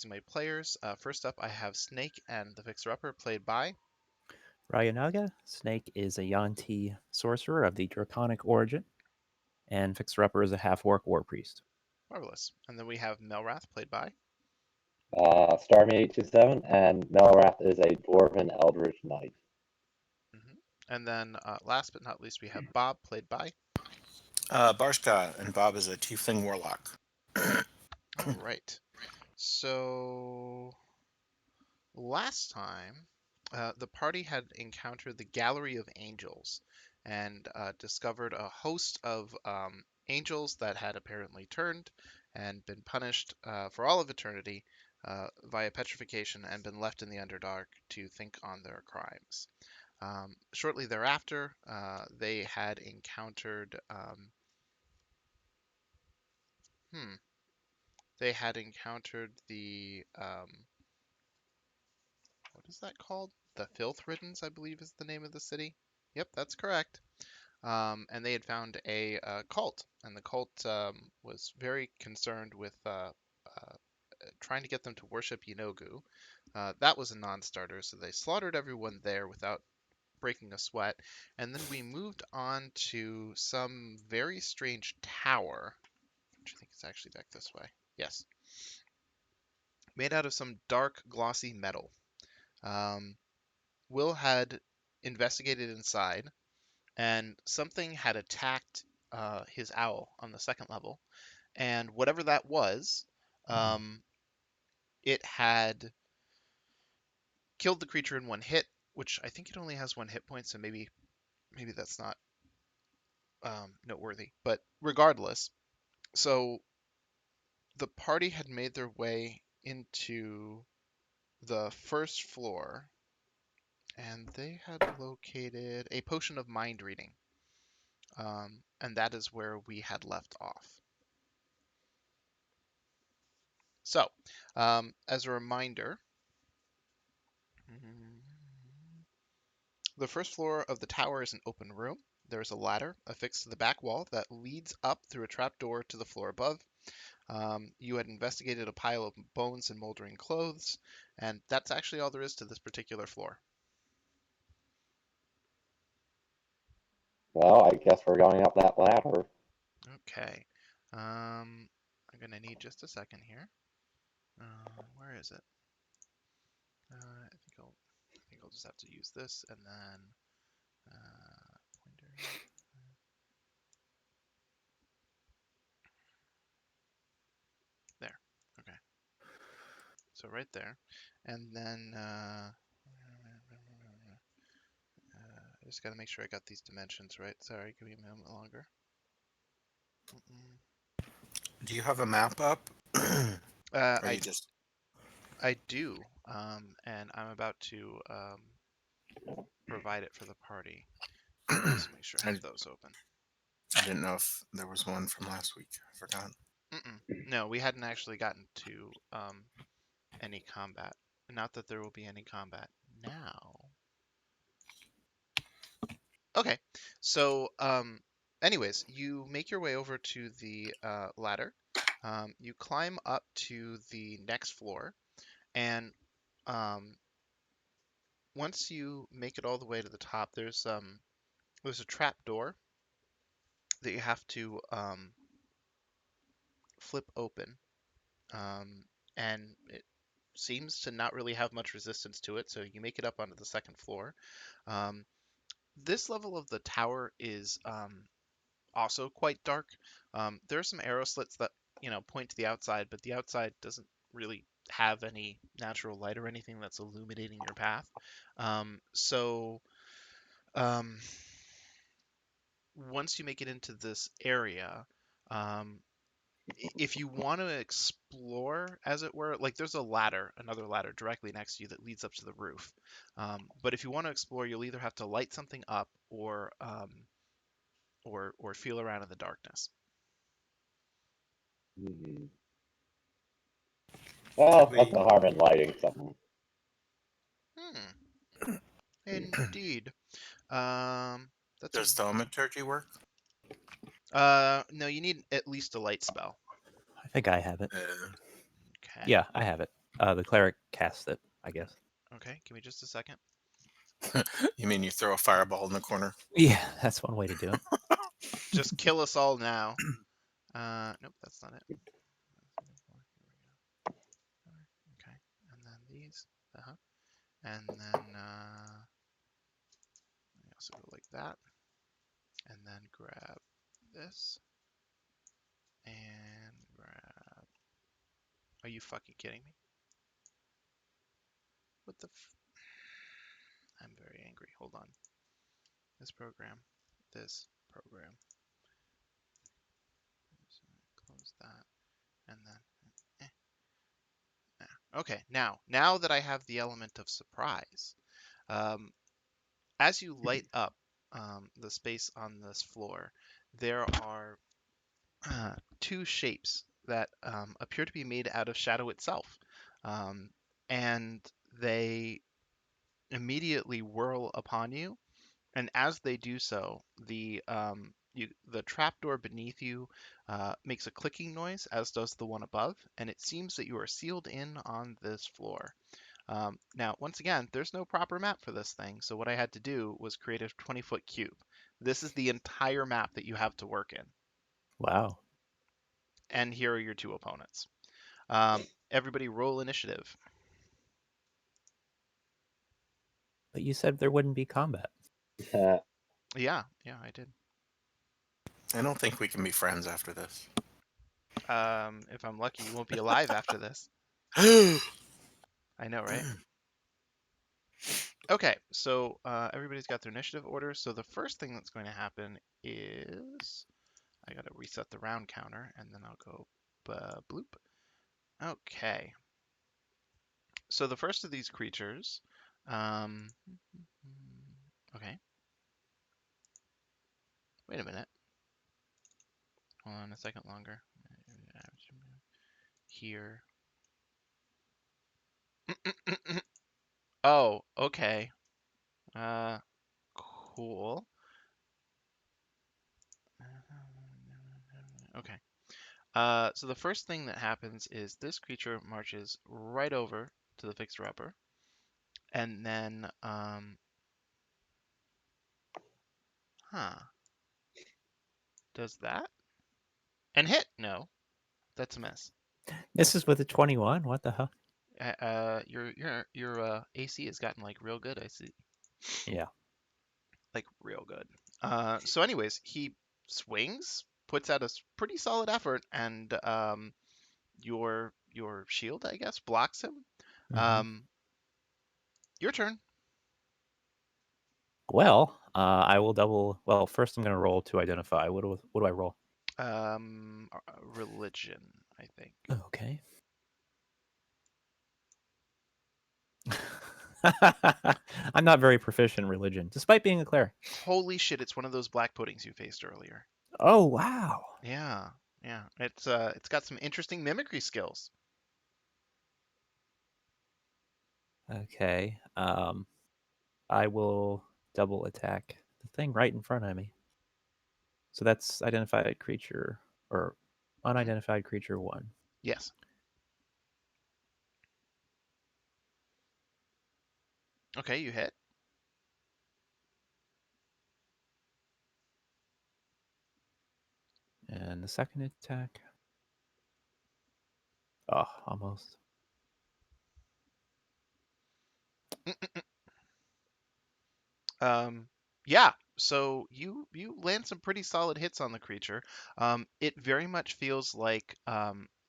to my players. First up, I have Snake and the Fixer-Upper, played by. Ryanaga, Snake is a Yuan-Ti sorcerer of the Draconic origin, and Fixer-Upper is a half-orc war priest. Marvelous. And then we have Melrath, played by. Starmie827, and Melrath is a Dwarven Eldritch Knight. Mhm. And then last but not least, we have Bob, played by. Barshka, and Bob is a tiefling warlock. All right. So last time, the party had encountered the Gallery of Angels and discovered a host of angels that had apparently turned and been punished for all of eternity via petrification and been left in the Underdark to think on their crimes. Shortly thereafter, they had encountered hmm, they had encountered the what is that called? The Filth Riddens, I believe, is the name of the city. Yep, that's correct. And they had found a cult, and the cult was very concerned with trying to get them to worship Yeenoghu. That was a non-starter, so they slaughtered everyone there without breaking a sweat. And then we moved on to some very strange tower, which I think is actually back this way. Yes, made out of some dark, glossy metal. Um, Will had investigated inside, and something had attacked his owl on the second level. And whatever that was, um, it had killed the creature in one hit, which I think it only has one hit point, so maybe that's not noteworthy. But regardless, so the party had made their way into the first floor, and they had located a potion of mind reading. And that is where we had left off. So, as a reminder, the first floor of the tower is an open room. There is a ladder affixed to the back wall that leads up through a trapdoor to the floor above. You had investigated a pile of bones and moldering clothes, and that's actually all there is to this particular floor. Well, I guess we're going up that ladder. Okay. I'm gonna need just a second here. Where is it? I think I'll just have to use this and then pointer. There. Okay. So right there, and then I just got to make sure I got these dimensions right. Sorry, give me a moment longer. Do you have a map up? Or I you just I do, and I'm about to provide it for the party. Just make sure I I, have those open. I didn't know if there was one from last week. I forgot. No, we hadn't actually gotten to any combat. Not that there will be any combat now. Okay, so anyways, you make your way over to the ladder. You climb up to the next floor, and um, once you make it all the way to the top, there's a trap door that you have to flip open, um, and it seems to not really have much resistance to it. So you make it up onto the second floor. Um, this level of the tower is also quite dark. There are some arrow slits that point to the outside, but the outside doesn't really have any natural light or anything that's illuminating your path. So um, once you make it into this area, um, if you want to explore, as it were, like there's another ladder directly next to you that leads up to the roof. But if you want to explore, you'll either have to light something up or feel around in the darkness. Hmm. Could Well, that's we? no harm in lighting something. Hmm. Indeed. Um, that's a Does thaumaturgy work? no. You need at least a light spell. I think I have it. Uh, Okay. Yeah, I have it. The cleric casts it, I guess. Okay, give me just a second. You mean you throw a fireball in the corner? Yeah, that's one way to do it. Just kill us all now. Nope, that's not it. Okay, and then these. Uh-huh. And then I also go like that. And then grab this. And grab. Are you fucking kidding me? What the I'm very angry. Hold on. This program. This program. So close that. And then. Okay, now that I have the element of surprise, um, as you light up the space on this floor, there are two shapes that appear to be made out of shadow itself, um, and they immediately whirl upon you. And as they do so, the trapdoor beneath you makes a clicking noise, as does the one above, and it seems that you are sealed in on this floor. Now, once again, there's no proper map for this thing, so what I had to do was create a 20-foot cube. This is the entire map that you have to work in, Wow. and here are your two opponents. Everybody roll initiative. But you said there wouldn't be combat. Yeah, I did. I don't think we can be friends after this. If I'm lucky, you won't be alive after this. I know, right? Okay, so everybody's got their initiative order. So the first thing that's going to happen is I got to reset the round counter, and then I'll go bloop. Okay. So the first of these creatures, um, okay. Wait a minute. Hold on a second longer. Here. Oh, okay. Cool. Okay. So the first thing that happens is this creature marches right over to the fixer-upper, and then, does that and hit? No, that's a miss. This is with a 21. What the hell? Your AC has gotten like real good. I see, Yeah. like real good. So anyways, he swings, puts out a pretty solid effort, and your shield, I guess, blocks him. Mhm. Your turn. Well, I will double. Well, first I'm going to roll to identify. What do I roll? Religion, I think. Okay. I'm not very proficient in religion, despite being a cleric. Holy shit! It's one of those black puddings you faced earlier. Oh wow. Yeah, yeah. It's got some interesting mimicry skills. Okay. I will double attack the thing right in front of me. So that's identified creature or unidentified creature 1. Yes. Okay, you hit. And the second attack. Oh, almost. Yeah. So you land some pretty solid hits on the creature. It very much feels like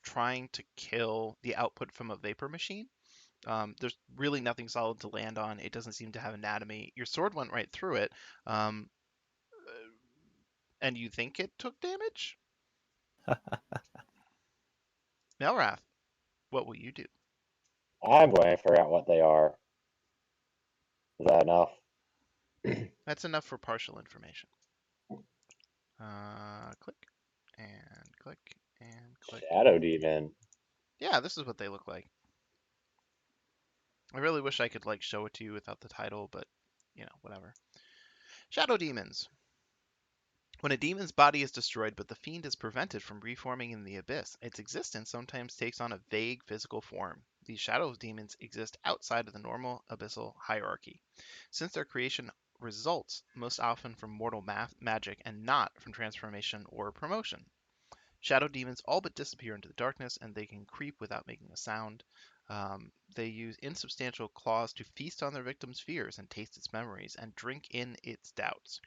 trying to kill the output from a vapor machine. There's really nothing solid to land on. It doesn't seem to have anatomy. Your sword went right through it, um, and you think it took damage? Melrath, what will you do? I'm going to figure out what they are. Is that enough? That's enough for partial information. Click and click and click. Shadow Demon. Yeah, this is what they look like. I really wish I could like show it to you without the title, but whatever. Shadow demons. When a demon's body is destroyed but the fiend is prevented from reforming in the abyss, its existence sometimes takes on a vague physical form. these shadow demons exist outside of the normal abyssal hierarchy, since their creation results most often from mortal magic and not from transformation or promotion. Shadow demons all but disappear into the darkness, and they can creep without making a sound. They use insubstantial claws to feast on their victim's fears and taste its memories and drink in its doubts.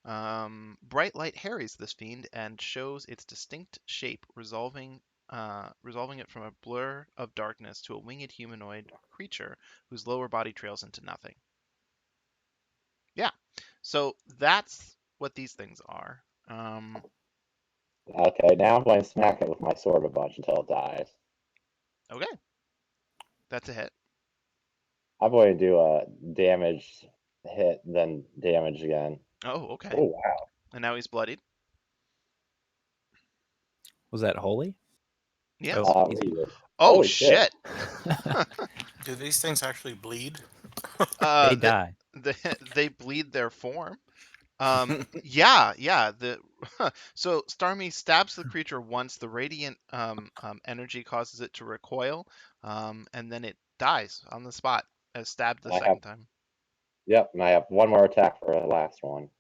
Bright light harries this fiend and shows its distinct shape, resolving it from a blur of darkness to a winged humanoid creature whose lower body trails into nothing. Yeah, so that's what these things are. Okay, now I'm going to smack it with my sword a bunch until it dies. Okay, that's a hit. I'm going to do a damage hit, then damage again. Oh, okay. Oh, wow. And now he's bloodied. Was that holy? Yes. Oh, he's... Oh Holy shit. Do these things actually bleed? They die. They bleed their form. Yeah. So Starmie stabs the creature once. The radiant energy causes it to recoil, and then it dies on the spot as stabbed the second time. Yep, and I have one more attack for the last one.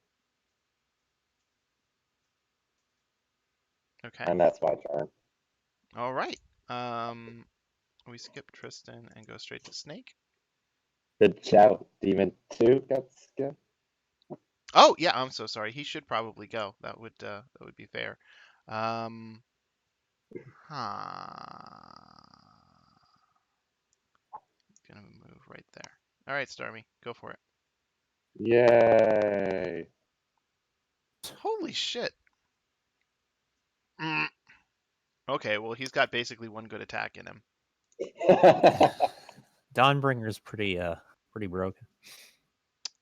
Okay. And that's my turn. All right. We skip Tristan and go straight to Snake. The Shadow Demon 2 gets good. Oh yeah, I'm so sorry. He should probably go. That would be fair. Gonna move right there. All right, Starmie, go for it. Yay. Holy shit. Okay, well he's got basically one good attack in him. Dawnbringer's pretty broken.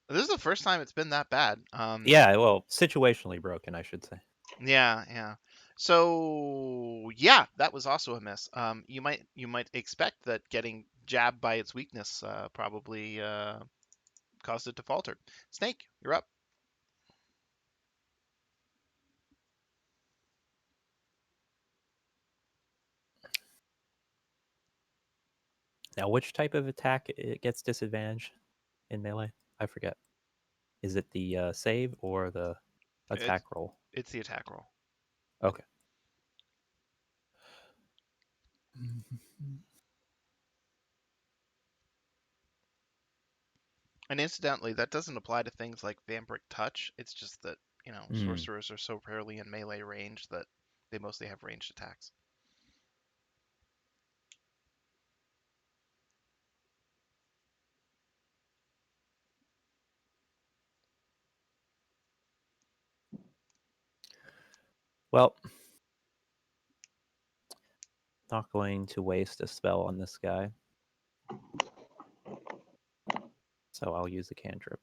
This is the first time it's been that bad. Yeah, well, situationally broken, I should say. Yeah. So yeah, that was also a miss. You might expect that getting jabbed by its weakness probably caused it to falter. Snake, you're up. Now, which type of attack it gets disadvantage in melee? I forget. Is it the save or the attack roll? It's the attack roll. Okay. And incidentally, that doesn't apply to things like Vampiric Touch. It's just that, sorcerers are so rarely in melee range that they mostly have ranged attacks. Well, not going to waste a spell on this guy. So I'll use the cantrip.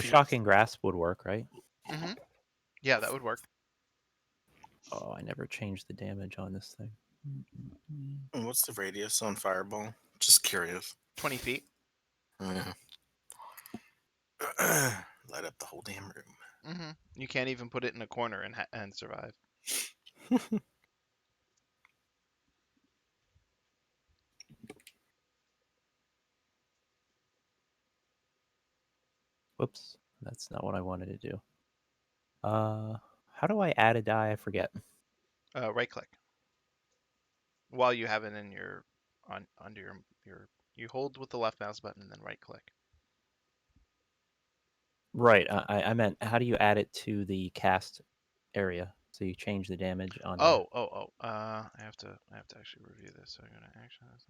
Shocking Grasp would work, right? Mm-hmm. Yeah, that would work. Oh, I never changed the damage on this thing. What's the radius on Fireball? Just curious. 20 feet. Yeah. Light up the whole damn room. Mm-hmm. You can't even put it in a corner and survive. Whoops, that's not what I wanted to do. How do I add a die? I forget. Right click. While you have it in your under your you hold with the left mouse button and then right click. Right. I meant, how do you add it to the cast area? So you change the damage on. I have to actually review this. So I go to actions.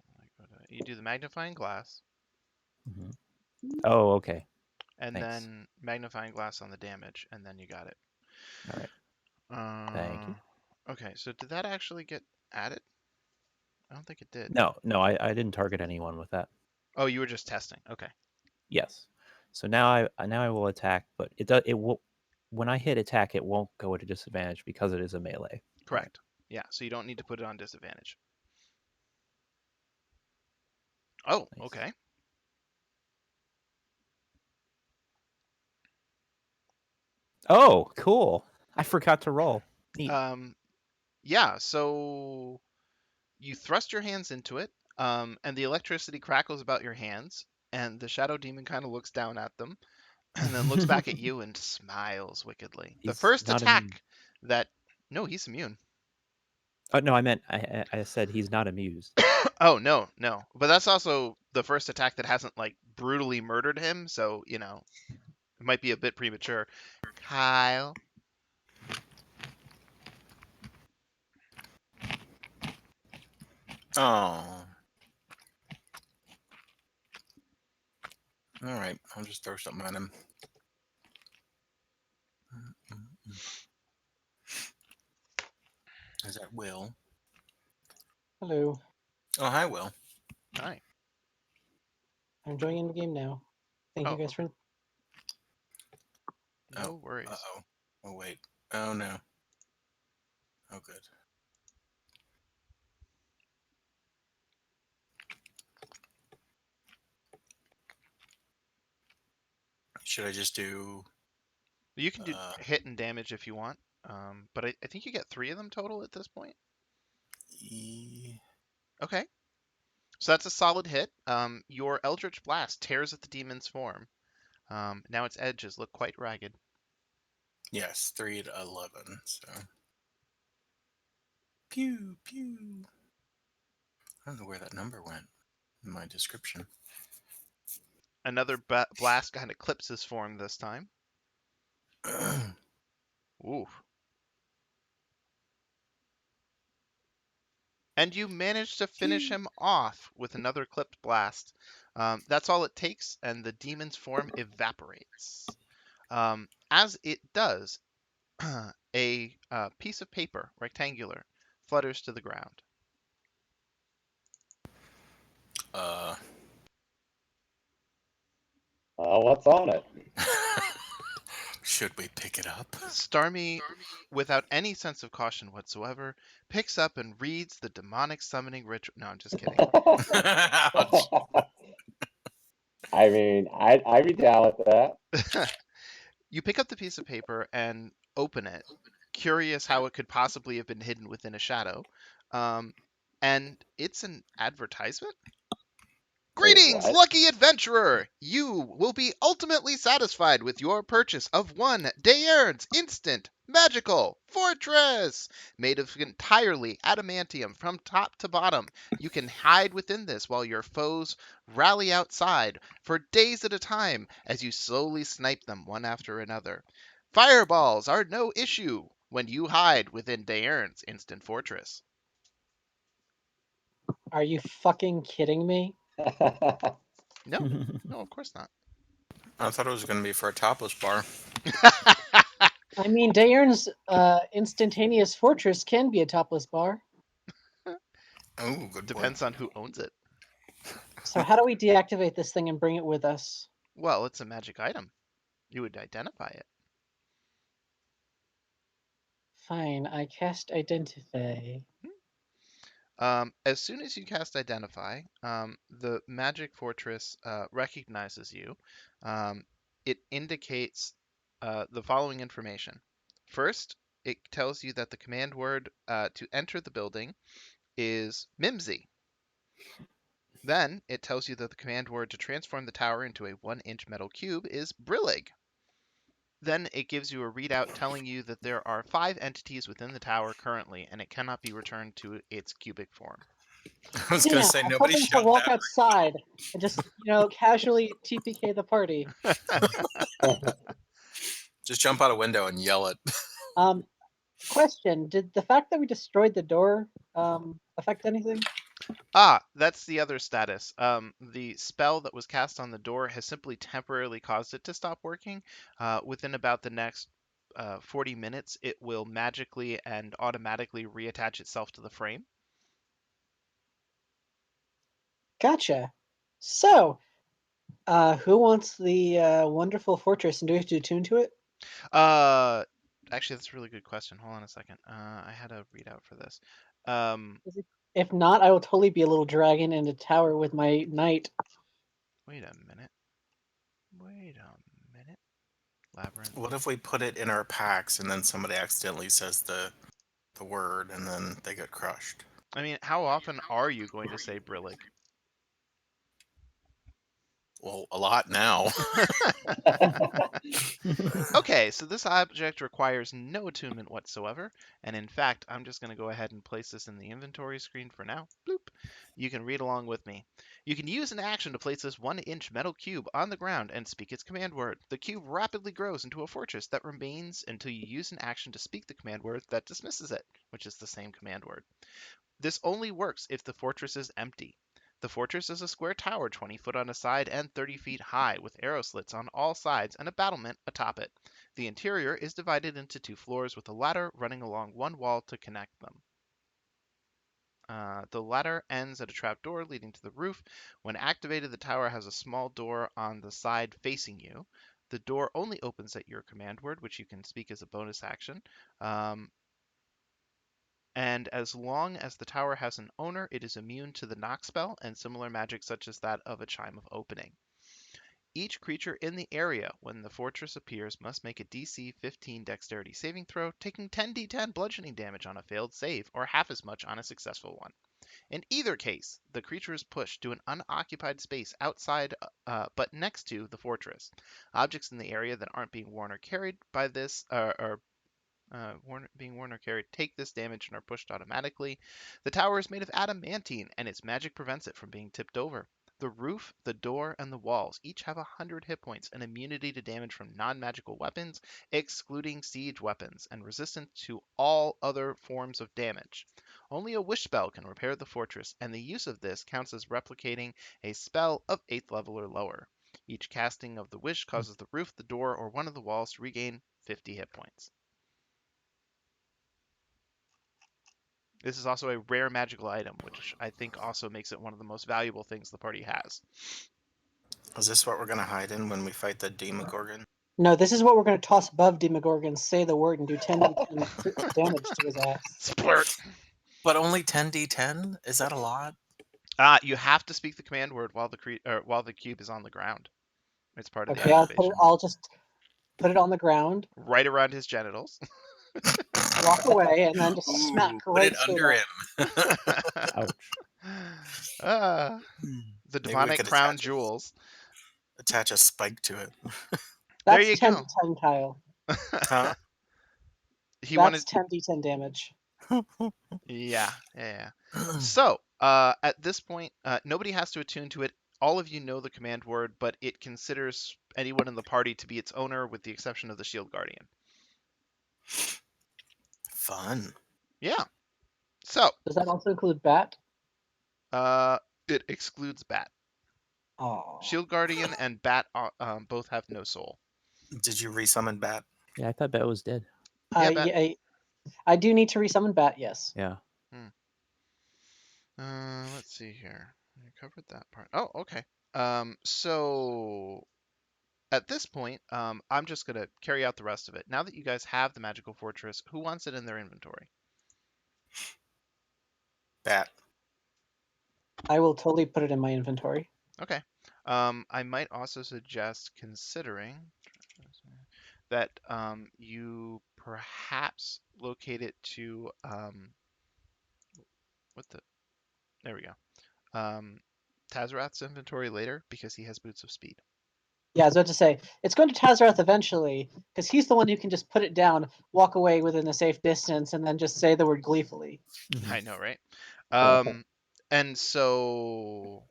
You do the magnifying glass. Mm-hmm. Oh, okay. And Thanks. then magnifying glass on the damage, and then you got it. All right. Thank you. Okay, so did that actually get added? I don't think it did. No, I didn't target anyone with that. Oh, you were just testing. Okay. Yes. So now I will attack, but it will, when I hit attack, it won't go at a disadvantage because it is a melee. Correct. Yeah, so you don't need to put it on disadvantage. Oh, nice. Okay. Oh, cool. I forgot to roll. Neat. Yeah, so you thrust your hands into it, and the electricity crackles about your hands, and the shadow demon kind of looks down at them, and then looks back at you and smiles wickedly. The He's first not immune. attack that no, he's immune. Oh no, I meant I said he's not amused. Oh no, no. But that's also the first attack that hasn't like brutally murdered him, so it might be a bit premature. Kyle. Oh. All right, I'll just throw something at him. Is that Will? Hello. Oh, hi, Will. Hi. I'm joining the game now. Thank you Oh, guys for. no worries. Uh-oh. Oh, wait. Oh, no. Oh, good. Should I just do... You can do Uh, hit and damage if you want, but I think you get 3 of them total at this point. E... Okay. So that's a solid hit. Your Eldritch Blast tears at the demon's form. Now its edges look quite ragged. Yes, 3 to 11, so... Pew, pew. I don't know where that number went in my description. Another blast kind of clips his form this time. Ooh. And you manage to finish him off with another clipped blast. That's all it takes, and the demon's form evaporates. As it does, a piece of paper, rectangular, flutters to the ground. uh... What's on it? Should we pick it up? Starmie, without any sense of caution whatsoever, picks up and reads the demonic summoning ritual. No, I'm just kidding. Ouch. I mean, I'd be down with that. You pick up the piece of paper and open it, curious how it could possibly have been hidden within a shadow. And it's an advertisement. Wait, Greetings, what? lucky adventurer! You will be ultimately satisfied with your purchase of one Dayern's instant magical fortress made of entirely adamantium from top to bottom. You can hide within this while your foes rally outside for days at a time as you slowly snipe them one after another. Fireballs are no issue when you hide within Dayern's instant fortress. Are you fucking kidding me? No, no, of course not. I thought it was going to be for a topless bar. I mean, Dayern's instantaneous fortress can be a topless bar. Oh, good Depends point. on who owns it. So how do we deactivate this thing and bring it with us? Well, it's a magic item. You would identify it. Fine, I cast Identify. As soon as you cast Identify, the magic fortress recognizes you. It indicates the following information. First, it tells you that the command word to enter the building is Mimsy. Then it tells you that the command word to transform the tower into a 1-inch metal cube is Brillig. Then it gives you a readout telling you that there are 5 entities within the tower currently, and it cannot be returned to its cubic form. I was going Damn, to say, I was nobody hoping to shot walk that. outside and just, casually TPK the party. Just jump out a window and yell it. Question, did the fact that we destroyed the door affect anything? That's the other status. The spell that was cast on the door has simply temporarily caused it to stop working. Within about the next 40 minutes, it will magically and automatically reattach itself to the frame. Gotcha. So, who wants the wonderful fortress, and do we have to attune to it? Actually, that's a really good question. Hold on a second. I had a readout for this. Um, If not, I will totally be a little dragon in a tower with my knight. Wait a minute. Wait a minute. Labyrinth. What if we put it in our packs and then somebody accidentally says the the word, and then they get crushed. I mean, how often are you going to say Brillig? Well, a lot now. Okay, so this object requires no attunement whatsoever, and in fact, I'm just going to go ahead and place this in the inventory screen for now. Bloop. You can read along with me. You can use an action to place this 1-inch metal cube on the ground and speak its command word. The cube rapidly grows into a fortress that remains until you use an action to speak the command word that dismisses it, which is the same command word. This only works if the fortress is empty. The fortress is a square tower 20 foot on a side and 30 feet high, with arrow slits on all sides and a battlement atop it. The interior is divided into 2 floors with a ladder running along one wall to connect them. The ladder ends at a trapdoor leading to the roof. When activated, the tower has a small door on the side facing you. The door only opens at your command word, which you can speak as a bonus action. And as long as the tower has an owner, it is immune to the knock spell and similar magic such as that of a chime of opening. Each creature in the area when the fortress appears must make a DC 15 dexterity saving throw, taking 10d10 bludgeoning damage on a failed save, or half as much on a successful one. In either case, the creature is pushed to an unoccupied space outside but next to the fortress. Objects in the area that aren't being worn or carried by this being worn or carried take this damage and are pushed automatically. The tower is made of adamantine, and its magic prevents it from being tipped over. The roof, the door, and the walls each have 100 hit points and immunity to damage from non-magical weapons, excluding siege weapons, and resistant to all other forms of damage. Only a wish spell can repair the fortress, and the use of this counts as replicating a spell of 8th level or lower. Each casting of the wish causes the roof, the door, or one of the walls to regain 50 hit points. This is also a rare magical item, which I think also makes it one of the most valuable things the party has. Is this what we're going to hide in when we fight the Demogorgon? No, this is what we're going to toss above Demogorgon, say the word, and do 10 damage to his ass. Splurt! But only 10d10? Is that a lot? You have to speak the command word while the cube is on the ground. It's part of the Okay, activation. I'll just put it on the ground, Right around his genitals. walk away, and then just smack Put right it straight under up. him. Ouch. The Maybe we demonic could crown jewels. attach a spike to it. There That's you 10 go. to 10, Kyle. Huh? He That's wanted. 10d10 damage. Yeah. So, at this point, nobody has to attune to it. All of you know the command word, but it considers anyone in the party to be its owner, with the exception of the shield guardian. Fun. Yeah. So, Does that also include Bat? it excludes Bat. Oh. Shield guardian and Bat both have no soul. Did you resummon Bat? Yeah, I thought Bat was dead. Yeah, Bat. Yeah, I do need to resummon Bat, yes. Yeah. Let's see here. I covered that part. Oh, okay. So at this point, I'm just gonna carry out the rest of it. Now that you guys have the magical fortress, who wants it in their inventory? Bat. I will totally put it in my inventory. Okay. I might also suggest considering that you perhaps locate it to what the there we go. Tazarath's inventory later because he has boots of speed. Yeah, I was about to say, it's going to Tazarath eventually, because he's the one who can just put it down, walk away within a safe distance, and then just say the word gleefully. I know, right? Okay. And so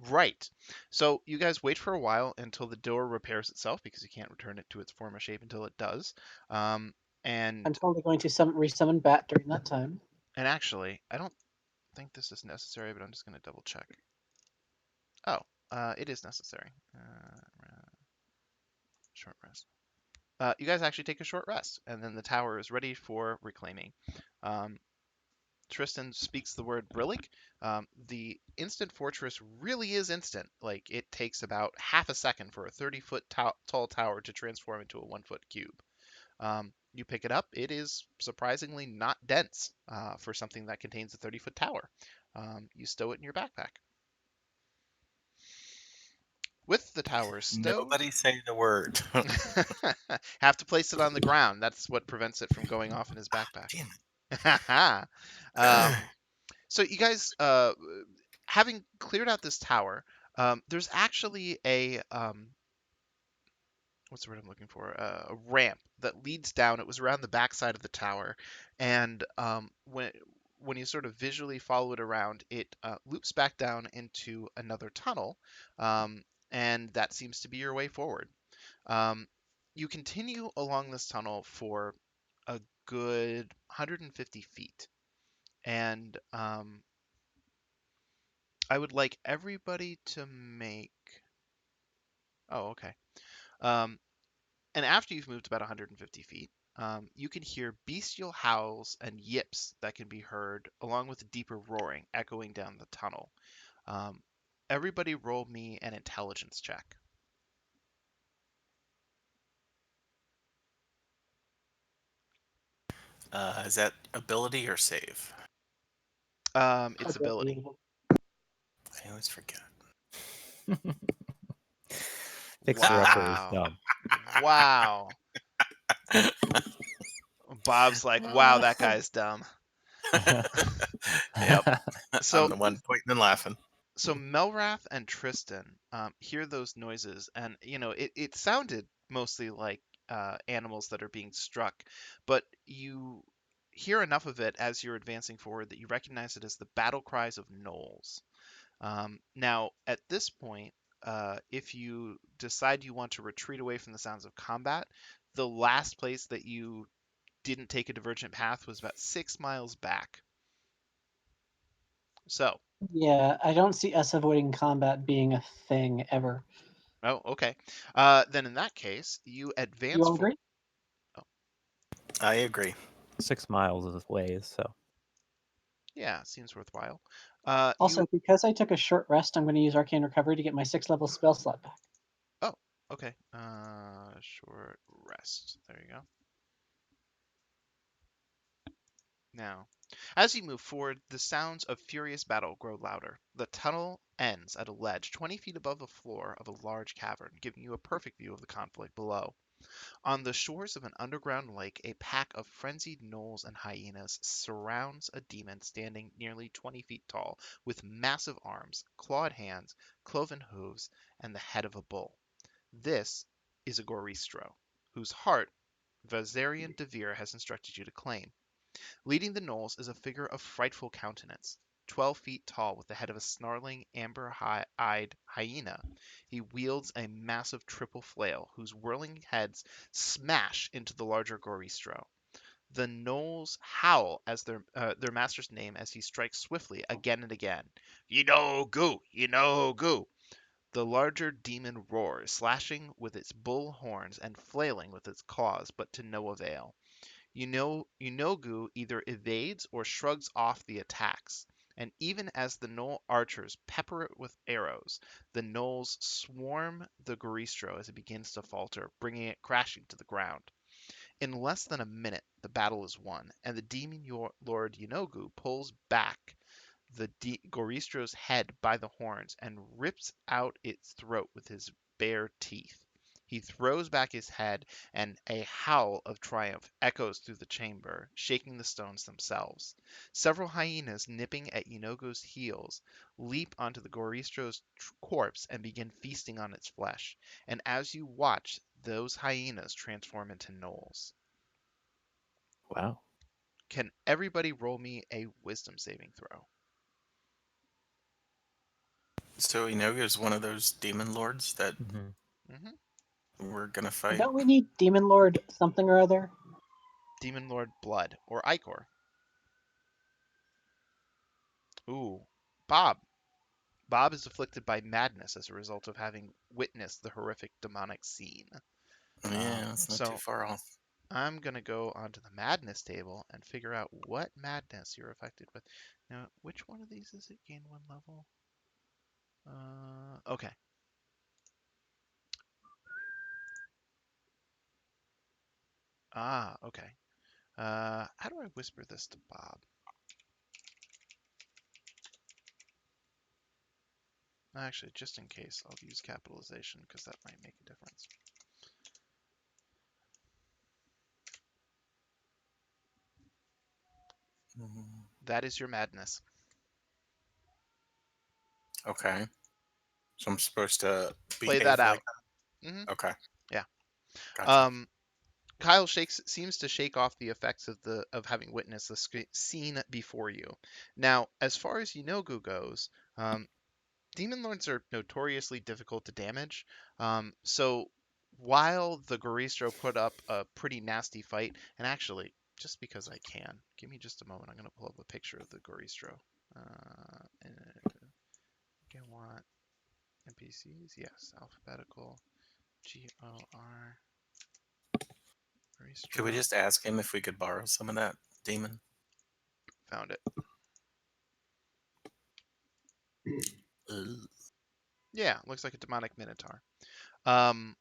right. So you guys wait for a while until the door repairs itself because you can't return it to its former shape until it does. I'm And totally going to resummon Bat during that time. actually, I don't think this is necessary, but I'm just going to double check. Oh, it is necessary. Short rest. You guys actually take a short rest, and then the tower is ready for reclaiming. Tristan speaks the word Brillig. The instant fortress really is instant. Like, it takes about half a second for a 30-foot tall tower to transform into a 1-foot cube. You pick it up. It is surprisingly not dense for something that contains a 30-foot tower. You stow it in your backpack. With the tower stowed. Nobody say the word. Have to place it on the ground. That's what prevents it from going off in his backpack. Damn um, so you guys, having cleared out this tower, there's actually a what's the word I'm looking for? A ramp that leads down. It was around the backside of the tower, and when you sort of visually follow it around, it loops back down into another tunnel, and that seems to be your way forward. Um, you continue along this tunnel for a good 150 feet, and I would like everybody to make. Oh, okay. Um, And after you've moved about 150 feet, you can hear bestial howls and yips that can be heard, along with a deeper roaring echoing down the tunnel. Um, Everybody roll me an intelligence check. Is that ability or save? It's ability. I always forget. Fixer upper is Wow. dumb. Wow. Bob's like, wow, that guy's dumb. Yep. So I'm the one pointing and laughing. so Melrath and Tristan hear those noises, and it sounded mostly like animals that are being struck, but you hear enough of it as you're advancing forward that you recognize it as the battle cries of gnolls. Now, at this point, if you decide you want to retreat away from the sounds of combat, the last place that you didn't take a divergent path was about 6 miles back. So, Yeah, I don't see us avoiding combat being a thing ever. oh, okay. Then in that case, you You advance all for. agree? I agree. 6 miles is ways, so Yeah, seems worthwhile. Also, You. because I took a short rest, I'm going to use Arcane Recovery to get my 6th level spell slot back. Oh, okay. Short rest. There you go. Now, as you move forward, the sounds of furious battle grow louder. The tunnel ends at a ledge 20 feet above the floor of a large cavern, giving you a perfect view of the conflict below. On the shores of an underground lake, a pack of frenzied gnolls and hyenas surrounds a demon standing nearly 20 feet tall, with massive arms, clawed hands, cloven hooves, and the head of a bull. This is a Goristro, whose heart Vazarian Devere has instructed you to claim. Leading the gnolls is a figure of frightful countenance. 12 feet tall, with the head of a snarling, amber-eyed hyena, he wields a massive triple flail whose whirling heads smash into the larger Goristro. The gnolls howl as their master's name as he strikes swiftly again and again. Yeenoghu! Yeenoghu! The larger demon roars, slashing with its bull horns and flailing with its claws, but to no avail. Yeenoghu either evades or shrugs off the attacks, and even as the gnoll archers pepper it with arrows, the gnolls swarm the Goristro as it begins to falter, bringing it crashing to the ground. In less than a minute, the battle is won, and the demon lord Yeenoghu pulls back the Goristro's head by the horns and rips out its throat with his bare teeth. He throws back his head, and a howl of triumph echoes through the chamber, shaking the stones themselves. Several hyenas nipping at Yeenoghu's heels leap onto the Goristro's corpse and begin feasting on its flesh. And as you watch, those hyenas transform into gnolls. wow. Can everybody roll me a wisdom saving throw? So Inoga is one of those demon lords that hmm Hmm. we're gonna fight. Don't we need Demon Lord something or other? Demon Lord Blood, or Icor. Ooh, Bob. Bob is afflicted by madness as a result of having witnessed the horrific demonic scene. Yeah, it's not too So far off. I'm going to go onto the madness table and figure out what madness you're affected with. Now, which one of these is it? Gain 1 level? Okay. Ah, okay. How do I whisper this to Bob? Actually, just in case, I'll use capitalization because that might make a difference. That is your madness. Okay. So I'm supposed to Play behave that out. like that? Hmm. Okay. Yeah. Gotcha. Kyle seems to shake off the effects of having witnessed the scene before you. Now, as far as Yeenoghu goes, demon lords are notoriously difficult to damage. So while the Goristro put up a pretty nasty fight, and actually, just because I can, give me just a moment. I'm gonna pull up a picture of the Goristro. And I want NPCs. Yes, alphabetical. GOR. Could we Goristro. just ask him if we could borrow some of that demon? Found it. Ugh. Yeah, looks like a demonic minotaur. Um,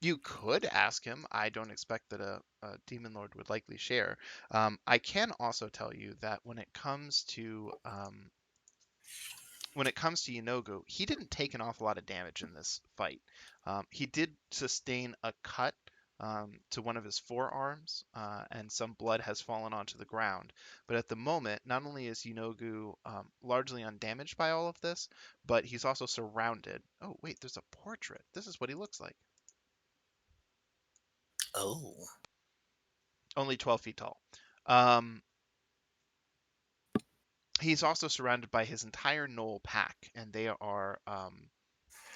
you could ask him. I don't expect that a demon lord would likely share. I can also tell you that when it comes to Yeenoghu, he didn't take an awful lot of damage in this fight. He did sustain a cut to one of his forearms, and some blood has fallen onto the ground. But at the moment, not only is Yeenoghu largely undamaged by all of this, but he's also surrounded. Oh, wait, there's a portrait. This is what he looks like. Oh. Only 12 feet tall. Um, he's also surrounded by his entire Knoll pack, and they are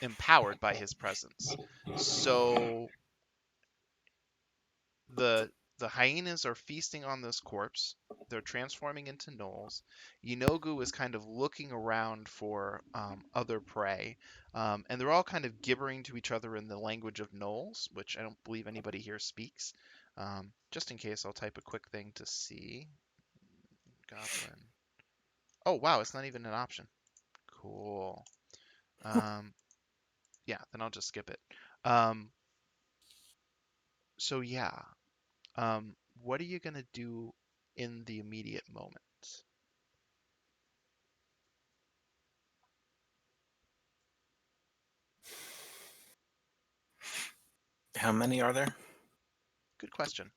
empowered by his presence. So the hyenas are feasting on this corpse. They're transforming into gnolls. Yeenoghu is kind of looking around for other prey, and they're all kind of gibbering to each other in the language of gnolls, which I don't believe anybody here speaks. Just in case, I'll type a quick thing to see. Goblin. Oh wow, it's not even an option. Cool. Yeah, then I'll just skip it. Um, so yeah, what are you gonna do in the immediate moment? How many are there? Good question.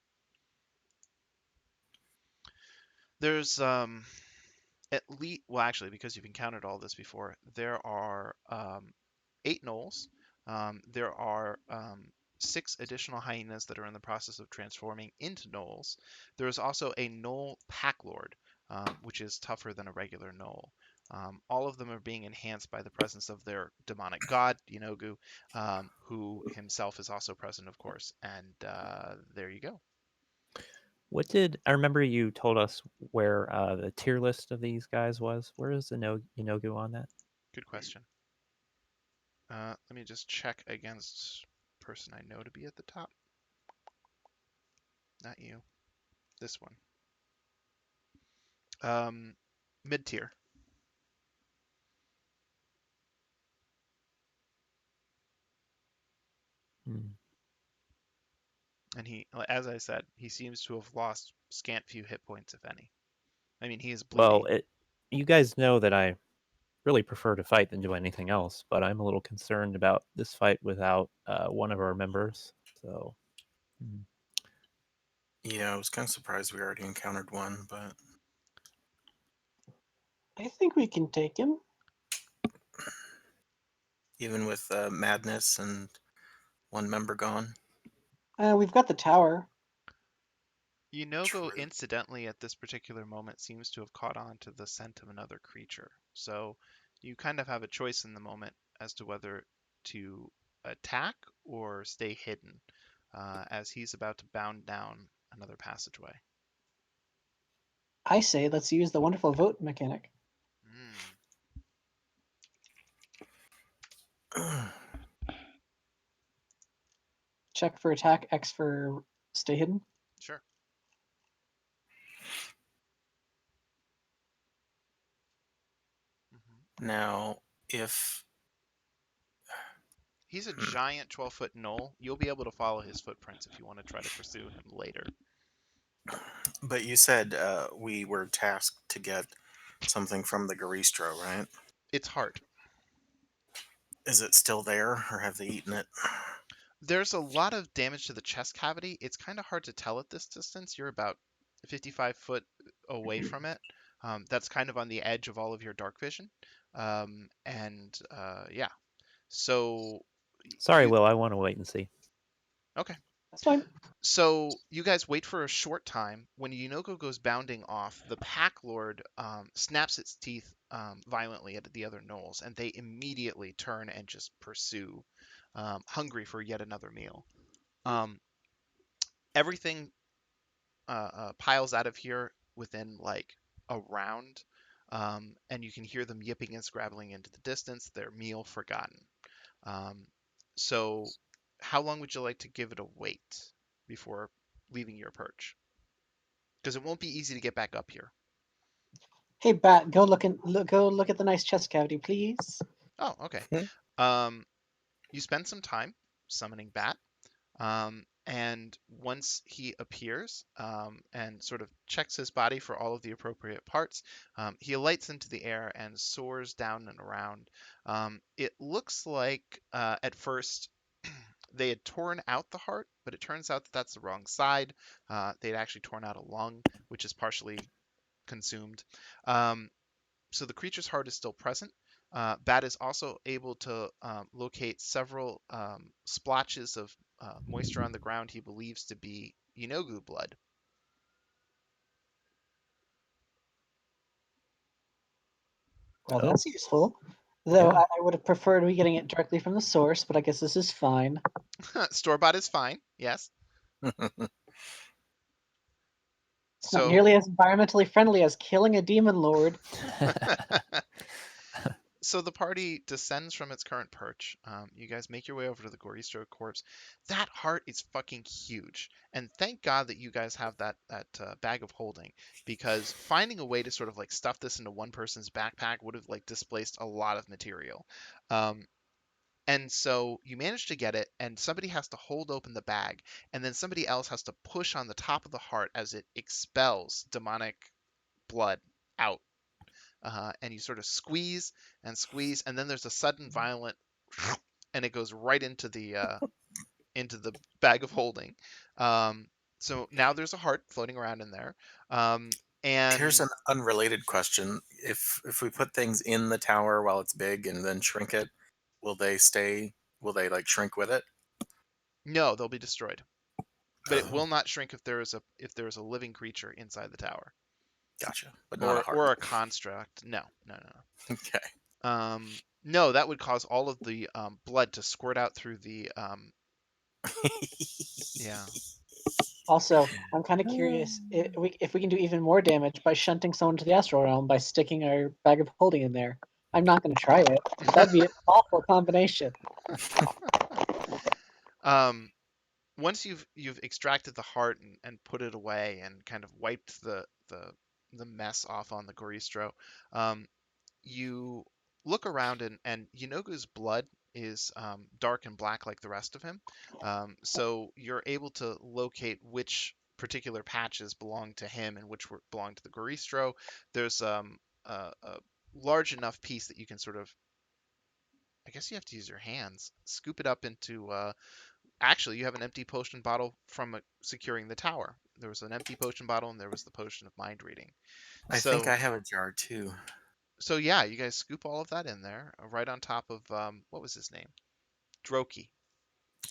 There's at least, well, actually, because you've encountered all this before, there are 8 gnolls. There are 6 additional hyenas that are in the process of transforming into gnolls. There is also a gnoll pack lord, which is tougher than a regular gnoll. All of them are being enhanced by the presence of their demonic god, Yeenoghu, who himself is also present, of course. And there you go. What did I remember? You told us where the tier list of these guys was. Where is the Yeenoghu on that? Good question. Let me just check against person I know to be at the top. Not you. This one. Mid tier. Hmm. And he, as I said, he seems to have lost scant few hit points, if any. I mean, he is Well, bleeding. you guys know that I really prefer to fight than do anything else, but I'm a little concerned about this fight without one of our members. So, Yeah, I was kind of surprised we already encountered one, but I think we can take him. even with madness and one member gone. We've got the tower. Yeenoghu, True. incidentally, at this particular moment, seems to have caught on to the scent of another creature. So you kind of have a choice in the moment as to whether to attack or stay hidden, as he's about to bound down another passageway. I say let's use the wonderful vote mechanic. Mm. Check for attack, X for stay hidden. Sure. Now, if He's a giant 12-foot gnoll. You'll be able to follow his footprints if you want to try to pursue him later. but you said we were tasked to get something from the Garistro, right? It's heart. Is it still there, or have they eaten it? There's a lot of damage to the chest cavity. It's kind of hard to tell at this distance. You're about 55 foot away from it. That's kind of on the edge of all of your dark vision. Yeah. So Sorry, you Will. I want to wait and see. okay. That's fine. So you guys wait for a short time. When Yeenoghu goes bounding off, the Pack Lord snaps its teeth violently at the other gnolls, and they immediately turn and just pursue, hungry for yet another meal. Everything piles out of here within like a round, and you can hear them yipping and scrabbling into the distance, their meal forgotten. Um, so, how long would you like to give it a wait before leaving your perch? Because it won't be easy to get back up here. Hey, Bat, go look at the nice chest cavity, please. Oh, okay. You spend some time summoning Bat. And once he appears and sort of checks his body for all of the appropriate parts, he alights into the air and soars down and around. It looks like at first they had torn out the heart, but it turns out that that's the wrong side. They'd actually torn out a lung, which is partially consumed. Um, so the creature's heart is still present. Bat is also able to locate several splotches of moisture on the ground he believes to be Yeenoghu blood. Well, Oh. that's useful. Though Yeah. I would have preferred we getting it directly from the source, but I guess this is fine. Store-bought is fine, yes. It's not So, nearly as environmentally friendly as killing a demon lord. so the party descends from its current perch. You guys make your way over to the Goristro corpse. That heart is fucking huge, and thank God that you guys have that bag of holding, because finding a way to sort of like stuff this into one person's backpack would have like displaced a lot of material. Um, And so you manage to get it, and somebody has to hold open the bag, and then somebody else has to push on the top of the heart as it expels demonic blood out. And you sort of squeeze, and then there's a sudden violent, and it goes right into the bag of holding. Um, so now there's a heart floating around in there, Here's and an unrelated question: if we put things in the tower while it's big and then shrink it, will they stay? Will they like shrink with it? no, they'll be destroyed. But it Oh, will not shrink if there is a living creature inside the tower. gotcha. But not a or heart. or a construct. No, no, Okay. no. No, that would cause all of the blood to squirt out through the yeah. Also, I'm kind of curious if we can do even more damage by shunting someone to the astral realm by sticking our bag of holding in there. I'm not going to try it, but that'd be an awful combination. um, Once you've extracted the heart and put it away and kind of wiped the mess off on the Goristro, you look around and Yeenoghu's blood is dark and black like the rest of him. So you're able to locate which particular patches belong to him and which belong to the Goristro. There's a large enough piece that you can sort of, I guess you have to use your hands, scoop it up into. Actually, you have an empty potion bottle from securing the tower. There was an empty potion bottle and there was the potion of mind reading. I think I So have a jar too. So yeah, you guys scoop all of that in there, right on top of what was his name? Droki.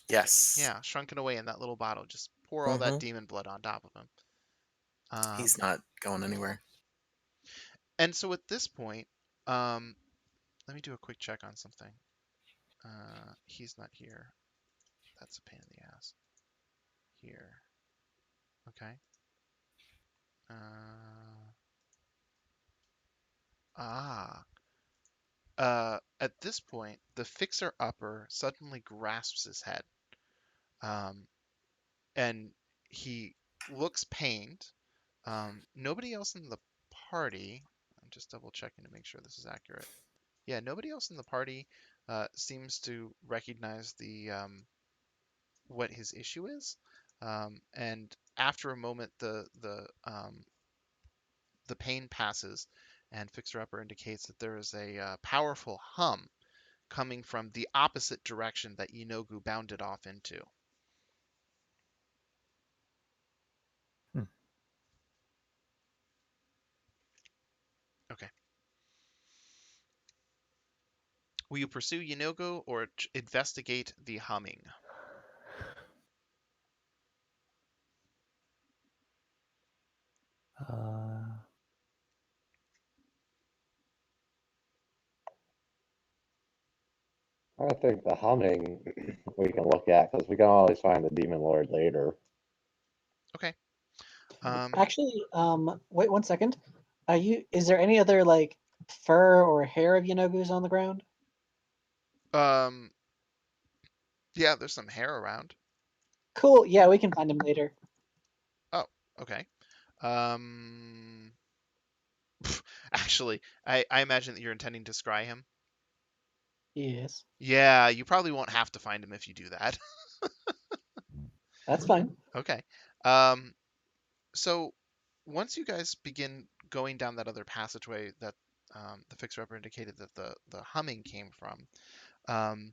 Yes. Yeah, shrunken away in that little bottle. Just pour all that Mm-hmm. demon blood on top of him. He's not going anywhere. And so at this point, um, let me do a quick check on something. He's not here. That's a pain in the ass. Here. Okay. Ah. At this point, the fixer-upper suddenly grasps his head. Um, and he looks pained. Nobody else in the party. I'm just double checking to make sure this is accurate. Yeah, nobody else in the party seems to recognize the what his issue is. And after a moment, the pain passes, and Fixer Upper indicates that there is a powerful hum coming from the opposite direction that Yeenoghu bounded off into. Hmm. Okay. Will you pursue Yeenoghu or investigate the humming? I think the humming we can look at because we can always find the demon lord later. Okay. Actually, wait 1 second. Is there any other like fur or hair of Yeenoghu's on the ground? Um, yeah, there's some hair around. Cool. Yeah, we can find him later. Oh, okay. Um, actually, I imagine that you're intending to scry him. Yes, Yeah, you probably won't have to find him if you do that. that's fine. Okay. So once you guys begin going down that other passageway that the fixer-upper indicated that the humming came from, um,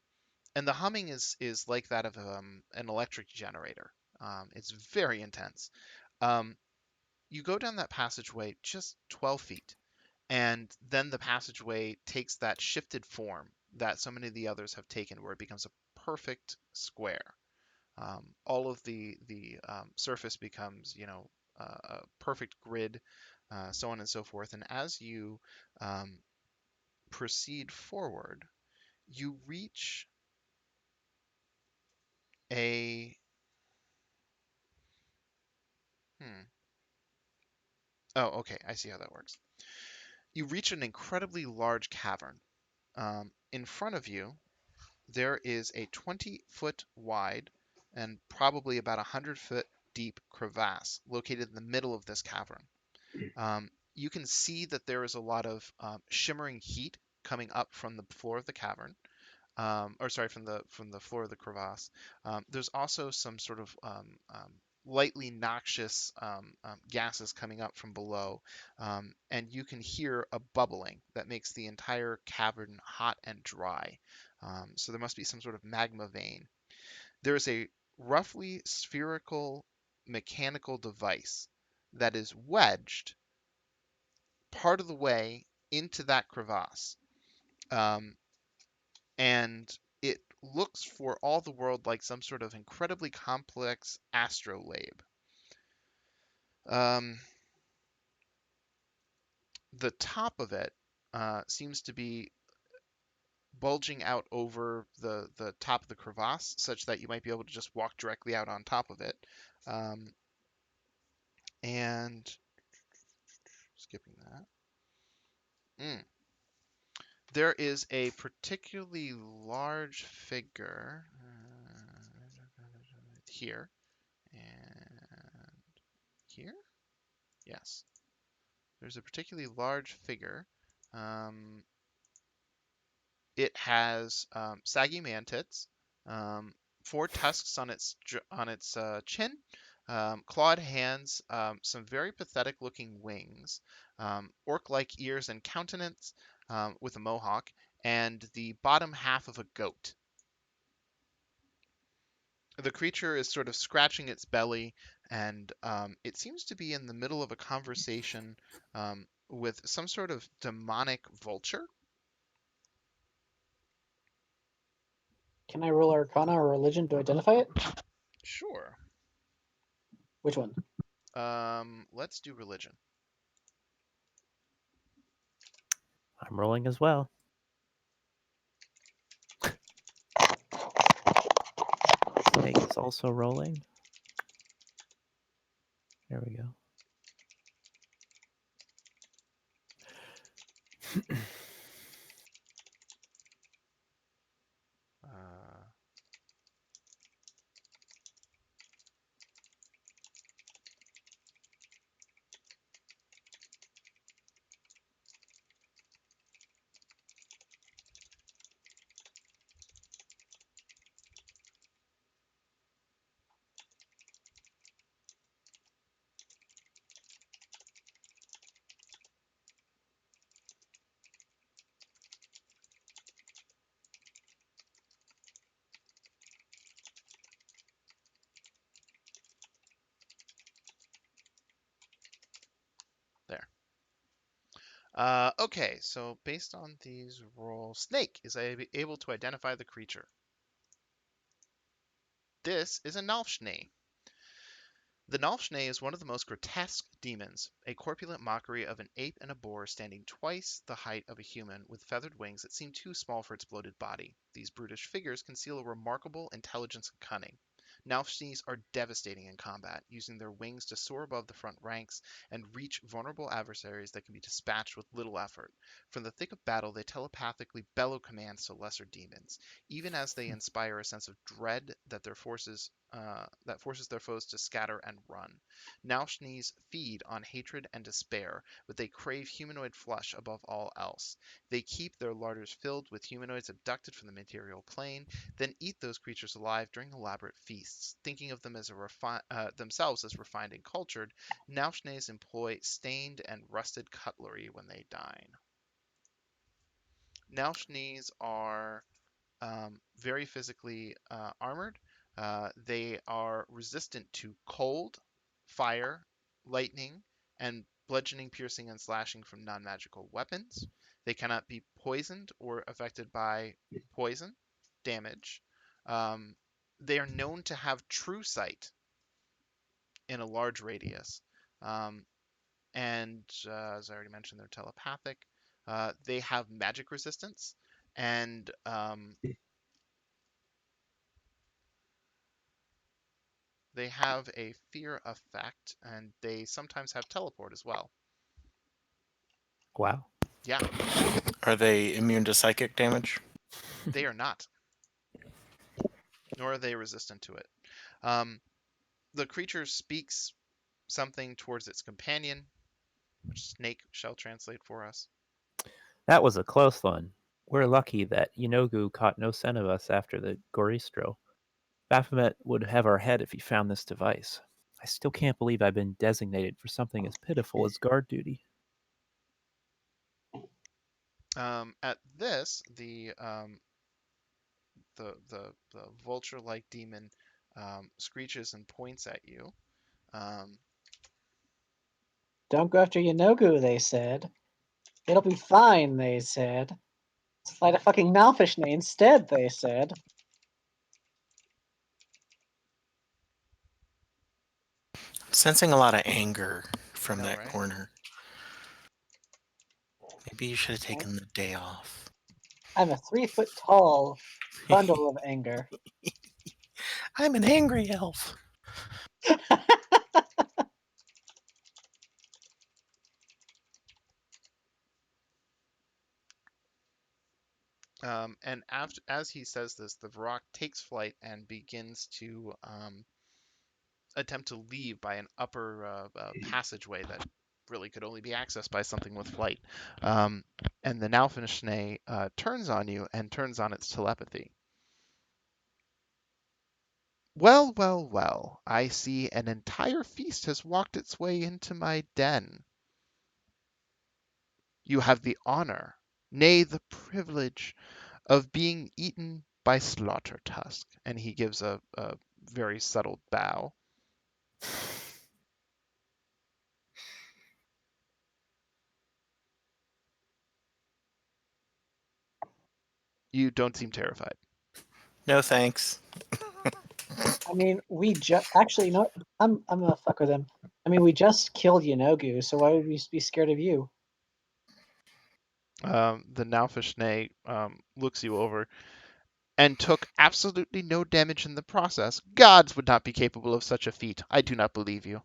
and the humming is like that of an electric generator. It's very intense. Um, you go down that passageway just 12 feet, and then the passageway takes that shifted form that so many of the others have taken, where it becomes a perfect square. All of the surface becomes, a perfect grid, so on and so forth. And as you um, proceed forward, you reach a hmm. Oh, okay. I see how that works. You reach an incredibly large cavern. In front of you, there is a 20-foot wide and probably about 100-foot deep crevasse located in the middle of this cavern. You can see that there is a lot of shimmering heat coming up from the floor of the cavern, or sorry, from the floor of the crevasse. There's also some sort of lightly noxious gases coming up from below, and you can hear a bubbling that makes the entire cavern hot and dry. So there must be some sort of magma vein. There is a roughly spherical mechanical device that is wedged part of the way into that crevasse. Um, and it looks for all the world like some sort of incredibly complex astrolabe. Um, the top of it seems to be bulging out over the top of the crevasse, such that you might be able to just walk directly out on top of it. Um, and skipping that. There is a particularly large figure here and here. Yes, there's a particularly large figure. Um, it has saggy man-tits, four tusks on its chin, clawed hands, some very pathetic-looking wings, orc-like ears and countenance with a mohawk, and the bottom half of a goat. The creature is sort of scratching its belly, and it seems to be in the middle of a conversation with some sort of demonic vulture. Can I roll Arcana or Religion to identify it? Sure. Which one? Let's do religion. I'm rolling as well. Snake is also rolling. There we go. Uh, Okay, so based on these rolls, Snake is able to identify the creature. This is a Nalfshnee. The Nalfshnee is one of the most grotesque demons, a corpulent mockery of an ape and a boar standing twice the height of a human with feathered wings that seem too small for its bloated body. These brutish figures conceal a remarkable intelligence and cunning. Nalfshnees are devastating in combat, using their wings to soar above the front ranks and reach vulnerable adversaries that can be dispatched with little effort. From the thick of battle, they telepathically bellow commands to lesser demons, even as they inspire a sense of dread that forces their foes to scatter and run. Nalshnees feed on hatred and despair, but they crave humanoid flesh above all else. They keep their larders filled with humanoids abducted from the material plane, then eat those creatures alive during elaborate feasts. Thinking of them as themselves as refined and cultured, Nalshnees employ stained and rusted cutlery when they dine. Nalshnees are very physically armored. They are resistant to cold, fire, lightning, and bludgeoning, piercing, and slashing from non magical weapons. They cannot be poisoned or affected by poison damage. Um, they are known to have true sight in a large radius. Um, and as I already mentioned, they're telepathic. They have magic resistance, and they have a fear effect, and they sometimes have teleport as well. Wow. Yeah, Are they immune to psychic damage? they are not, nor are they resistant to it. Um, the creature speaks something towards its companion, which Snake shall translate for us. That was a close one. We're lucky that Yeenoghu caught no scent of us after the Goristro. Baphomet would have our head if he found this device. I still can't believe I've been designated for something as pitiful as guard duty. At this, the vulture-like demon screeches and points at you. Don't go after Yeenoghu, they said. It'll be fine, they said. Slide a fucking Nalfishney instead, they said. I'm sensing a lot of anger I from know, that right? corner. Maybe you should have taken the day off. I'm a 3-foot tall bundle of anger. I'm an angry elf. And as he says this, the Varrock takes flight and begins to attempt to leave by an upper passageway that really could only be accessed by something with flight. And the Nalfenschnee turns on you and turns on its telepathy. Well, well, well, I see an entire feast has walked its way into my den. You have the honor, nay, the privilege, of being eaten by Slaughter Tusk. And he gives a very subtle bow. You don't seem terrified. No thanks. I mean, we just actually, you know what? I'm gonna fuck with him. I mean, we just killed Yeenoghu, so why would we be scared of you? The Nalfishney looks you over and took absolutely no damage in the process. Gods would not be capable of such a feat. I do not believe you.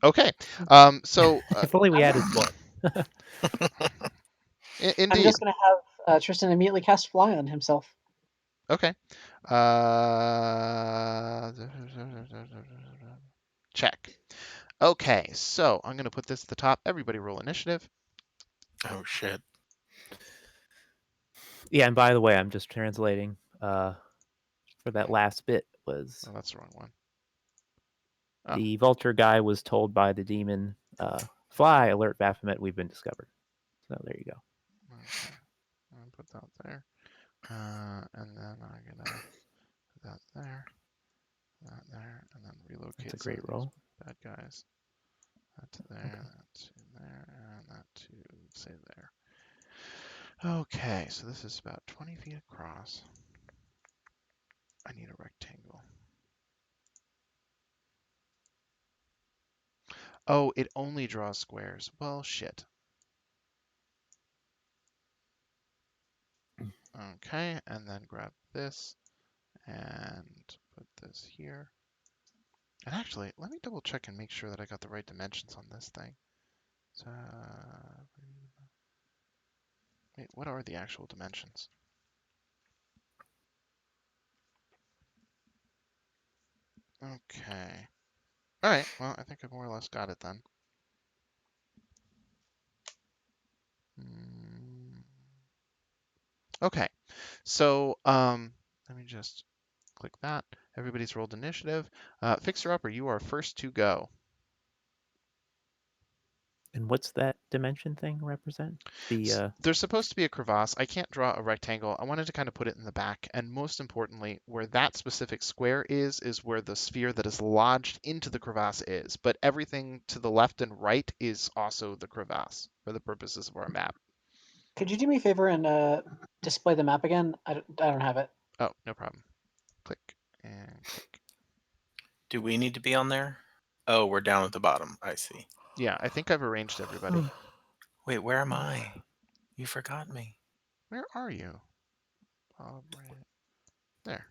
Okay. So If only we had his blood. I'm indeed. just gonna have Tristan immediately cast Fly on himself. Okay. Check. Okay, so I'm going to put this at the top. Everybody roll initiative. Oh shit. Yeah, and by the way, I'm just translating for that last bit was Oh, that's the wrong one. Oh. the vulture guy was told by the demon, fly, alert Baphomet, we've been discovered. So there you go. Okay. I'm going to put that there. And then I'm going to put that there, and then relocate That's a some great of these roll. bad guys. That to there, Okay. that to there, and that to, say, there. Okay, so this is about 20 feet across. I need a rectangle. Oh, it only draws squares. Well, shit. Okay, and then grab this and put this here. And actually, let me double check and make sure that I got the right dimensions on this thing. So, wait, what are the actual dimensions? Okay. All right, well, I think I more or less got it then. Okay, so let me just click that. Everybody's rolled initiative. Fixer Upper, you are first to go. And what's that dimension thing represent? The There's supposed to be a crevasse. I can't draw a rectangle. I wanted to kind of put it in the back. And most importantly, where that specific square is where the sphere that is lodged into the crevasse is. But everything to the left and right is also the crevasse for the purposes of our map. Could you do me a favor and display the map again? I don't have it. Oh, no problem. Click and click. Do we need to be on there? Oh, we're down at the bottom. I see. Yeah, I think I've arranged everybody. Wait, where am I? You forgot me. Where are you? There.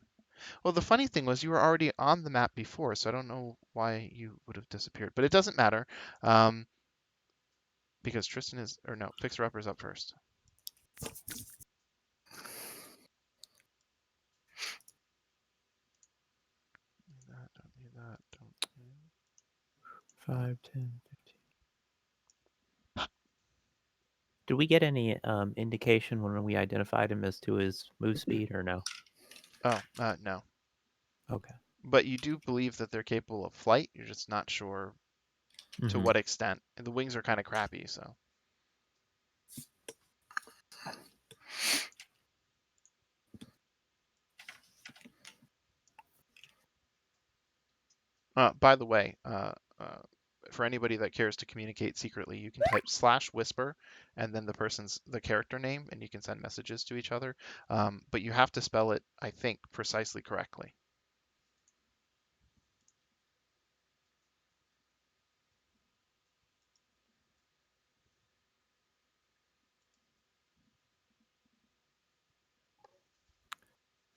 Well, the funny thing was you were already on the map before, so I don't know why you would have disappeared. But it doesn't matter, because Tristan is, or no, Fixer Upper is up first. Don't need that. Don't need 5, 10, 15. Did we get any indication when we identified him as to his move speed or no? that. Oh, no. Okay. But you do believe that they're capable of flight. You're just not sure to what extent. And the wings are kind of crappy, so. By the way, for anybody that cares to communicate secretly, you can type /whisper and then the character name, and you can send messages to each other. But you have to spell it, I think, precisely correctly.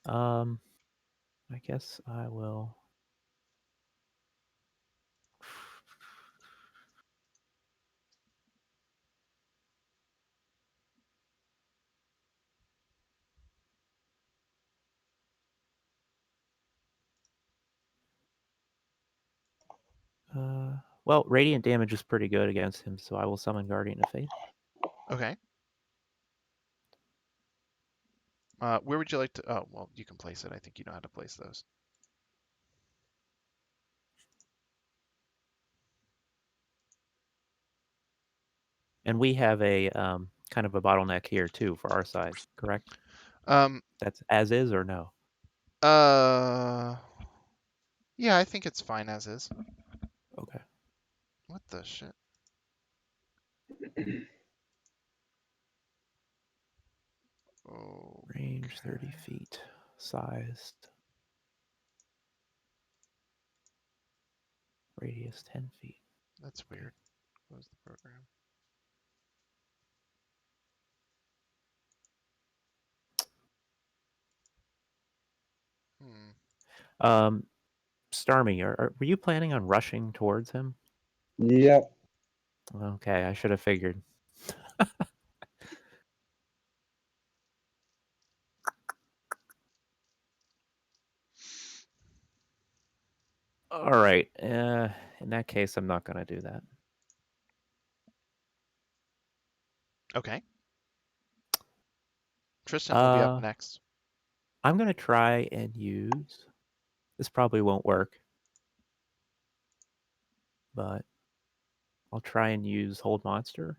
I guess I will. Well, radiant damage is pretty good against him, so I will summon Guardian of Fate. Okay. Where would you like to? Oh, well, you can place it. I think you know how to place those. And we have a kind of a bottleneck here too for our side, correct? Um, That's as is or no? yeah, I think it's fine as is. Okay. What the shit? Range 30 Okay. feet. Sized. Radius 10 feet. That's weird. Close the program. Starmy, were you planning on rushing towards him? Yep. Okay, I should have figured. All right. In that case, I'm not going to do that. Okay. Tristan will be up next. I'm going to try and use. This probably won't work, but I'll try and use Hold Monster.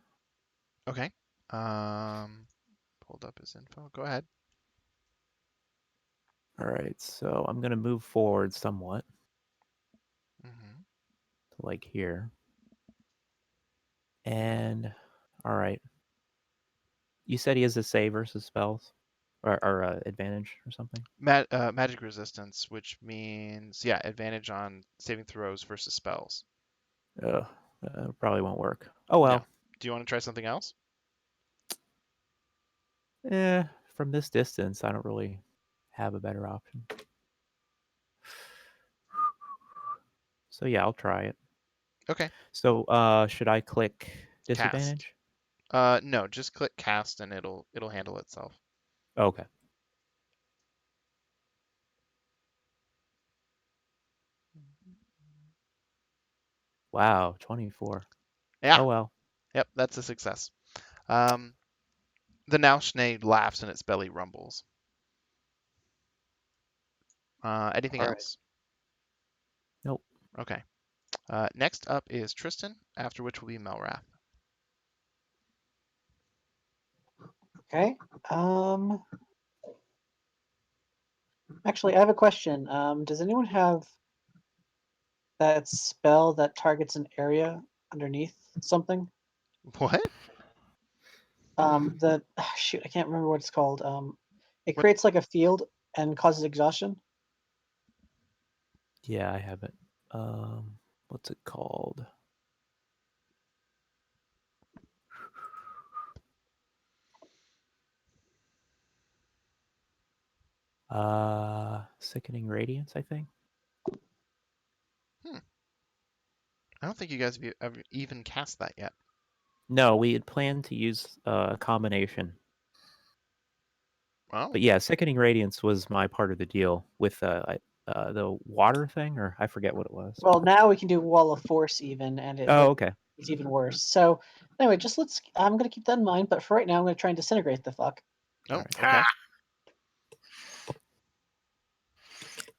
Okay. Pulled up his info. Go ahead. All right, so I'm going to move forward somewhat. like here. And all right. You said he has a save versus spells, or advantage or something. Magic resistance, which means yeah, advantage on saving throws versus spells. Ugh, probably won't work. Oh well. No. Do you want to try something else? From this distance, I don't really have a better option. So yeah, I'll try it. Okay. So should I click disadvantage? No, just click cast and it'll handle itself. Okay. Wow, 24. Yeah. Oh well. Yep, that's a success. The now Snee laughs and its belly rumbles. Anything All right. else? Nope. Okay. Next up is Tristan, after which will be Melrath. Okay. Actually, I have a question. Does anyone have that spell that targets an area underneath something? What? Shoot, I can't remember what it's called. It What? creates like a field and causes exhaustion. Yeah, I have it. What's it called? Sickening Radiance, I think. I don't think you guys have ever even cast that yet. No, we had planned to use a combination. Oh. But yeah, Sickening Radiance was my part of the deal with the water thing, or I forget what it was. Well, now we can do Wall of Force even, and Oh, okay. it's even worse. So anyway, I'm gonna keep that in mind. But for right now, I'm gonna try and disintegrate the fuck. Oh, Alright. okay.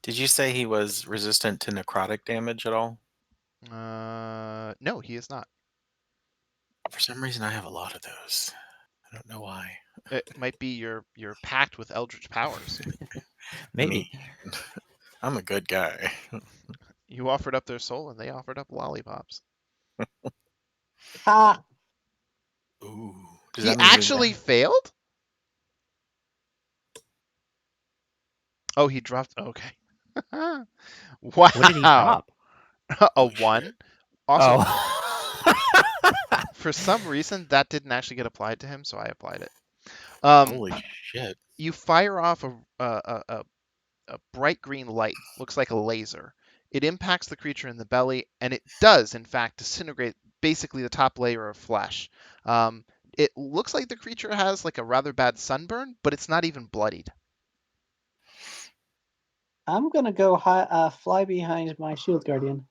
Did you say he was resistant to necrotic damage at all? No, he is not. For some reason, I have a lot of those. I don't know why. It might be your pact with eldritch powers. Maybe. I'm a good guy. You offered up their soul, and they offered up lollipops. Ha! Ooh. Does He that mean actually failed? Oh, he dropped. Okay. Wow. What did he drop? A Holy 1. shit. Also, Oh. for some reason, that didn't actually get applied to him, so I applied it. Holy shit. You fire off a bright green light, looks like a laser. It impacts the creature in the belly, and it does, in fact, disintegrate basically the top layer of flesh. It looks like the creature has like a rather bad sunburn, but it's not even bloodied. I'm gonna go fly behind my shield guardian.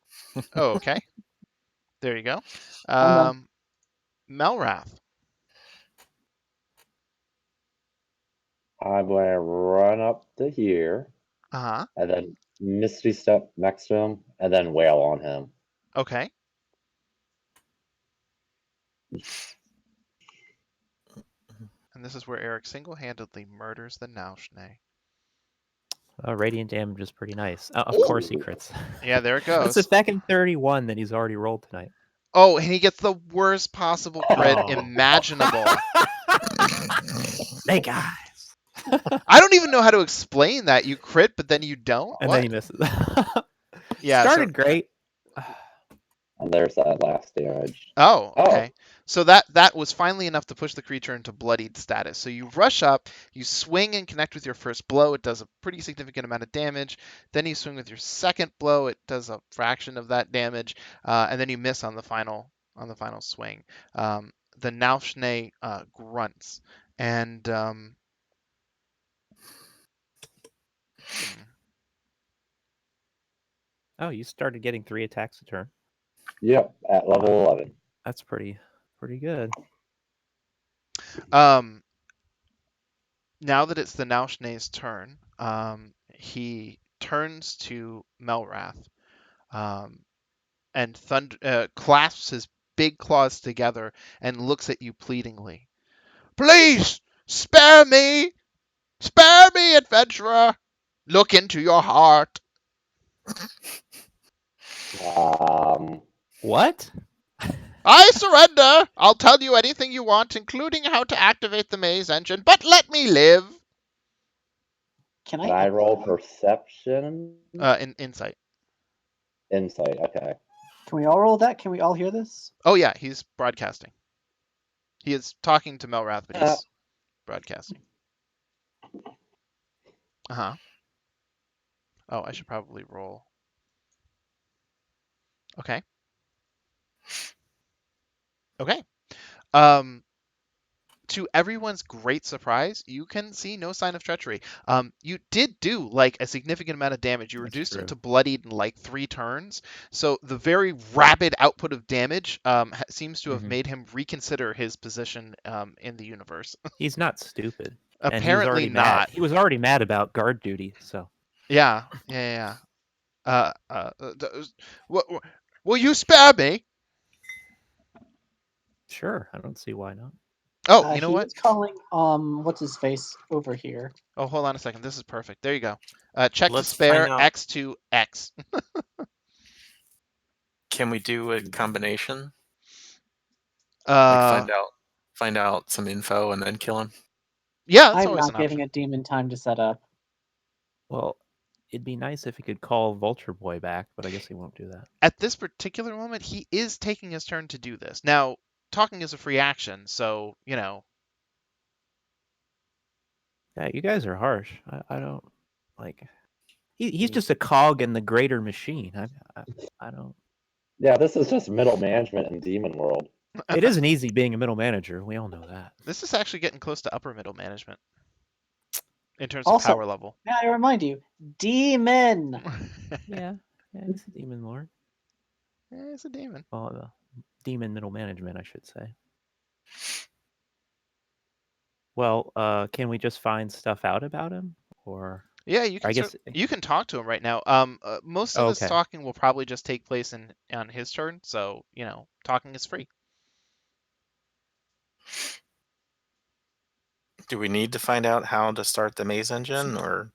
Oh, okay. There you go. I'm done. Melrath. I'm going to run up to here Uh-huh. and then Misty Step next to him and then wail on him. Okay. And this is where Eric single-handedly murders the Naushne. Radiant damage is pretty nice. Of Ooh. course he crits. Yeah, there it That's goes. the second 31 that he's already rolled tonight. Oh, and he gets the worst possible crit Oh. imaginable. Snake eyes. I don't even know how to explain that. You crit, but then you don't? And What? then he misses. Yeah, Started great. And there's that last damage. Oh, Oh. okay. So that was finally enough to push the creature into bloodied status. So you rush up, you swing and connect with your first blow. It does a pretty significant amount of damage. Then you swing with your second blow. It does a fraction of that damage, and then you miss on the final swing. The Naushne grunts and Oh, you started getting 3 attacks a turn. Yep, at level 11. That's pretty good. now that it's the Naushne's turn, he turns to Melrath, and clasps his big claws together and looks at you pleadingly. Please, spare me! Spare me, adventurer! Look into your heart. Um, What? I surrender! I'll tell you anything you want, including how to activate the maze engine, but let me live! Can Can I I? roll perception? Insight. Insight. Okay. Can we all roll that? Can we all hear this? Oh yeah, he's broadcasting. He is talking to Melrath, but he's broadcasting. Uh-huh. Oh, I should probably roll. Okay. Okay. To everyone's great surprise, you can see no sign of treachery. You did do like a significant amount of damage. You That's reduced him true. to bloodied in like 3 turns. So the very rapid output of damage seems to have Mhm. made him reconsider his position in the universe. He's not stupid. And he was Apparently already mad. not. He was already mad about guard duty, so. Yeah. Yeah. Yeah. Will you spare me? Sure, I don't see why not. Oh, you know He what? was calling what's his face over here. Oh, hold on a second. This is perfect. There you go. Check to Let's spare find out. X to X. Can we do a combination? Like Uh, find out some info and then kill him? yeah, that's I'm always an not giving option. a demon time to set up. Well, it'd be nice if he could call Vulture Boy back, but I guess he won't do that. At this particular moment, he is taking his turn to do this. Now, talking is a free action, so, you know. Yeah, you guys are harsh. I don't like. He's just a cog in the greater machine. I don't. Yeah, this is just middle management in demon world. It isn't easy being a middle manager. We all know that. This is actually getting close to upper middle management in terms of Also, power level. may I remind you, demon. Yeah, he's a demon lord. Yeah, it's a demon. Well, demon middle management, I should say. Well, can we just find stuff out about him, or Yeah, you can I guess? you can talk to him right now. Most of Oh, this okay. talking will probably just take place on his turn, so you know, talking is free. Do we need to find out how to start the maze engine, or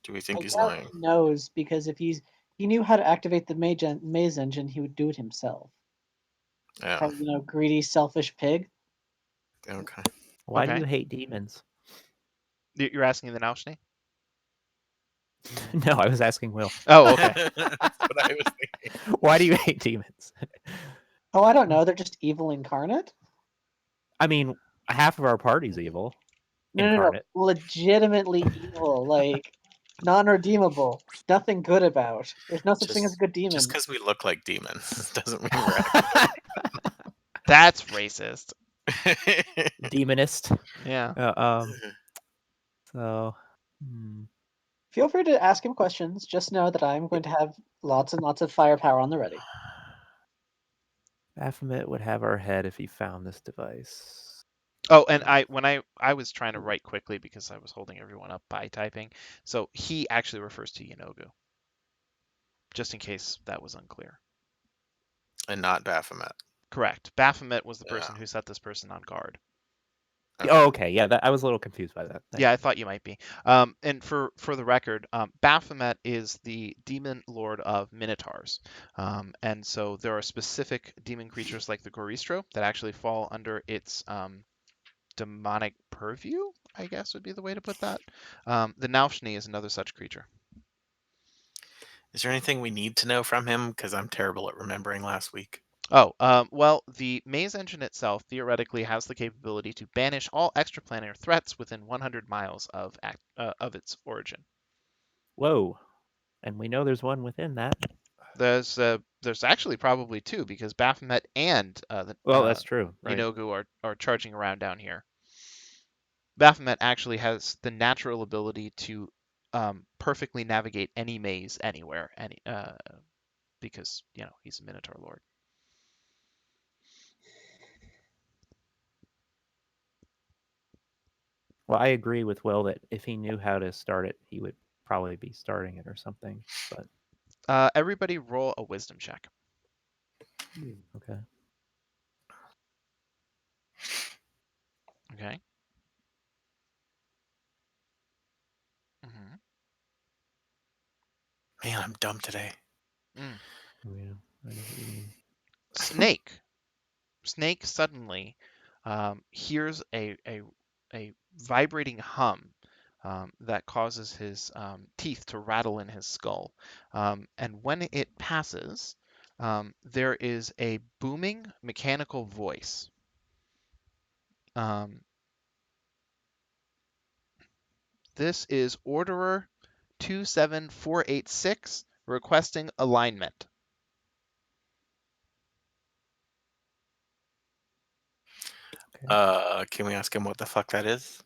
do we think I he's doubt lying? he knows because if he knew how to activate the maze engine, he would do it himself. Yeah. Probably, greedy, selfish pig. Okay. Why do Okay. you hate demons? You're asking the Naushni? No, I was asking Will. Oh, okay. That's what I was thinking. Why do you hate demons? Oh, I don't know. They're just evil incarnate. I mean, half of our party's evil. No, Incarnate. legitimately evil, like non-redeemable. Nothing good about. There's no such thing as a good demon. Just because we look like demons doesn't mean we're actually. That's racist. Demonist. Yeah. So. Feel free to ask him questions. Just know that I'm going to have lots and lots of firepower on the ready. Baphomet would have our head if he found this device. Oh, and when I was trying to write quickly because I was holding everyone up by typing, so he actually refers to Yeenoghu, just in case that was unclear. And not Baphomet. Correct. Baphomet was the person Yeah. who set this person on guard. Okay. Oh, okay. Yeah, I was a little confused by that. Yeah, I thought you might be. And for the record, Baphomet is the demon lord of Minotaurs. And so there are specific demon creatures like the Goristro that actually fall under its demonic purview, I guess would be the way to put that. The Naushni is another such creature. Is there anything we need to know from him? Because I'm terrible at remembering last week. Oh, well, the maze engine itself theoretically has the capability to banish all extraplanar threats within 100 miles of its origin. Whoa. And we know there's one within that. There's actually probably 2 because Baphomet and Well, that's true. Right. Yeenoghu are charging around down here. Baphomet actually has the natural ability to perfectly navigate any maze anywhere, because he's a Minotaur Lord. Well, I agree with Will that if he knew how to start it, he would probably be starting it or something. But Everybody roll a wisdom check. okay. Okay. Mm-hmm. Man, I'm dumb today. Mm. Yeah. Snake suddenly hears a vibrating hum that causes his teeth to rattle in his skull. And when it passes, there is a booming mechanical voice. This is Orderer 27486 requesting alignment. Can we ask him what the fuck that is?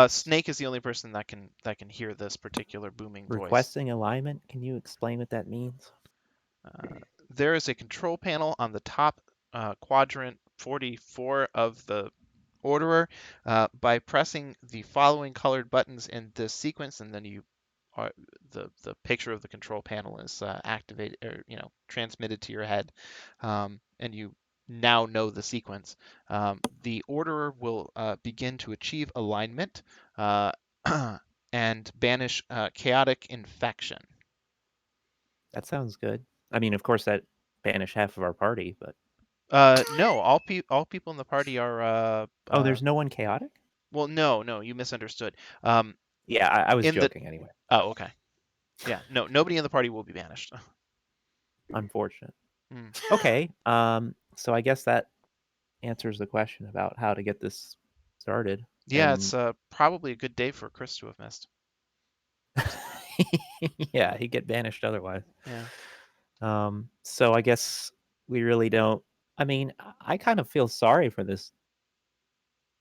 Snake is the only person that can hear this particular booming voice. Requesting alignment. Can you explain what that means? There is a control panel on the top quadrant 44 of the Orderer. By pressing the following colored buttons in this sequence, and then the picture of the control panel is activated, or transmitted to your head, and you now know the sequence. The Orderer will begin to achieve alignment and banish chaotic infection. That sounds good. I mean, of course, that banish half of our party, but No, all people in the party are. oh, there's no one chaotic. Well, no, you misunderstood. Yeah, I was in the joking anyway. Oh, okay. Yeah, no, nobody in the party will be banished. Unfortunate. Hmm. Okay. So I guess that answers the question about how to get this started. Yeah, And it's probably a good day for Chris to have missed. yeah, he'd get banished otherwise. Yeah. So I guess we really don't. I mean, I kind of feel sorry for this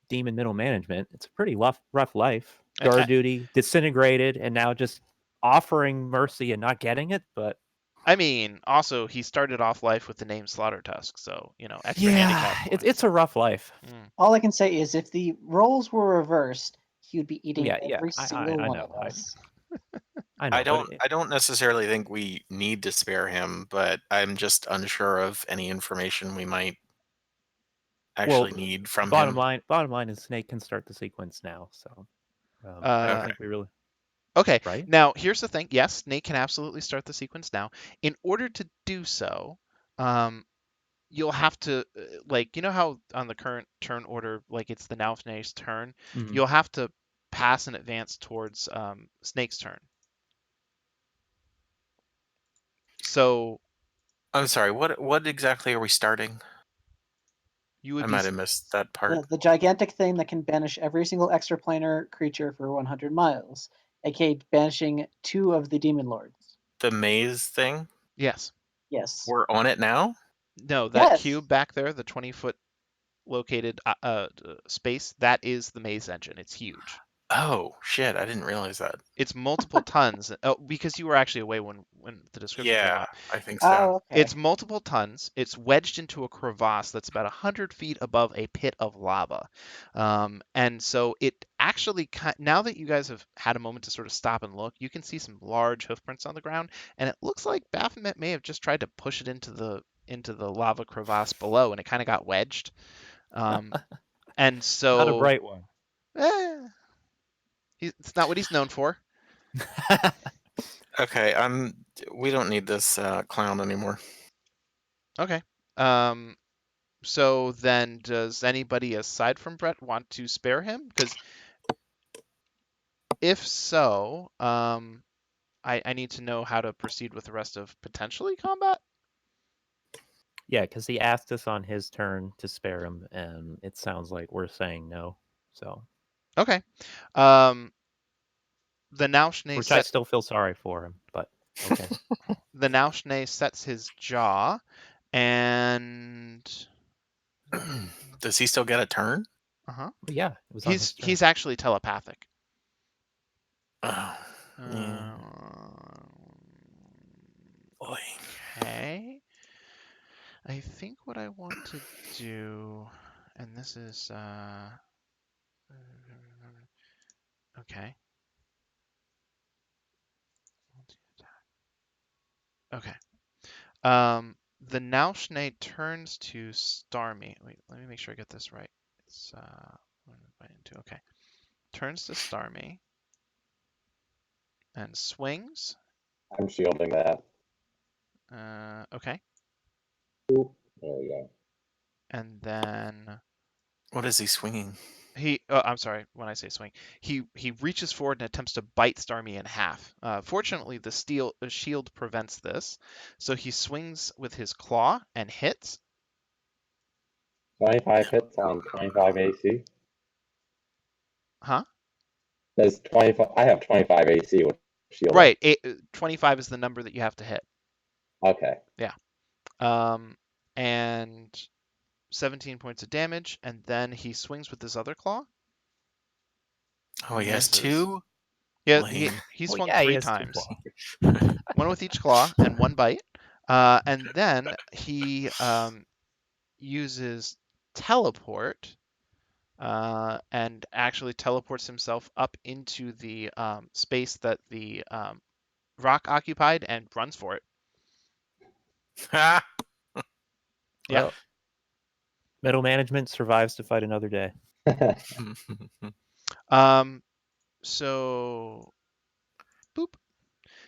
demon middle management. It's a pretty rough life. Guard duty, disintegrated, and now just offering mercy and not getting it. But I mean, also he started off life with the name Slaughtertusk, so extra handicap points. it's a rough life. All I can say is if the roles were reversed, he would be eating every single one of us. I know. I don't necessarily think we need to spare him, but I'm just unsure of any information we might actually need from him. Bottom line is Snake can start the sequence now. So I don't think we really. Okay. Right. Now here's the thing. Yes, Snake can absolutely start the sequence now. In order to do so, you'll have to how on the current turn order, like it's the Naufne's turn, you'll have to pass and advance towards Snake's turn. So I'm sorry, what exactly are we starting? I might have missed that part. The gigantic thing that can banish every single extraplanar creature for 100 miles, aka banishing 2 of the demon lords. The maze thing? Yes. Yes. We're on it now? No, that cube back there, the 20-foot located space, that is the maze engine. It's huge. Oh shit! I didn't realize that. It's multiple tons. Oh, because you were actually away when the description came up. I think so. Oh, okay. It's multiple tons. It's wedged into a crevasse that's about 100 feet above a pit of lava. And so it actually, now that you guys have had a moment to sort of stop and look, you can see some large hoof prints on the ground, and it looks like Baphomet may have just tried to push it into the lava crevasse below, and it kind of got wedged. And so not a bright one. It's not what he's known for. Okay, we don't need this clown anymore. Okay. So then, does anybody aside from Brett want to spare him? Because if so, I need to know how to proceed with the rest of potentially combat. Yeah, because he asked us on his turn to spare him, and it sounds like we're saying no. So okay. The Naufne which I still feel sorry for him, but okay. The Naufne sets his jaw, and does he still get a turn? Yeah, it was on his turn. He's actually telepathic. Oh, yeah. Boy. Okay. I think what I want to do, and this is okay. Okay. The Naufne turns to Starmie. Wait, let me make sure I get this right. It's okay. Turns to Starmie and swings. I'm shielding that. Okay. There we go. And then What is he swinging? I'm sorry, when I say swing, he reaches forward and attempts to bite Starmie in half. Fortunately, the shield prevents this, so he swings with his claw and hits. 25 hits on 25 AC. Huh? There's 25. I have 25 AC with shield. Right. 25 is the number that you have to hit. Okay. Yeah. And 17 points of damage, and then he swings with his other claw. Oh, he has Misses. two? Yeah, Lame. he Well, swung yeah, he 3 has two times. claws. One with each claw and 1 bite. And then he uses teleport and actually teleports himself up into the space that the rock occupied and runs for it. Ha! Yeah. Well, middle management survives to fight another day. So, boop.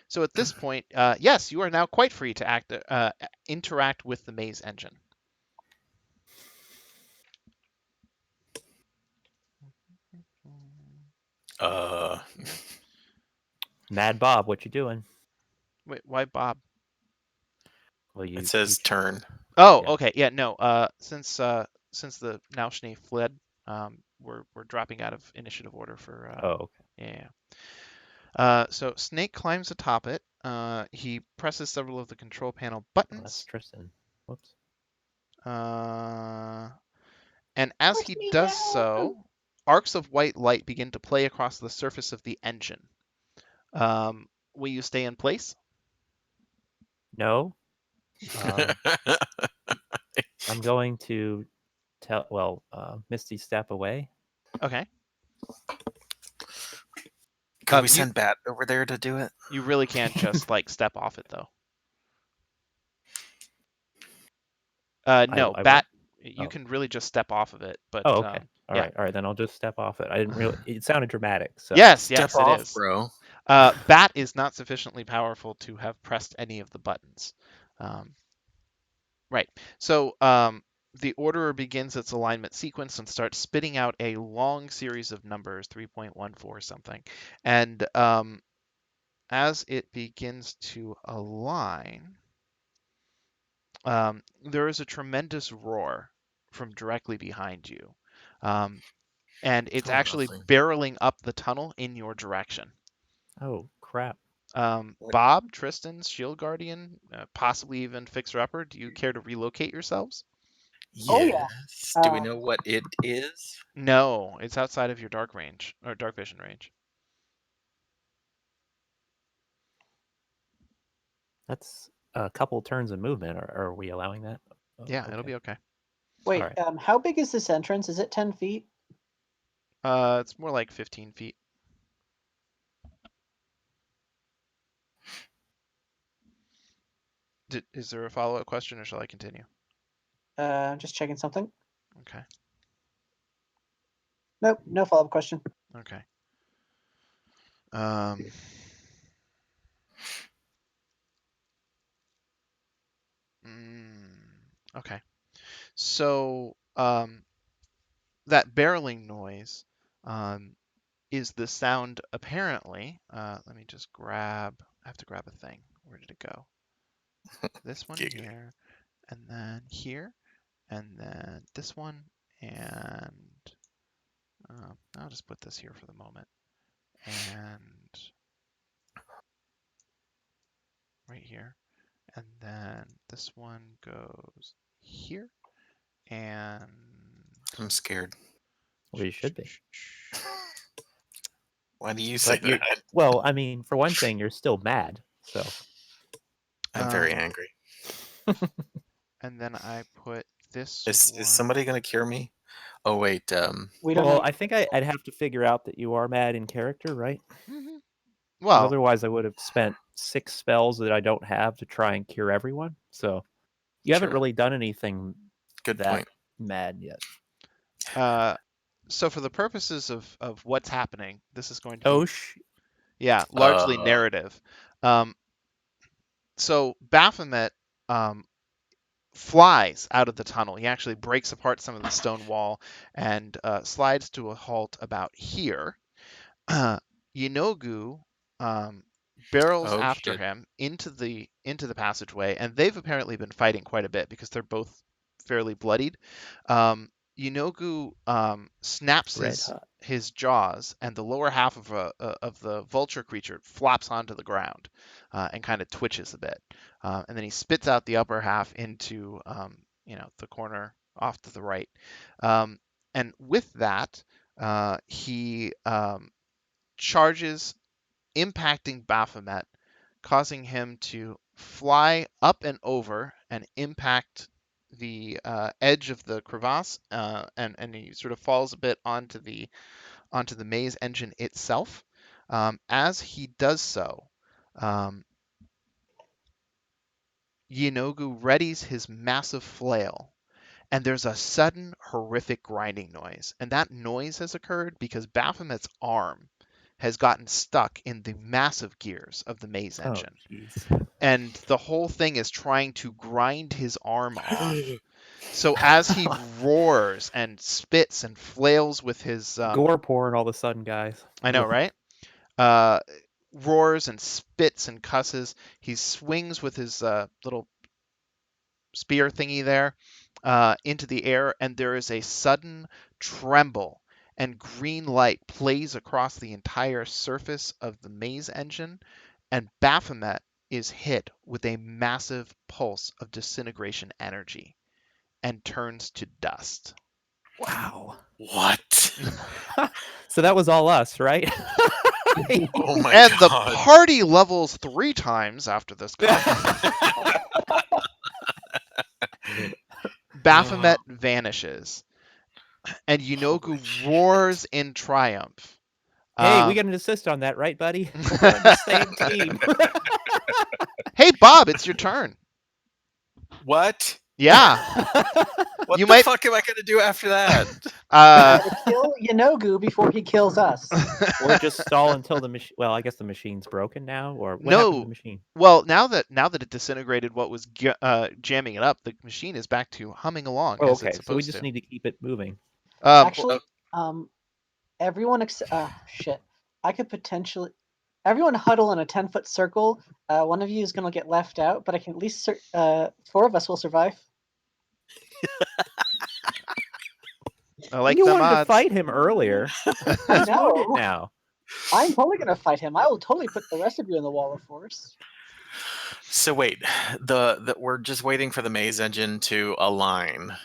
So at this point, yes, you are now quite free to interact with the maze engine. Mad Bob, what you doing? Wait, why Bob? Well, you. It says turn. Oh, Yeah. okay, yeah, no. Since the now Snee fled, we're dropping out of initiative order for Oh, okay. yeah. So Snake climbs atop it. He presses several of the control panel Oh, that's buttons. Tristan. Whoops. And as Push he me does down. so, arcs of white light begin to play across the surface of the engine. Will you stay in place? No. I'm going to Misty step away. Okay. Could we You send Bat over there to do it? you really can't just like step off it though. No, I Bat. won't. You Oh. can really just step off of it, but Oh, okay. yeah. All right. Then I'll just step off it. I didn't really. It sounded dramatic. So. Yes, Step yes, it off, is. bro. Bat is not sufficiently powerful to have pressed any of the buttons. Right. So the orderer begins its alignment sequence and starts spitting out a long series of numbers, 3.14 something. And as it begins to align, there is a tremendous roar from directly behind you. And it's Oh, actually lovely. barreling up the tunnel in your direction. Oh crap. Bob, Tristan's Shield Guardian, possibly even Fixer Upper, do you care to relocate yourselves? Oh, yeah. Yes. Do we know what it is? No, it's outside of your dark range or dark vision range. That's a couple turns of movement. Are we allowing that? Oh, Yeah, okay. it'll be okay. Wait, Alright. how big is this entrance? Is it 10 feet? It's more like 15 feet. Is there a follow-up question, or shall I continue? Just checking something. Okay. Nope, no follow-up question. Okay. Okay. So that barreling noise is the sound apparently. Let me just grab. I have to grab a thing. Where did it go? This one Giggity. here, and then here, and then this one, and I'll just put this here for the moment, and right here, and then this one goes here, and I'm scared. Well, you should be. Why do you say But you're, that? well, I mean, for one thing, you're still mad. So. I'm very angry. And then I put this. Is one. somebody gonna cure me? Oh wait. We don't Well, know. I think I'd have to figure out that you are mad in character, right? Mhm. 'Cause Well, otherwise, I would have spent 6 spells that I don't have to try and cure everyone. So you haven't Sure. really done anything Good that point. mad yet. so for the purposes of what's happening, this is going to be Oh, largely narrative. So Baphomet flies out of the tunnel. He actually breaks apart some of the stone wall and slides to a halt about here. Yeenoghu barrels Oh after shit. him into the passageway, and they've apparently been fighting quite a bit because they're both fairly bloodied. Yeenoghu snaps Red hot. his jaws, and the lower half of the vulture creature flops onto the ground and kind of twitches a bit, and then he spits out the upper half into the corner off to the right, and with that he charges, impacting Baphomet, causing him to fly up and over and impact the edge of the crevasse, and he sort of falls a bit onto the maze engine itself. As he does so, Yeenoghu readies his massive flail, and there's a sudden horrific grinding noise. And that noise has occurred because Baphomet's arm has gotten stuck in the massive gears of the maze Oh, engine. jeez. And the whole thing is trying to grind his arm off. So as he roars and spits and flails with his Gore porn all of a sudden, guys. I know, Ugh. right? Roars and spits and cusses. He swings with his little spear thingy there into the air, and there is a sudden tremble, and green light plays across the entire surface of the maze engine, and Baphomet is hit with a massive pulse of disintegration energy and turns to dust. Wow. What? So that was all us, right? Oh my And the god. party levels 3 times after this combat. Baphomet vanishes, and Yeenoghu Holy roars shit. in triumph. Hey, we got an assist on that, right, buddy? We're on the same team. Hey, Bob, it's your turn. What? Yeah. What You the might- fuck am I gonna do after that? To kill Yeenoghu before he kills us. Or just stall until the machine. Well, I guess the machine's broken now. Or what happened No. to the machine? Well, now that it disintegrated what was jamming it up, the machine is back to humming along Oh, as okay. it's So we supposed just to. need to keep it moving. Actually, everyone shit. I could potentially. Everyone huddle in a 10-foot circle. One of you is gonna get left out, but I can at least 4 of us will survive. I like you them wanted to odds. fight him earlier. I He's wounded know. now. I'm totally gonna fight him. I will totally put the rest of you in the wall of force. So wait, we're just waiting for the maze engine to align,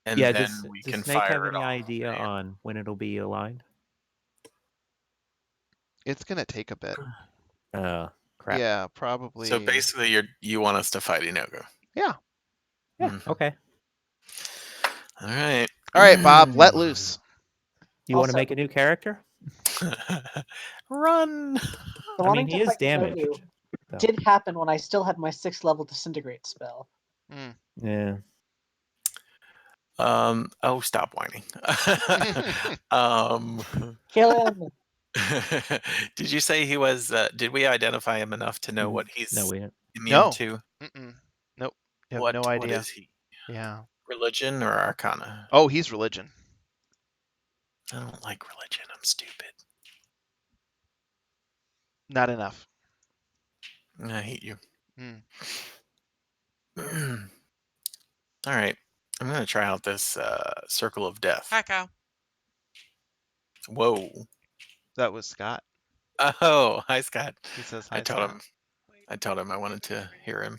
and Yeah, then does we can Snake have fire it any off. idea right? on when it'll be aligned? It's gonna take a bit. Crap. Yeah, probably. So basically, you want us to fight Yeenoghu. Yeah. Yeah, Mhm. okay. All right. All right, Bob, let loose. You want to Also- make a new character? Run. The I wanting mean, he to is fight damaged. Yeenoghu so. did happen when I still had my 6th level disintegrate spell. Mm. Yeah. Oh, stop whining. Kill him. Did you say he was? Did we identify him enough to know what he's No, we didn't. immune No. to? Mm-mm. Nope. You have What? no What idea. is he? Yeah. Religion or Arcana? Oh, he's religion. I don't like religion. I'm stupid. Not enough. I hate you. Mm. All right. I'm gonna try out this circle of death. Hi, Kyle. Whoa. That was Scott. Oh, hi, Scott. He says hi, I told Scott. him. I told him I wanted to hear him.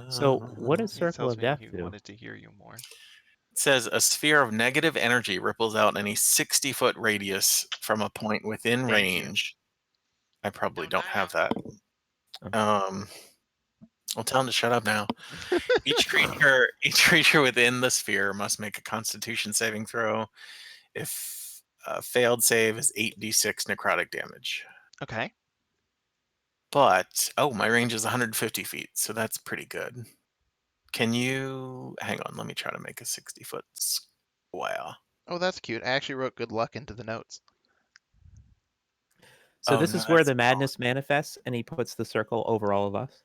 So, what does He Circle tells of me Death he do? wanted to hear you more. It says a sphere of negative energy ripples out any 60-foot radius from a point within Thank you. range. I probably don't have that. Oh. I'll tell him to shut up now. Each creature within the sphere must make a Constitution saving throw. If failed save is 8d6 necrotic damage. Okay. But my range is 150 feet, so that's pretty good. Can you hang on? Let me try to make a 60-foot square. Oh, that's cute. I actually wrote good luck into the notes. So Oh, this no, is where that's the a madness manifests, and he puts the circle over all of us.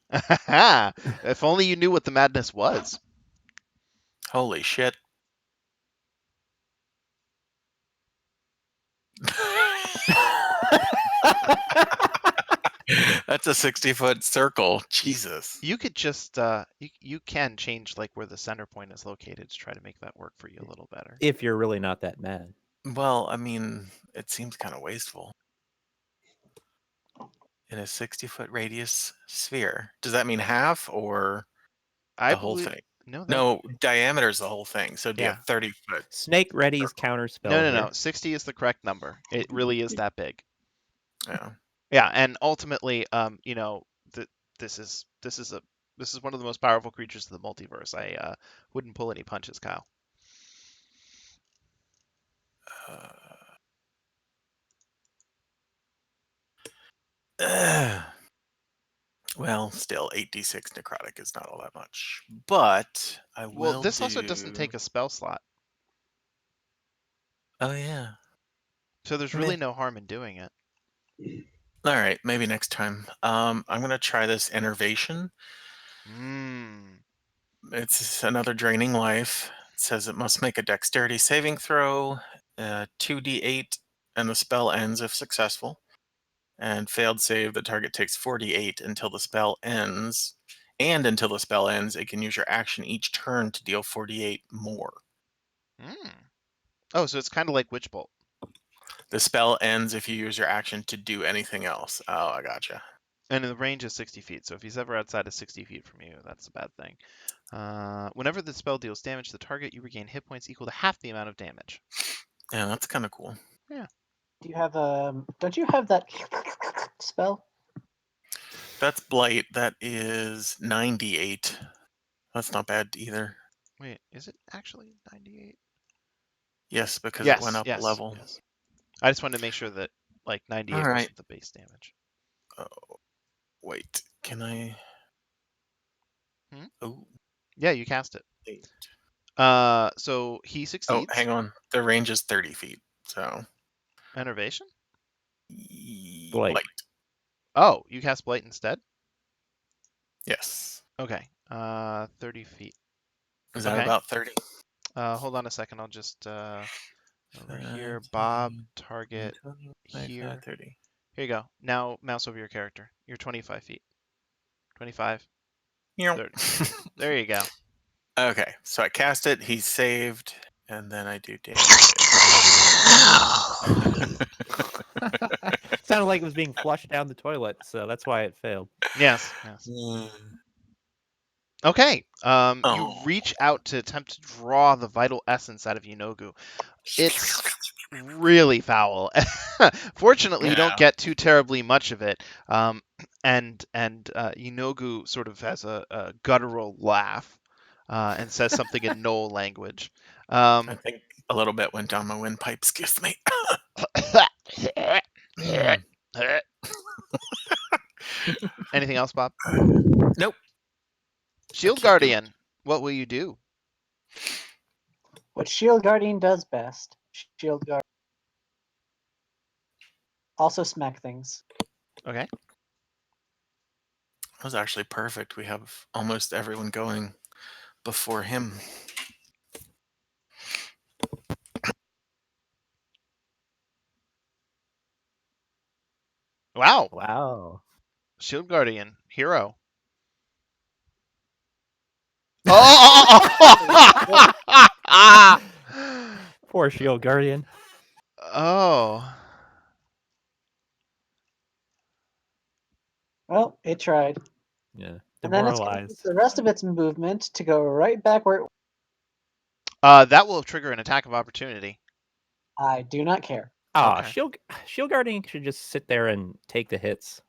If only you knew what the madness was. Holy shit. That's a 60-foot circle. Jesus. You could just you can change like where the center point is located to try to make that work for you a little better. If you're really not that mad. Well, I mean, it seems kind of wasteful. In a 60-foot radius sphere. Does that mean half or I the whole believe thing? no, that No, diameter is the whole thing. So it'd be a yeah. 30-foot. Snake Ready's counter spell No, here. 60 is the correct number. It really is that big. Yeah. Yeah, and ultimately, this is one of the most powerful creatures of the multiverse. I wouldn't pull any punches, Kyle. Well, still 8d6 necrotic is not all that much. But I will Well, this also doesn't take a spell slot, Oh yeah. so there's really no harm in doing it. All right, maybe next time. I'm gonna try this Enervation. It's another draining life. It says it must make a dexterity saving throw, 2d8, and the spell ends if successful. And failed save, the target takes 48 until the spell ends. And until the spell ends, it can use your action each turn to deal 48 more. Oh, so it's kind of like Witch Bolt. The spell ends if you use your action to do anything else. Oh, I gotcha. And the range is 60 feet, so if he's ever outside of 60 feet from you, that's a bad thing. Whenever the spell deals damage to the target, you regain hit points equal to half the amount of damage. Yeah, that's kind of cool. Yeah. Do you have don't you have that spell? That's Blight. That is 98. That's not bad either. Wait, is it actually 98? Yes, because Yes, it went up a level. yes. I just wanted to make sure that like 98 All right. wasn't the base damage. Oh, wait. Can I? Oh, Yeah, you cast it. 8. So he Oh, succeeds. hang on. The range is 30 feet. So. Enervation? Blight. Oh, you cast Blight instead? Yes. Okay. 30 feet. Is that Okay. about 30? Hold on a second. I'll just over here. Bob, target 25, here. 30. Here you go. Now mouse over your character. You're 25 feet. 25. Meow. 30. There you go. Okay, so I cast it. He saved, and then I do damage. Sounded like it was being flushed down the toilet, so that's why it failed. Yes. Okay. You Oh. reach out to attempt to draw the vital essence out of Yeenoghu. It's really foul. Fortunately, you don't get too terribly much of it. And Yeenoghu sort of has a guttural laugh and says something in Knoll language. I think a little bit went down my windpipe. Excuse me. Anything else, Bob? Nope. Shield Guardian, what will you do? What Shield Guardian does best. Shield Guard. Also smack things. Okay. That was actually perfect. We have almost everyone going before him. Wow. Wow. Shield Guardian, hero. Oh! Poor Shield Guardian. Oh. Well, it tried. Yeah. And then it's gonna use Demoralized. the rest of its movement to go right back where That will trigger an attack of opportunity. I do not care. Ah, Okay. Shield Guardian should just sit there and take the hits.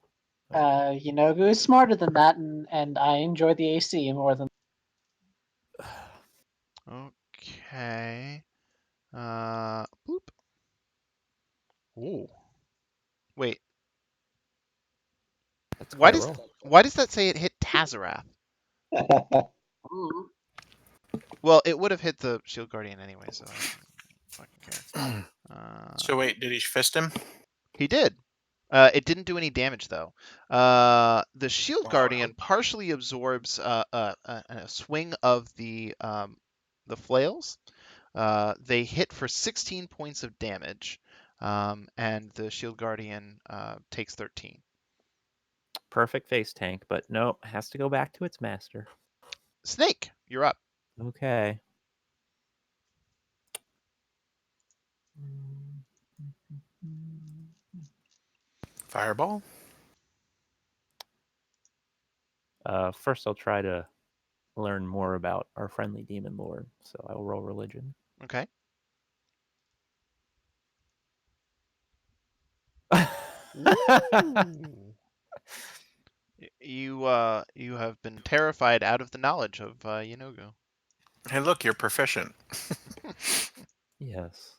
Yeenoghu is smarter than that, and I enjoy the AC more than. Okay. Boop. Ooh. Wait. That's Why quite a does roll. why does that say it hit Tazarath? Well, it would have hit the Shield Guardian anyway, so I don't fucking care. So wait, did he fist him? He did. It didn't do any damage though. The shield Well, guardian partially absorbs a swing of the flails. They hit for 16 points of damage, and the shield guardian takes 13. Perfect face tank, but no, has to go back to its master. Snake, you're up. Okay. Fireball. First, I'll try to learn more about our friendly demon lord, so I will roll religion. Okay. You have been terrified out of the knowledge of Yeenoghu. Hey, look, you're proficient. Yes.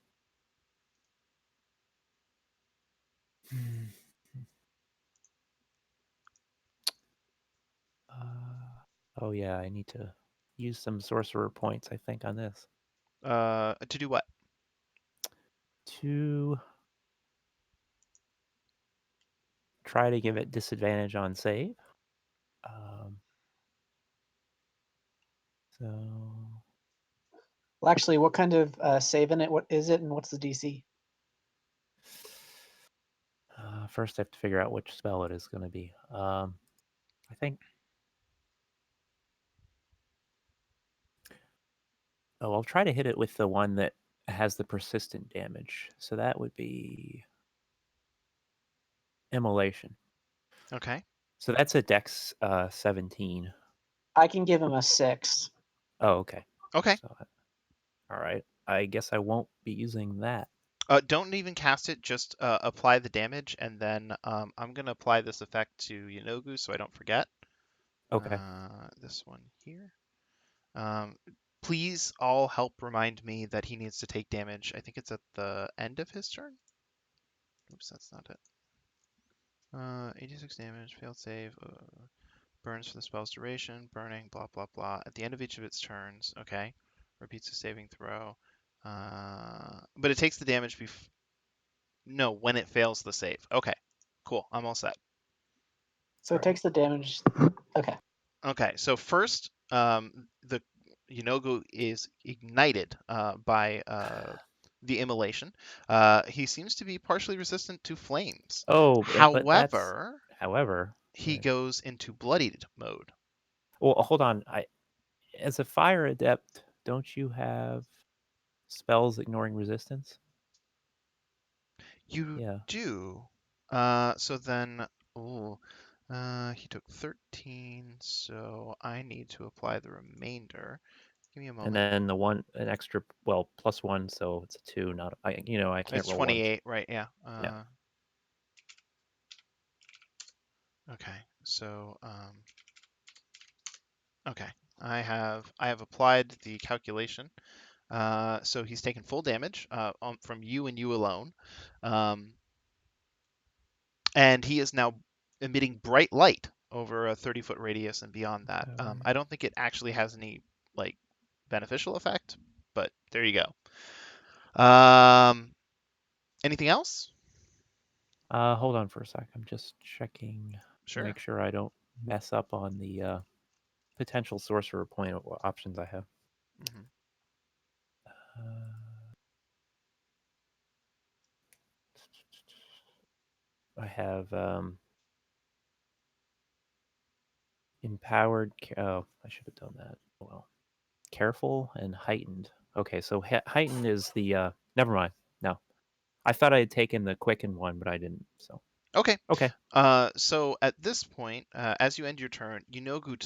Oh yeah, I need to use some sorcerer points, I think, on this. To do what? To try to give it disadvantage on save. So Well, actually, what kind of save in it? What is it, and what's the DC? first I have to figure out which spell it is going to be. I think. Oh, I'll try to hit it with the one that has the persistent damage. So that would be Immolation. Okay. So that's a Dex 17. I can give him a 6. Oh, okay. Okay. So, all right. I guess I won't be using that. Don't even cast it. Just apply the damage, and then I'm gonna apply this effect to Yeenoghu so I don't forget. Okay. This one here. Please all help remind me that he needs to take damage. I think it's at the end of his turn. Oops, that's not it. 86 damage, failed save, burns for the spell's duration, burning, blah, blah, blah. At the end of each of its turns, okay. Repeats the saving throw. But it takes the damage no, when it fails the save. Okay, cool. I'm all set. So it takes the damage. Okay. Okay, so first, the Yeenoghu is ignited by the immolation. He seems to be partially resistant to flames. Oh, but that's. However, However, he goes into bloodied mode. well, hold on. As a fire adept, don't you have spells ignoring resistance? You Yeah. do. So then, he took 13, so I need to apply the remainder. Give me a And moment. then an extra, well, +1, so it's a 2. Not I can't It's roll 28, right? Yeah. Yeah. Okay. So, okay. I have applied the calculation. So he's taken full damage from you and you alone. And he is now emitting bright light over a 30-foot radius and beyond that. I don't think it actually has any like beneficial effect, but there you go. Anything else? Hold on for a sec. I'm just checking to Sure. make sure I don't mess up on the potential sorcerer point options I have. Mm-hmm. I have empowered. Oh, I should have done that. Well, careful and heightened. Okay, so heightened is the. Never mind. No, I thought I had taken the quickened one, but I didn't. So Okay. okay. So at this point, as you end your turn, Yeenoghu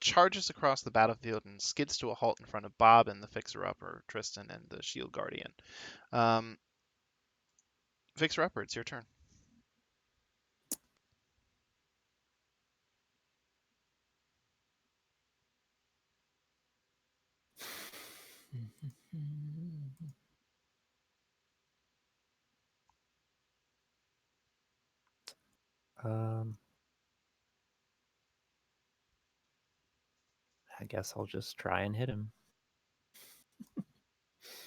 charges across the battlefield and skids to a halt in front of Bob and the Fixer-Upper, Tristan, and the Shield Guardian. Fixer-Upper, it's your turn. I guess I'll just try and hit him.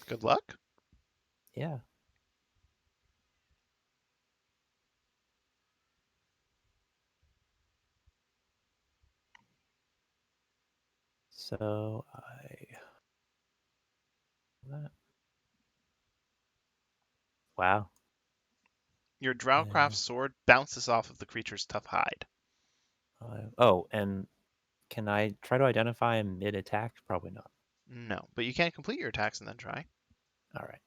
Good luck. Yeah. So I. That. Wow. Your Drowcraft sword bounces off of the creature's tough hide. Oh, and can I try to identify him mid-attack? Probably not. No, but you can complete your attacks and then try. All right.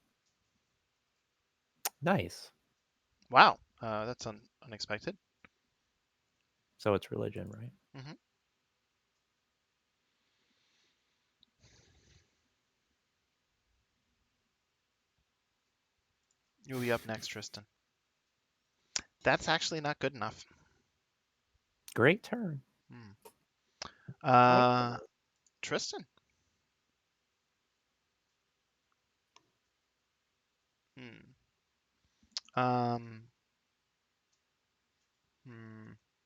Nice. Wow, that's unexpected. So it's religion, right? Mm-hmm. You'll be up next, Tristan. That's actually not good enough. Great turn. Tristan. Um.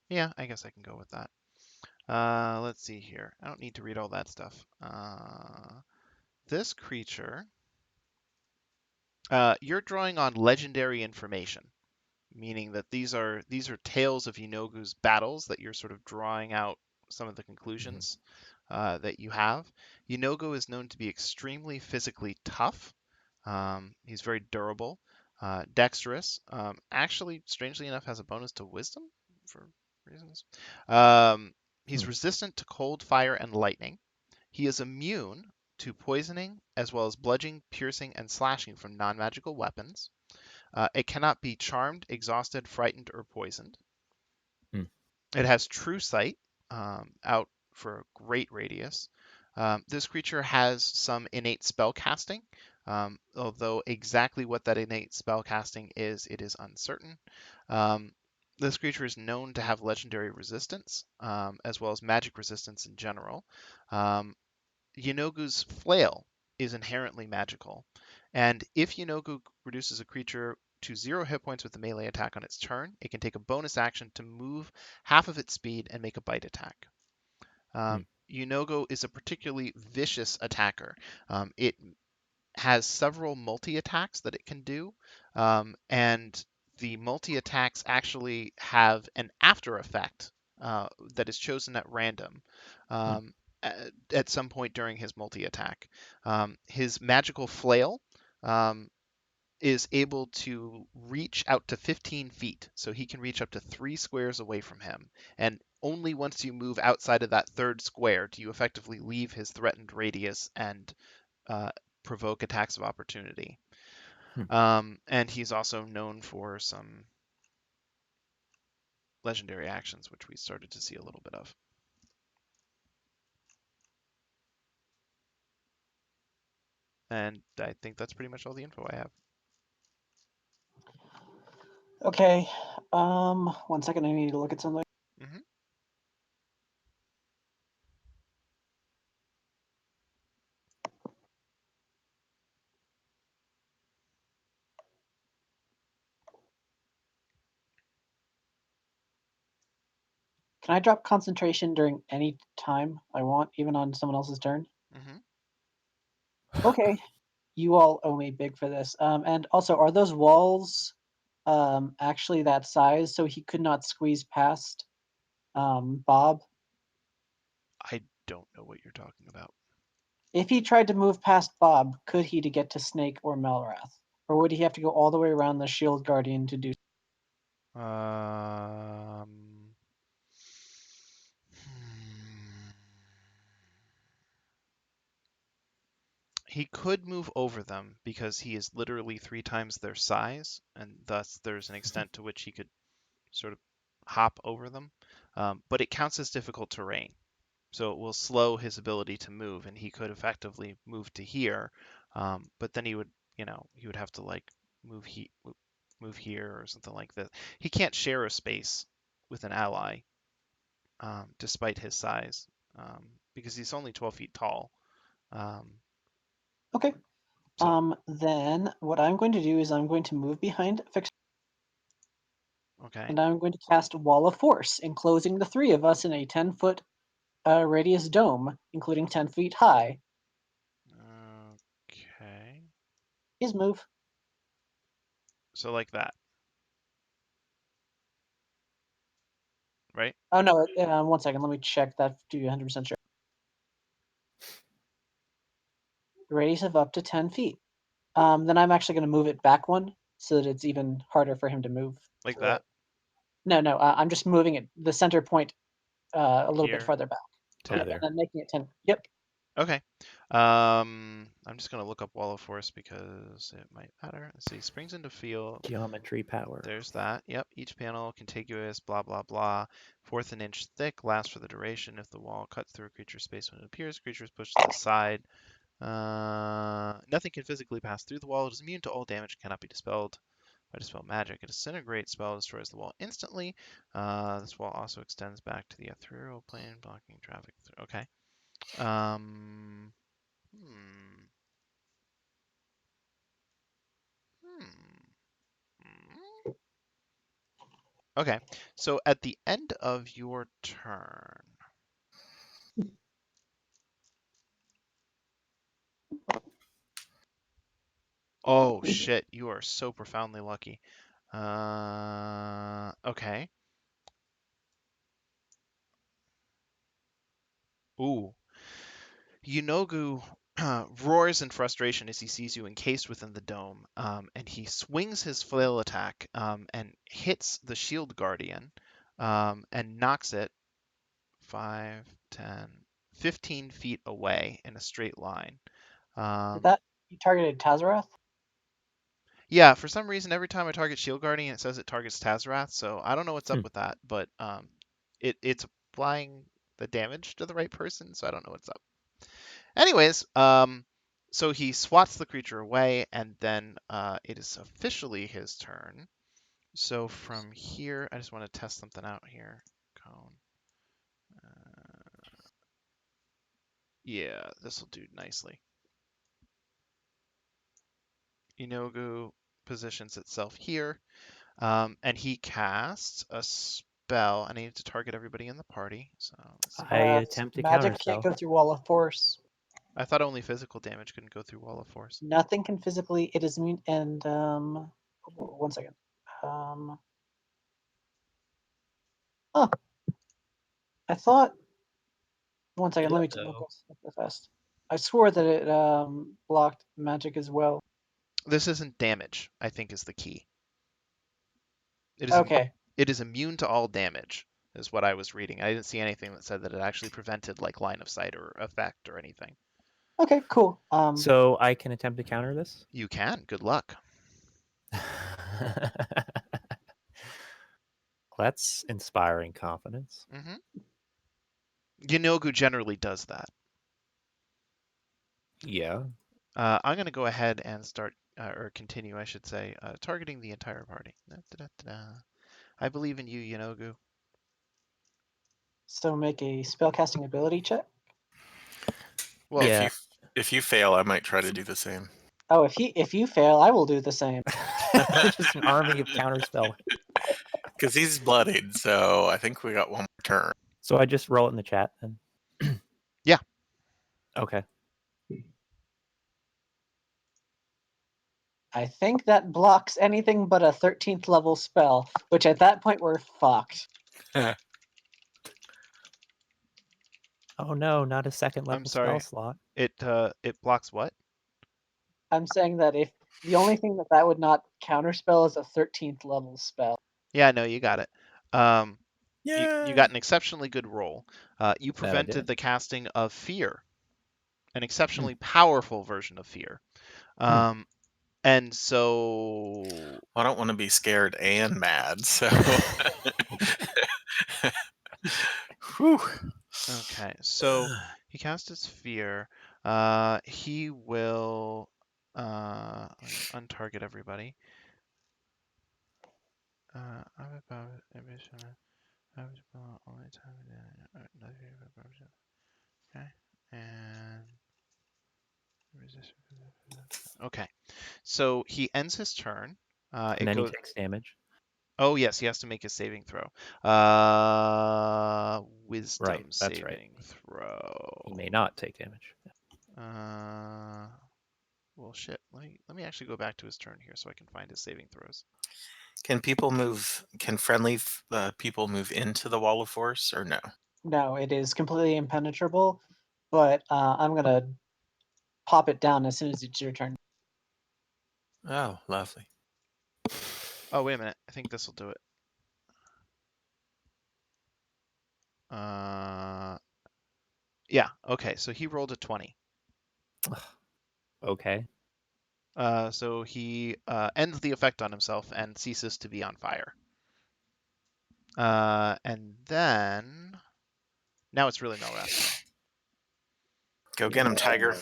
Yeah, I guess I can go with that. Let's see here. I don't need to read all that stuff. This creature. You're drawing on legendary information, meaning that these are tales of Yeenoghu's battles that you're sort of drawing out some of the conclusions that you have. Yeenoghu is known to be extremely physically tough. He's very durable, dexterous. Actually, strangely enough, has a bonus to wisdom for reasons. He's resistant to cold, fire, and lightning. He is immune to poisoning as well as bludgeoning, piercing, and slashing from non-magical weapons. It cannot be charmed, exhausted, frightened, or poisoned. It has true sight out for a great radius. This creature has some innate spell casting, although exactly what that innate spell casting is, it is uncertain. This creature is known to have legendary resistance, as well as magic resistance in general. Yeenoghu's flail is inherently magical, and if Yeenoghu reduces a creature to 0 hit points with a melee attack on its turn, it can take a bonus action to move half of its speed and make a bite attack. Yeenoghu is a particularly vicious attacker. It has several multi-attacks that it can do, and the multi-attacks actually have an after effect that is chosen at random at some point during his multi-attack. His magical flail is able to reach out to 15 feet, so he can reach up to 3 squares away from him. And only once you move outside of that third square do you effectively leave his threatened radius and provoke attacks of opportunity. And he's also known for some legendary actions, which we started to see a little bit of. And I think that's pretty much all the info I have. Okay. 1 second. I need to look at something. Mm-hmm. Can I drop concentration during any time I want, even on someone else's turn? Mm-hmm. Okay. You all owe me big for this. And also, are those walls actually that size so he could not squeeze past Bob? I don't know what you're talking about. If he tried to move past Bob, could he to get to Snake or Melrath? Or would he have to go all the way around the Shield Guardian to do? He could move over them because he is literally 3 times their size, and thus there's an extent to which he could sort of hop over them. But it counts as difficult terrain, so it will slow his ability to move, and he could effectively move to here. But then he would have to like move here or something like that. He can't share a space with an ally, despite his size, because he's only 12 feet tall. Okay. So Then what I'm going to do is I'm going to move behind Fix, okay. and I'm going to cast Wall of Force, enclosing the 3 of us in a 10-foot radius dome, including 10 feet high. Okay. His move. So like that, right? Oh no! 1 second. Let me check that to be 100% sure. radius of up to 10 feet. Then I'm actually going to move it back one so that it's even harder for him to move. Like to that? No. I'm just moving it, the center point, a little bit Here. farther back. 10. Yep, and then making it 10. Yep. Okay. I'm just gonna look up Wall of Force because it might matter. Let's see. Springs into field. Geometry power. There's that. Yep. Each panel contiguous. Blah blah blah. Fourth an inch thick. Lasts for the duration. If the wall cuts through a creature's space when it appears, creature is pushed to the side. Nothing can physically pass through the wall. It is immune to all damage. Cannot be dispelled by dispel magic. A disintegrate spell destroys the wall instantly. This wall also extends back to the ethereal plane, blocking traffic. Okay. Hmm. Okay, so at the end of your turn, oh shit, you are so profoundly lucky. Okay. Ooh. Yeenoghu roars in frustration as he sees you encased within the dome, and he swings his flail attack and hits the shield guardian and knocks it 5, 10, 15 feet away in a straight line. Did that you targeted Tazarath? Yeah, for some reason, every time I target Shield Guardian, it says it targets Tazarath, so I don't know what's up with that, but it's applying the damage to the right person, so I don't know what's up. Anyways, so he swats the creature away, and then it is officially his turn. So from here, I just want to test something out here. Cone. Yeah, this will do nicely. Yeenoghu positions itself here, and he casts a spell. I need to target everybody in the party. So let's see. I attempt to Magic counterspell. can't go through Wall of Force. I thought only physical damage couldn't go through Wall of Force. Nothing can physically. It is immune. And 1 second. Oh, I thought. 1 second. Let me look this fast. I swore that it blocked magic as well. This isn't damage, I think, is the key. It is Okay. It is immune to all damage, is what I was reading. I didn't see anything that said that it actually prevented like line of sight or effect or anything. Okay. Cool. So I can attempt to counter this? You can. Good luck. That's inspiring confidence. Yeenoghu generally does that. Yeah. I'm going to go ahead and start, or continue, I should say, targeting the entire party. I believe in you, Yeenoghu. So make a spellcasting ability check. Well, Yeah. If you fail, I might try to do the same. Oh, if you fail, I will do the same. Just an army of counterspell. Because he's bloodied, so I think we got one more turn. So I just roll it in the chat then? Yeah. Okay. I think that blocks anything but a 13th level spell, which at that point we're fucked. Oh no, not a second level I'm sorry. spell slot. It blocks what? I'm saying that if the only thing that would not counterspell is a 13th level spell. Yeah, no, you got it. You got an exceptionally good roll. You That I prevented did. the casting of fear, an exceptionally powerful version of fear. And so I don't want to be scared and mad, so. Whew. okay, so he cast his fear. He will untarget everybody. Okay, and okay, so he ends his turn. And It then goes. he takes damage. Oh yes, he has to make a saving throw. Wisdom Right, that's right. saving throw. He may not take damage. Well, shit. Let me actually go back to his turn here so I can find his saving throws. Can people move? Can friendly people move into the Wall of Force or no? No, it is completely impenetrable. But I'm gonna pop it down as soon as it's your turn. Oh, lovely. Oh, wait a minute. I think this will do it. Yeah. Okay. So he rolled a 20. Okay. So he ends the effect on himself and ceases to be on fire. And then now it's really Melrath's turn. Go get him, Tiger.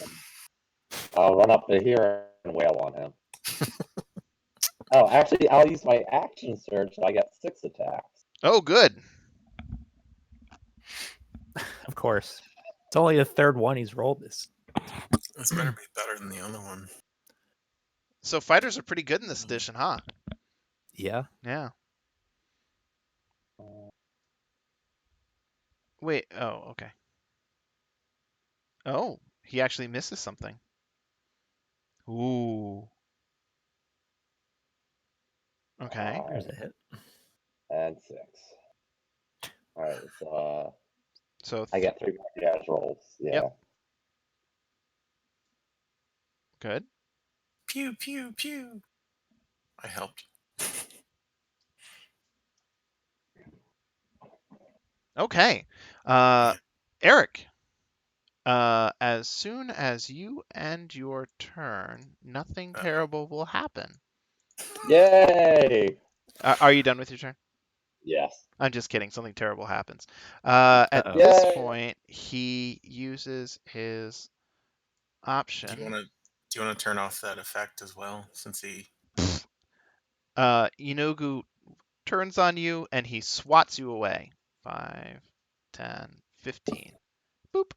I'll run up to here and wail on him. Oh, actually, I'll use my action surge, so I get 6 attacks. Oh, good. Of course. It's only the third one he's rolled this. This better be better than the other one. So fighters are pretty good in this edition, huh? Yeah. Yeah. Wait. Oh, okay. Oh, he actually misses something. Ooh. Okay. There's a hit. And 6. Alright, so So I get 3 more damage rolls. Yeah. Yep. Good. Pew, pew, pew. I helped. Okay. Eric. As soon as you end your turn, nothing terrible will happen. Yay! Are you done with your turn? Yes. I'm just kidding. Something terrible happens. At Uh-oh. this Yay! point, he uses his Do option. you want to turn off that effect as well, since he? Yeenoghu turns on you and he swats you away. 5, 10, 15. Boop.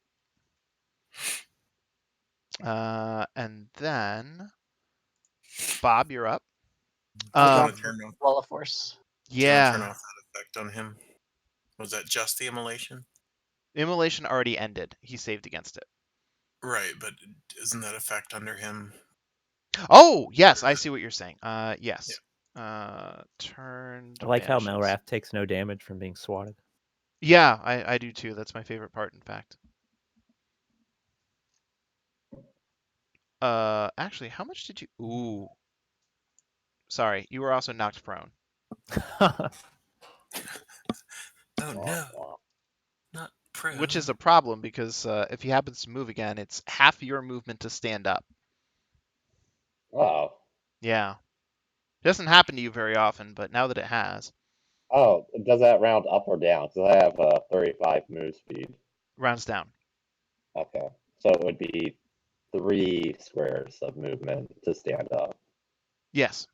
And then Bob, you're up. Do you want to turn off? Wall of Force. Do you want to turn Yeah. off that effect on him? Was that just the immolation? Immolation already ended. He saved against it. Right, but isn't that effect under him? Oh, yes, I see what you're saying. Yes. Turned I like how vanishes. Melrath takes no damage from being swatted. Yeah, I do too. That's my favorite part, in fact. Actually, how much did you... Ooh. Sorry, you were also knocked prone. Oh no, not pro. Which is a problem because if he happens to move again, it's half your movement to stand up. Oh. Yeah. Doesn't happen to you very often, but now that it has, Oh, does that round up or down? Because I have 35 move speed. rounds down. Okay. So it would be 3 squares of movement to stand up. Yes.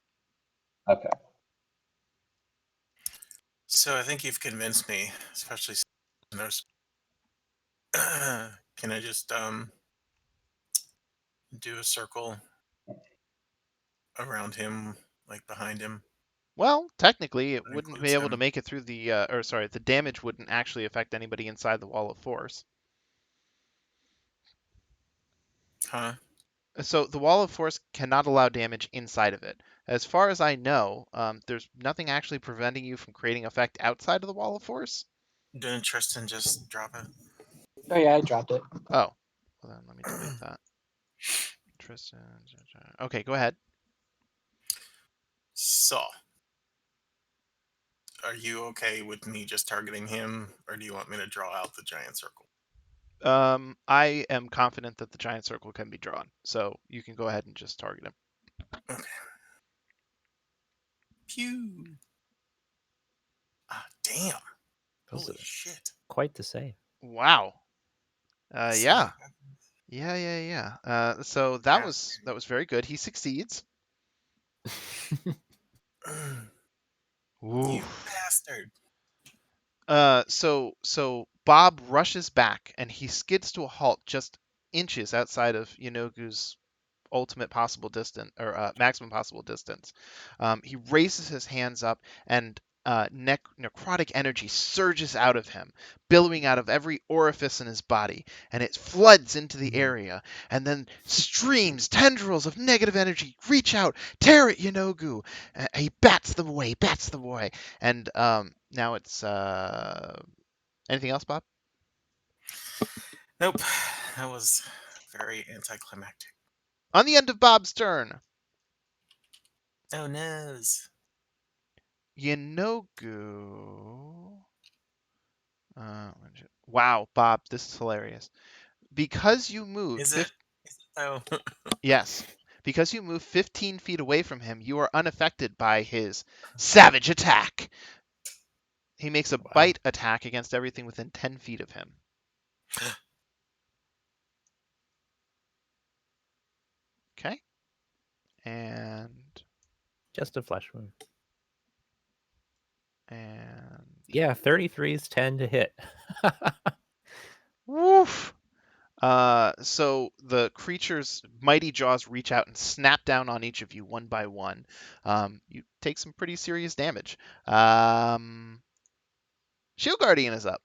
Okay. So I think you've convinced me, especially since there's. Can I just do a circle around him, like behind him? Well, technically, it That wouldn't be includes able to him. make it through the, the damage wouldn't actually affect anybody inside the wall of force. Huh? So the wall of force cannot allow damage inside of it. As far as I know, there's nothing actually preventing you from creating effect outside of the wall of force. Didn't Tristan just drop it? Oh yeah, I dropped it. Oh, well then let me delete that. Tristan. Okay, go ahead. So, are you okay with me just targeting him, or do you want me to draw out the giant circle? I am confident that the giant circle can be drawn, so you can go ahead and just target him. Okay. Pew. Ah, damn. Those Holy are shit. quite the same. Wow. So Yeah. what So that was very good. He succeeds. happened? Ooh. You bastard. So Bob rushes back and he skids to a halt just inches outside of Yeenoghu's ultimate possible distance or maximum possible distance. He raises his hands up and necrotic energy surges out of him, billowing out of every orifice in his body, and it floods into the area, and then streams, tendrils of negative energy reach out, tear at Yeenoghu. He bats them away, and now it's anything else, Bob? Nope. That was very anticlimactic. On the end of Bob's turn, Oh noes. Yeenoghu. Wow, Bob, this is hilarious. Because you moved Is it? Oh. yes, because you moved 15 feet away from him, you are unaffected by his savage attack. He makes a Wow. bite attack against everything within 10 feet of him. Okay. And Just a flesh wound. yeah, 33s tend to hit. woof. So the creature's mighty jaws reach out and snap down on each of you one by one. You take some pretty serious damage. Shield Guardian is up.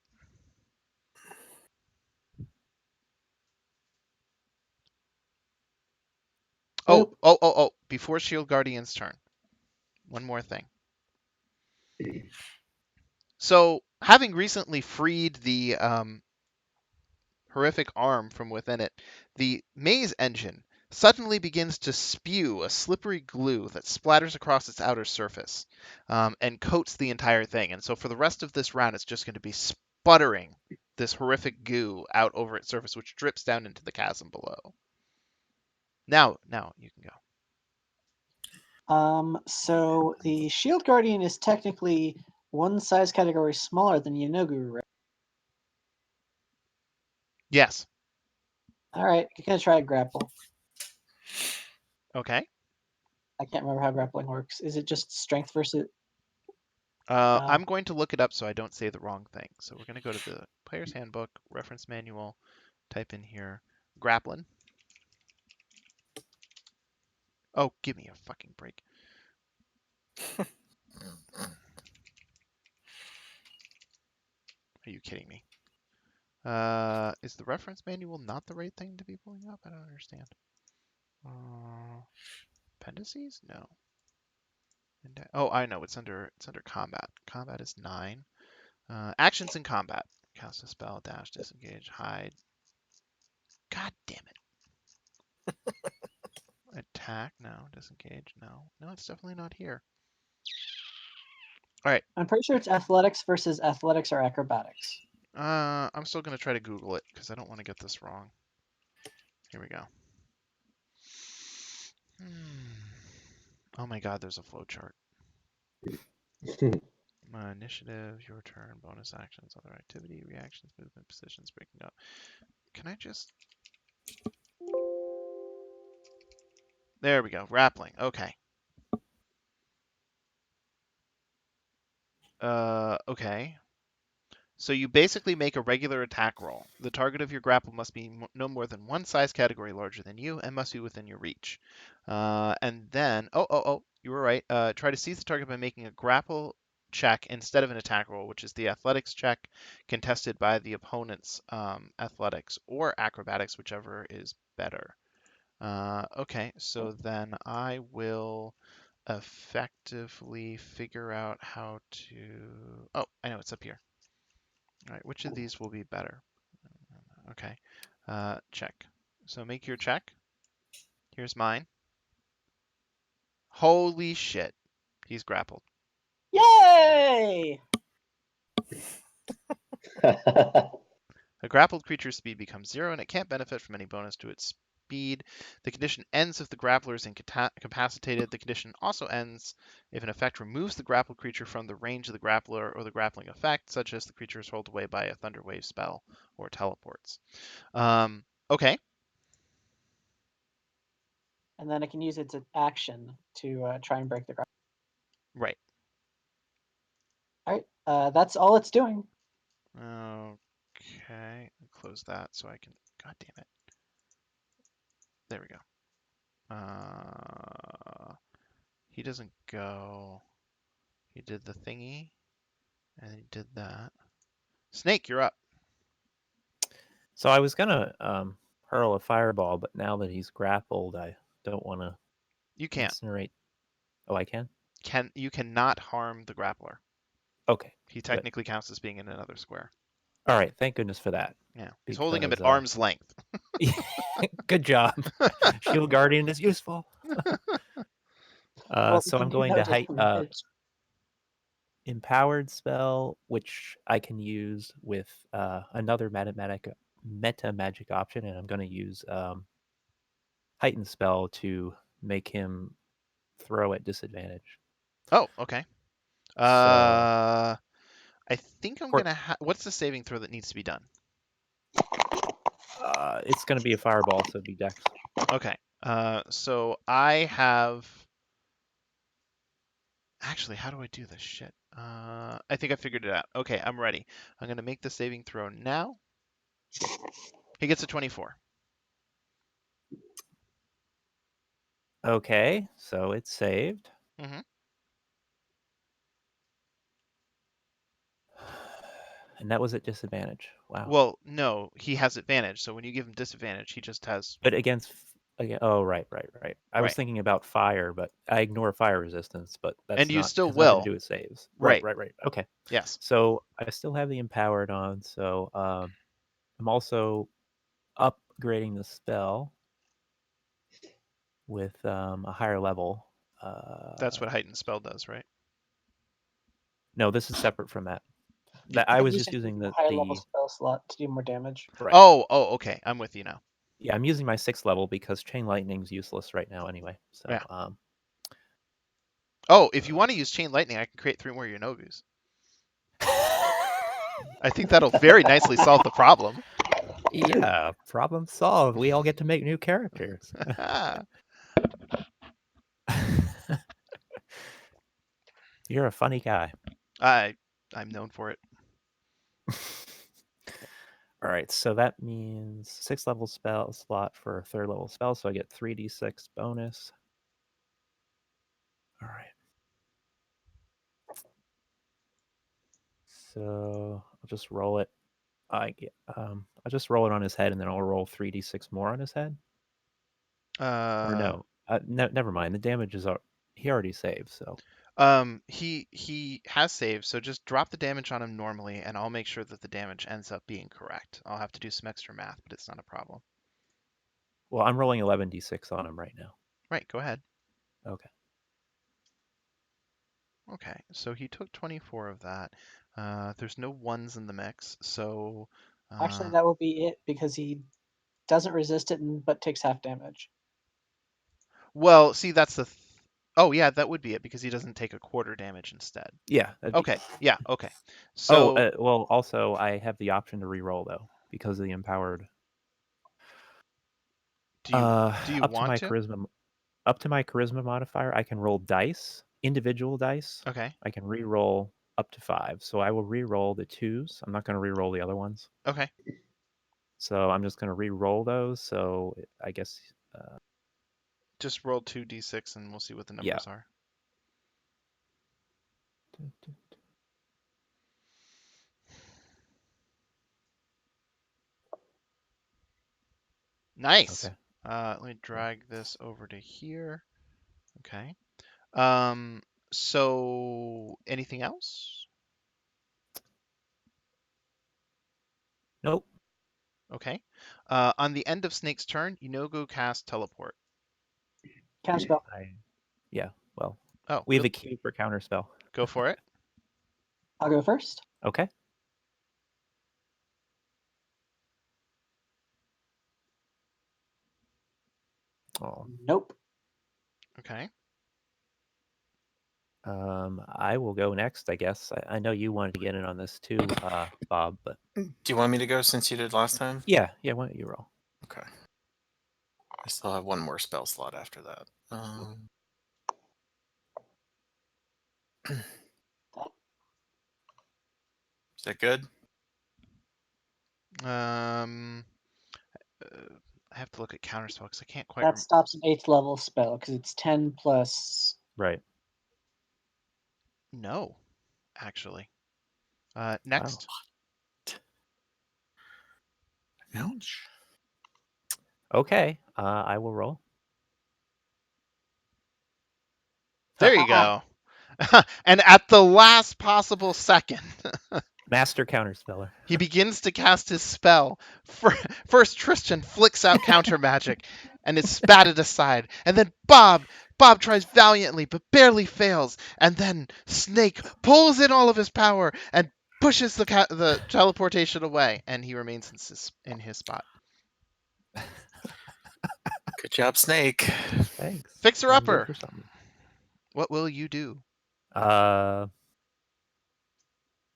Oh! Before Shield Guardian's turn, one more thing. So, having recently freed the horrific arm from within it, the maze engine suddenly begins to spew a slippery glue that splatters across its outer surface and coats the entire thing. And so for the rest of this round, it's just going to be sputtering this horrific goo out over its surface, which drips down into the chasm below. Now you can go. So the Shield Guardian is technically one size category smaller than Yeenoghu, right? Yes. All right, I'm gonna try a grapple. Okay. I can't remember how grappling works. Is it just strength versus? I'm going to look it up so I don't say the wrong thing. So we're going to go to the player's handbook, reference manual, type in here, grappling. Oh, give me a fucking break. Are you kidding me? Is the reference manual not the right thing to be pulling up? I don't understand. Appendices? No. Oh, I know. It's under combat. Combat is 9. Actions in combat. Cast a spell, dash, disengage, hide. God damn it. Attack? No. Disengage? No. No, it's definitely not here. All right. I'm pretty sure it's athletics versus athletics or acrobatics. I'm still going to try to Google it because I don't want to get this wrong. Here we go. Oh my god, there's a flowchart. Initiative, your turn, bonus actions, other activity, reactions, movement, positions, breaking up. Can I just... There we go. Grappling. Okay. Okay. So you basically make a regular attack roll. The target of your grapple must be no more than one size category larger than you and must be within your reach. And then, you were right. Try to seize the target by making a grapple check instead of an attack roll, which is the athletics check contested by the opponent's athletics or acrobatics, whichever is better. Okay, so then I will effectively figure out how to... Oh, I know, it's up here. All right, which of these will be better? Okay, check. So make your check. Here's mine. Holy shit, he's grappled. Yay! A grappled creature's speed becomes 0, and it can't benefit from any bonus to its speed. The condition ends if the grappler is incapacitated. The condition also ends if an effect removes the grappled creature from the range of the grappler or the grappling effect, such as the creature is hurled away by a Thunder Wave spell or teleports. Okay. And then it can use its action to try and break the grapple. Right. All right, that's all it's doing. Okay. Close that so I can... God damn it. There we go. He doesn't go. He did the thingy, and he did that. Snake, you're up. So I was gonna hurl a fireball, but now that he's grappled, I don't want to You can't. incinerate. Oh, I can. You cannot harm the grappler. Okay. He technically counts as being in another square. All right. Thank goodness for that. Yeah, he's holding him at arm's length. Good job. Shield Guardian is useful. Well, So you I'm do going no to damage. Empowered spell, which I can use with another meta magic option, and I'm going to use heightened spell to make him throw at disadvantage. Oh, okay. So I think I'm for, gonna. What's the saving throw that needs to be done? it's going to be a fireball, so it'd be Dex. Okay. So I have. Actually, how do I do this shit? I think I figured it out. Okay, I'm ready. I'm gonna make the saving throw now. He gets a 24. Okay, so it's saved. Mm-hmm. And that was at disadvantage. Wow. Well, no, he has advantage. So when you give him disadvantage, he just has. But again, oh, right. I was Right. thinking about fire, but I ignore fire resistance, but And that's you not still has nothing to will. do with saves. Right. Right. Okay. Yes. So I still have the empowered on, so I'm also upgrading the spell with a higher level. That's what heightened spell does, right? No, this is separate from that. Yeah. I was He's just using a higher level the spell slot to do more damage. right. Oh, okay. I'm with you now. Yeah, I'm using my 6th level because chain lightning's useless right now anyway. So Yeah. Oh, if you want to use chain lightning, I can create 3 more Yeenoghu's. I think that'll very nicely solve the problem. yeah, problem solved. We all get to make new characters. You're a funny guy. I'm known for it. All right, so that means 6th level spell slot for a 3rd level spell, so I get 3d6 bonus. All right. So I'll just roll it. I'll just roll it on his head, and then I'll roll 3d6 more on his head. Or no, never mind. The damage is he already saved, so. He has saved, so just drop the damage on him normally, and I'll make sure that the damage ends up being correct. I'll have to do some extra math, but it's not a problem. Well, I'm rolling 11d6 on him right now. Right, go ahead. Okay. Okay, so he took 24 of that. There's no ones in the mix, so. Actually, that will be it because he doesn't resist it but takes half damage. Well, see, that's the. Oh yeah, that would be it because he doesn't take a quarter damage instead. Yeah. Okay. Yeah. Okay. Oh, So. well, also I have the option to re-roll though because of the empowered. Do you up to want my to? charisma modifier, I can roll dice, individual dice. Okay. I can re-roll up to 5. So I will re-roll the 2s. I'm not going to re-roll the other ones. Okay. So I'm just going to re-roll those. So I guess. Just roll 2d6 and we'll see what the numbers are. Nice. Okay. Let me drag this over to here. Okay. So anything else? Nope. Okay. On the end of Snake's turn, Yeenoghu cast teleport. Counterspell. Yeah. Well, Oh, we have a key for counterspell. go for it. I'll go first. Okay. Oh. Nope. Okay. I will go next, I guess. I know you wanted to get in on this too, Bob, but Do you want me to go since you did last time? yeah, why don't you roll? Okay. I still have one more spell slot after that. Is that good? I have to look at counterspell because I can't quite. That stops an 8th level spell because it's 10 plus. Right. No, actually. Next. Wow. Ouch. Okay. I will roll. There you go. And at the last possible second. Master counterspeller. He begins to cast his spell. First, Tristan flicks out counter magic and is spatted aside. And then Bob tries valiantly but barely fails. And then Snake pulls in all of his power and pushes the teleportation away. And he remains in his spot. Good job, Snake. Thanks. Fixer I'm good upper. for something. What will you do?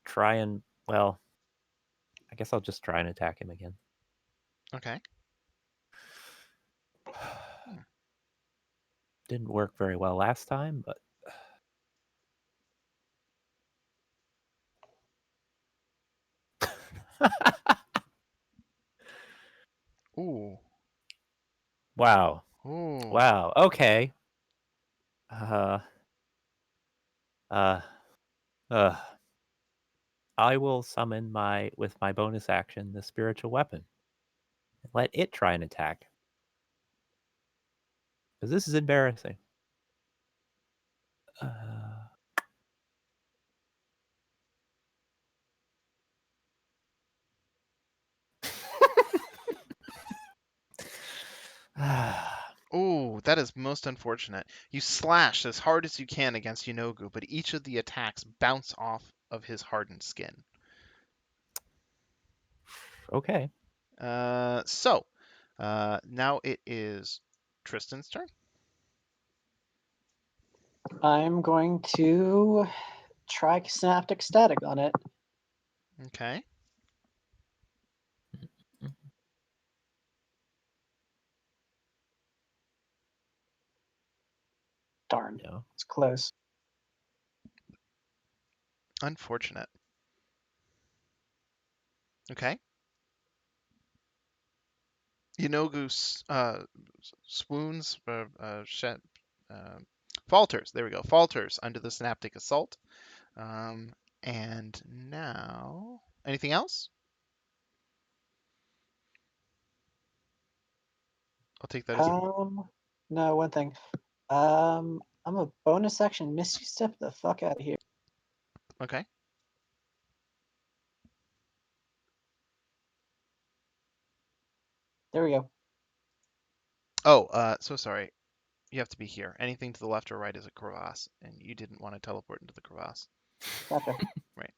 Try and well, I guess I'll just try and attack him again. Okay. Didn't work very well last time, but Ooh. wow. Ooh. Wow. Okay. Uh. Uh. Uh. I will summon with my bonus action the spiritual weapon. And let it try and attack. Because this is embarrassing. Ooh, that is most unfortunate. You slash as hard as you can against Yeenoghu, but each of the attacks bounce off of his hardened skin. Okay. So, now it is Tristan's turn. I'm going to try Synaptic Static on it. Okay. Darn, Yeah. it's close. Unfortunate. Okay. Yeenoghu swoons, falters. There we go. Falters under the synaptic assault. And now, anything else? I'll take that as No, one thing. I'm a bonus action Misty Step the fuck out of here. okay. There we go. Oh, so sorry. You have to be here. Anything to the left or right is a crevasse, and you didn't want to teleport into the crevasse. Gotcha. Right.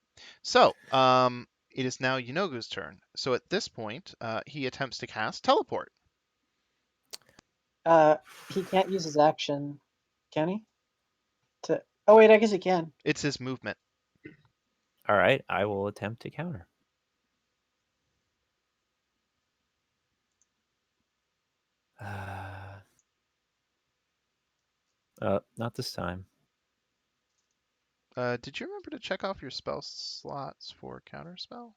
So, it is now Yeenoghu's turn. So at this point, he attempts to cast teleport. He can't use his action, can he? Oh wait, I guess he can. It's his movement. All right. I will attempt to counter. Not this time. Did you remember to check off your spell slots for counterspell?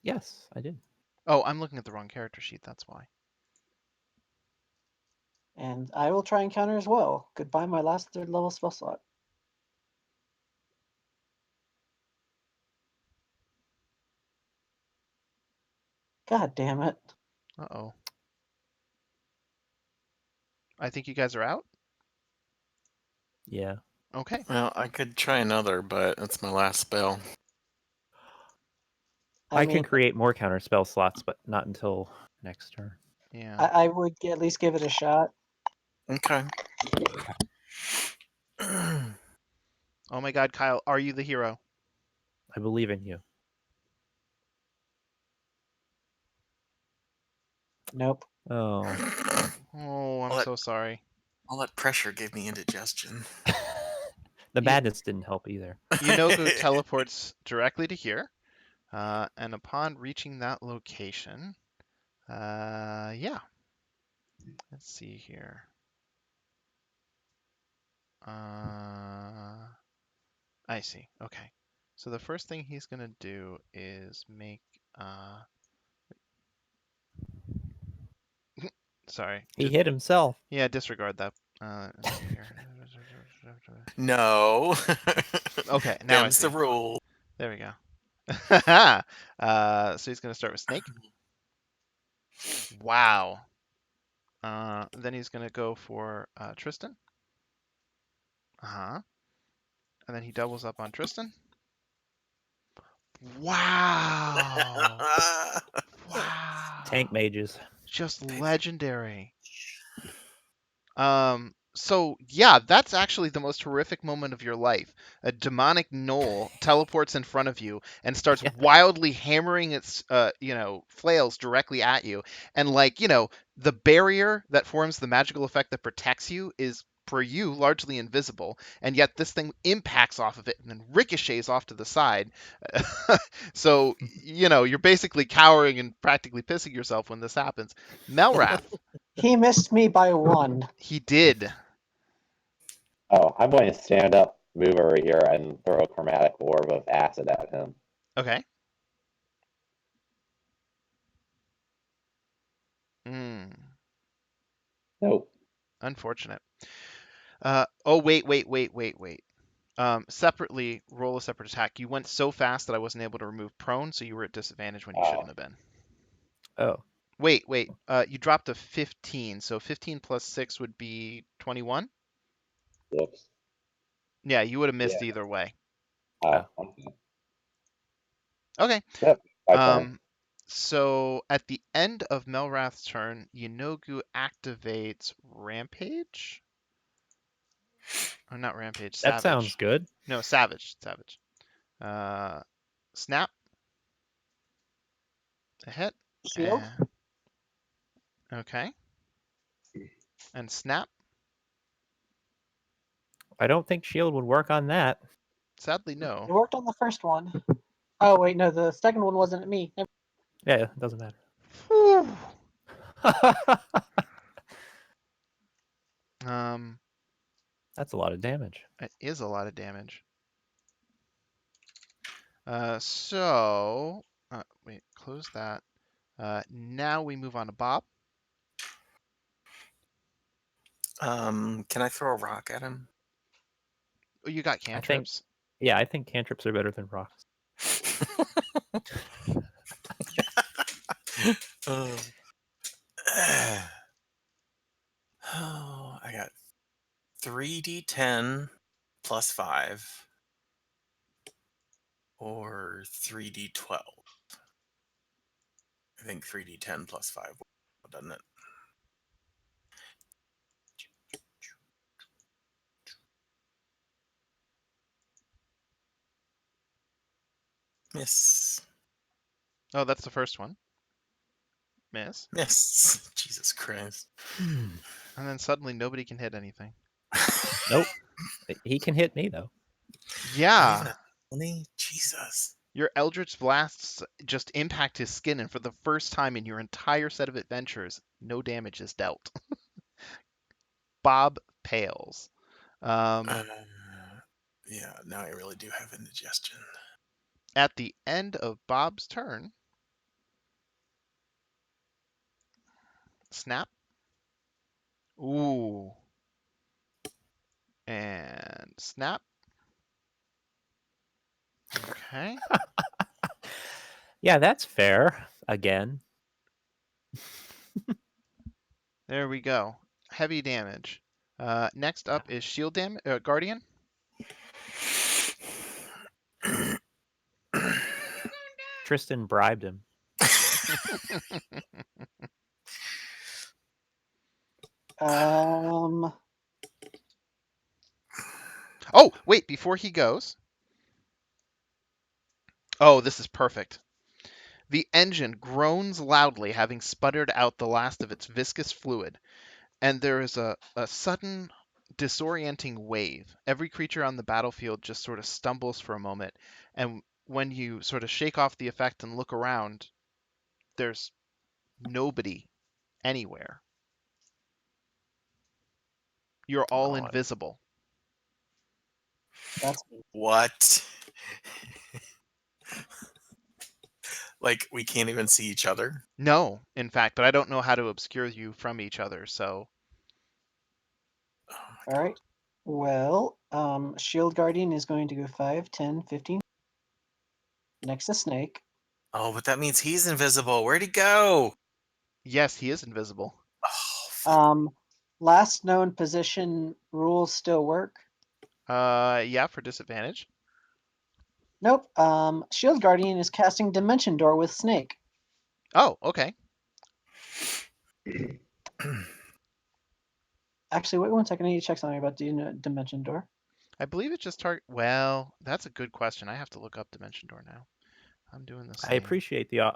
Yes, I did. Oh, I'm looking at the wrong character sheet. That's why. And I will try and counter as well. Goodbye, my last 3rd level spell slot. God damn it. Uh-oh. I think you guys are out. Yeah. Okay. Well, I could try another, but that's my last spell. I mean, can create more counter spell slots, but not until next turn. Yeah. I would at least give it a shot. Okay. Oh my God, Kyle, are you the hero? I believe in you. Nope. Oh. Oh, I'm Well, so sorry. All that pressure gave me indigestion. The You- madness didn't help either. Yeenoghu teleports directly to here, and upon reaching that location, yeah. Let's see here. I see. Okay. So the first thing he's gonna do is make sorry. He hit himself. Yeah, disregard that. Let's see here. No. Okay, now I Them's see. the rule. There we go. So he's gonna start with Snake. Wow. Then he's gonna go for Tristan. Uh-huh. And then he doubles up on Tristan. Wow. Wow. Tank mages. Just legendary. So yeah, that's actually the most horrific moment of your life. A demonic gnoll teleports in front of you and starts Yeah. wildly hammering its flails directly at you. And the barrier that forms the magical effect that protects you is for you largely invisible, and yet this thing impacts off of it and then ricochets off to the side. So, you're basically cowering and practically pissing yourself when this happens. Melrath, He missed me by 1. he did. Oh, I'm going to stand up, move over here, and throw a chromatic orb of acid at him. Okay. Hmm. Nope. Unfortunate. Oh, wait. Separately, roll a separate attack. You went so fast that I wasn't able to remove prone, so you were at disadvantage when you shouldn't Oh, have been. Oh, Wait. You dropped a 15, so 15 plus 6 would be 21? whoops. Yeah, you would have Yeah. missed either way. Oh, Oh. okay. Okay. Yep. My turn. So at the end of Melrath's turn, Yeenoghu activates Rampage? Or not Rampage, that sounds Savage. good. No, Savage. Snap. A hit. Shield? Okay. And snap. I don't think shield would work on that. Sadly, It no. worked on the first one. Oh, wait, no, the second one wasn't me. Yeah, it doesn't matter. Whew. Um, That's a lot of damage. it is a lot of damage. Wait, close that. Now we move on to Bob. Can I throw a rock at him? Oh, you got I think, cantrips. yeah, I think cantrips are better than rocks. Oh. Oh, I got 3d10 plus 5 or 3d12. I think 3d10 plus 5, doesn't it? Miss. Oh, that's the first one. Miss. Miss. Jesus Christ. And then suddenly nobody can hit anything. Nope. He can hit me though. Not Yeah. even a 20? Jesus. Your Eldritch Blasts just impact his skin, and for the first time in your entire set of adventures, no damage is dealt. Bob pales. Yeah, now I really do have indigestion. At the end of Bob's turn, snap. Ooh. And snap. Okay. Yeah, that's fair. Again. There we go. Heavy damage. Next up is shield damage. Guardian. Tristan bribed him. Um, Oh, wait, before he goes. Oh, this is perfect. The engine groans loudly, having sputtered out the last of its viscous fluid, and there is a sudden disorienting wave. Every creature on the battlefield just sort of stumbles for a moment, and when you sort of shake off the effect and look around, there's nobody anywhere. You're all Oh, invisible. that's what? Like, we can't even see each other? No, in fact, but I don't know how to obscure you from each other, so Oh my all God. right. Well, Shield Guardian is going to go 5, 10, 15. Next to Snake. Oh, but that means he's invisible. Where'd he go? yes, he is invisible. Oh, fuck. Last known position rules still work. Yeah, for disadvantage. Nope. Shield Guardian is casting Dimension Door with Snake. Oh, okay. Actually, wait 1 second. I need to check something about Dimension Door. I believe it just target. Well, that's a good question. I have to look up Dimension Door now. I'm doing the I same. appreciate the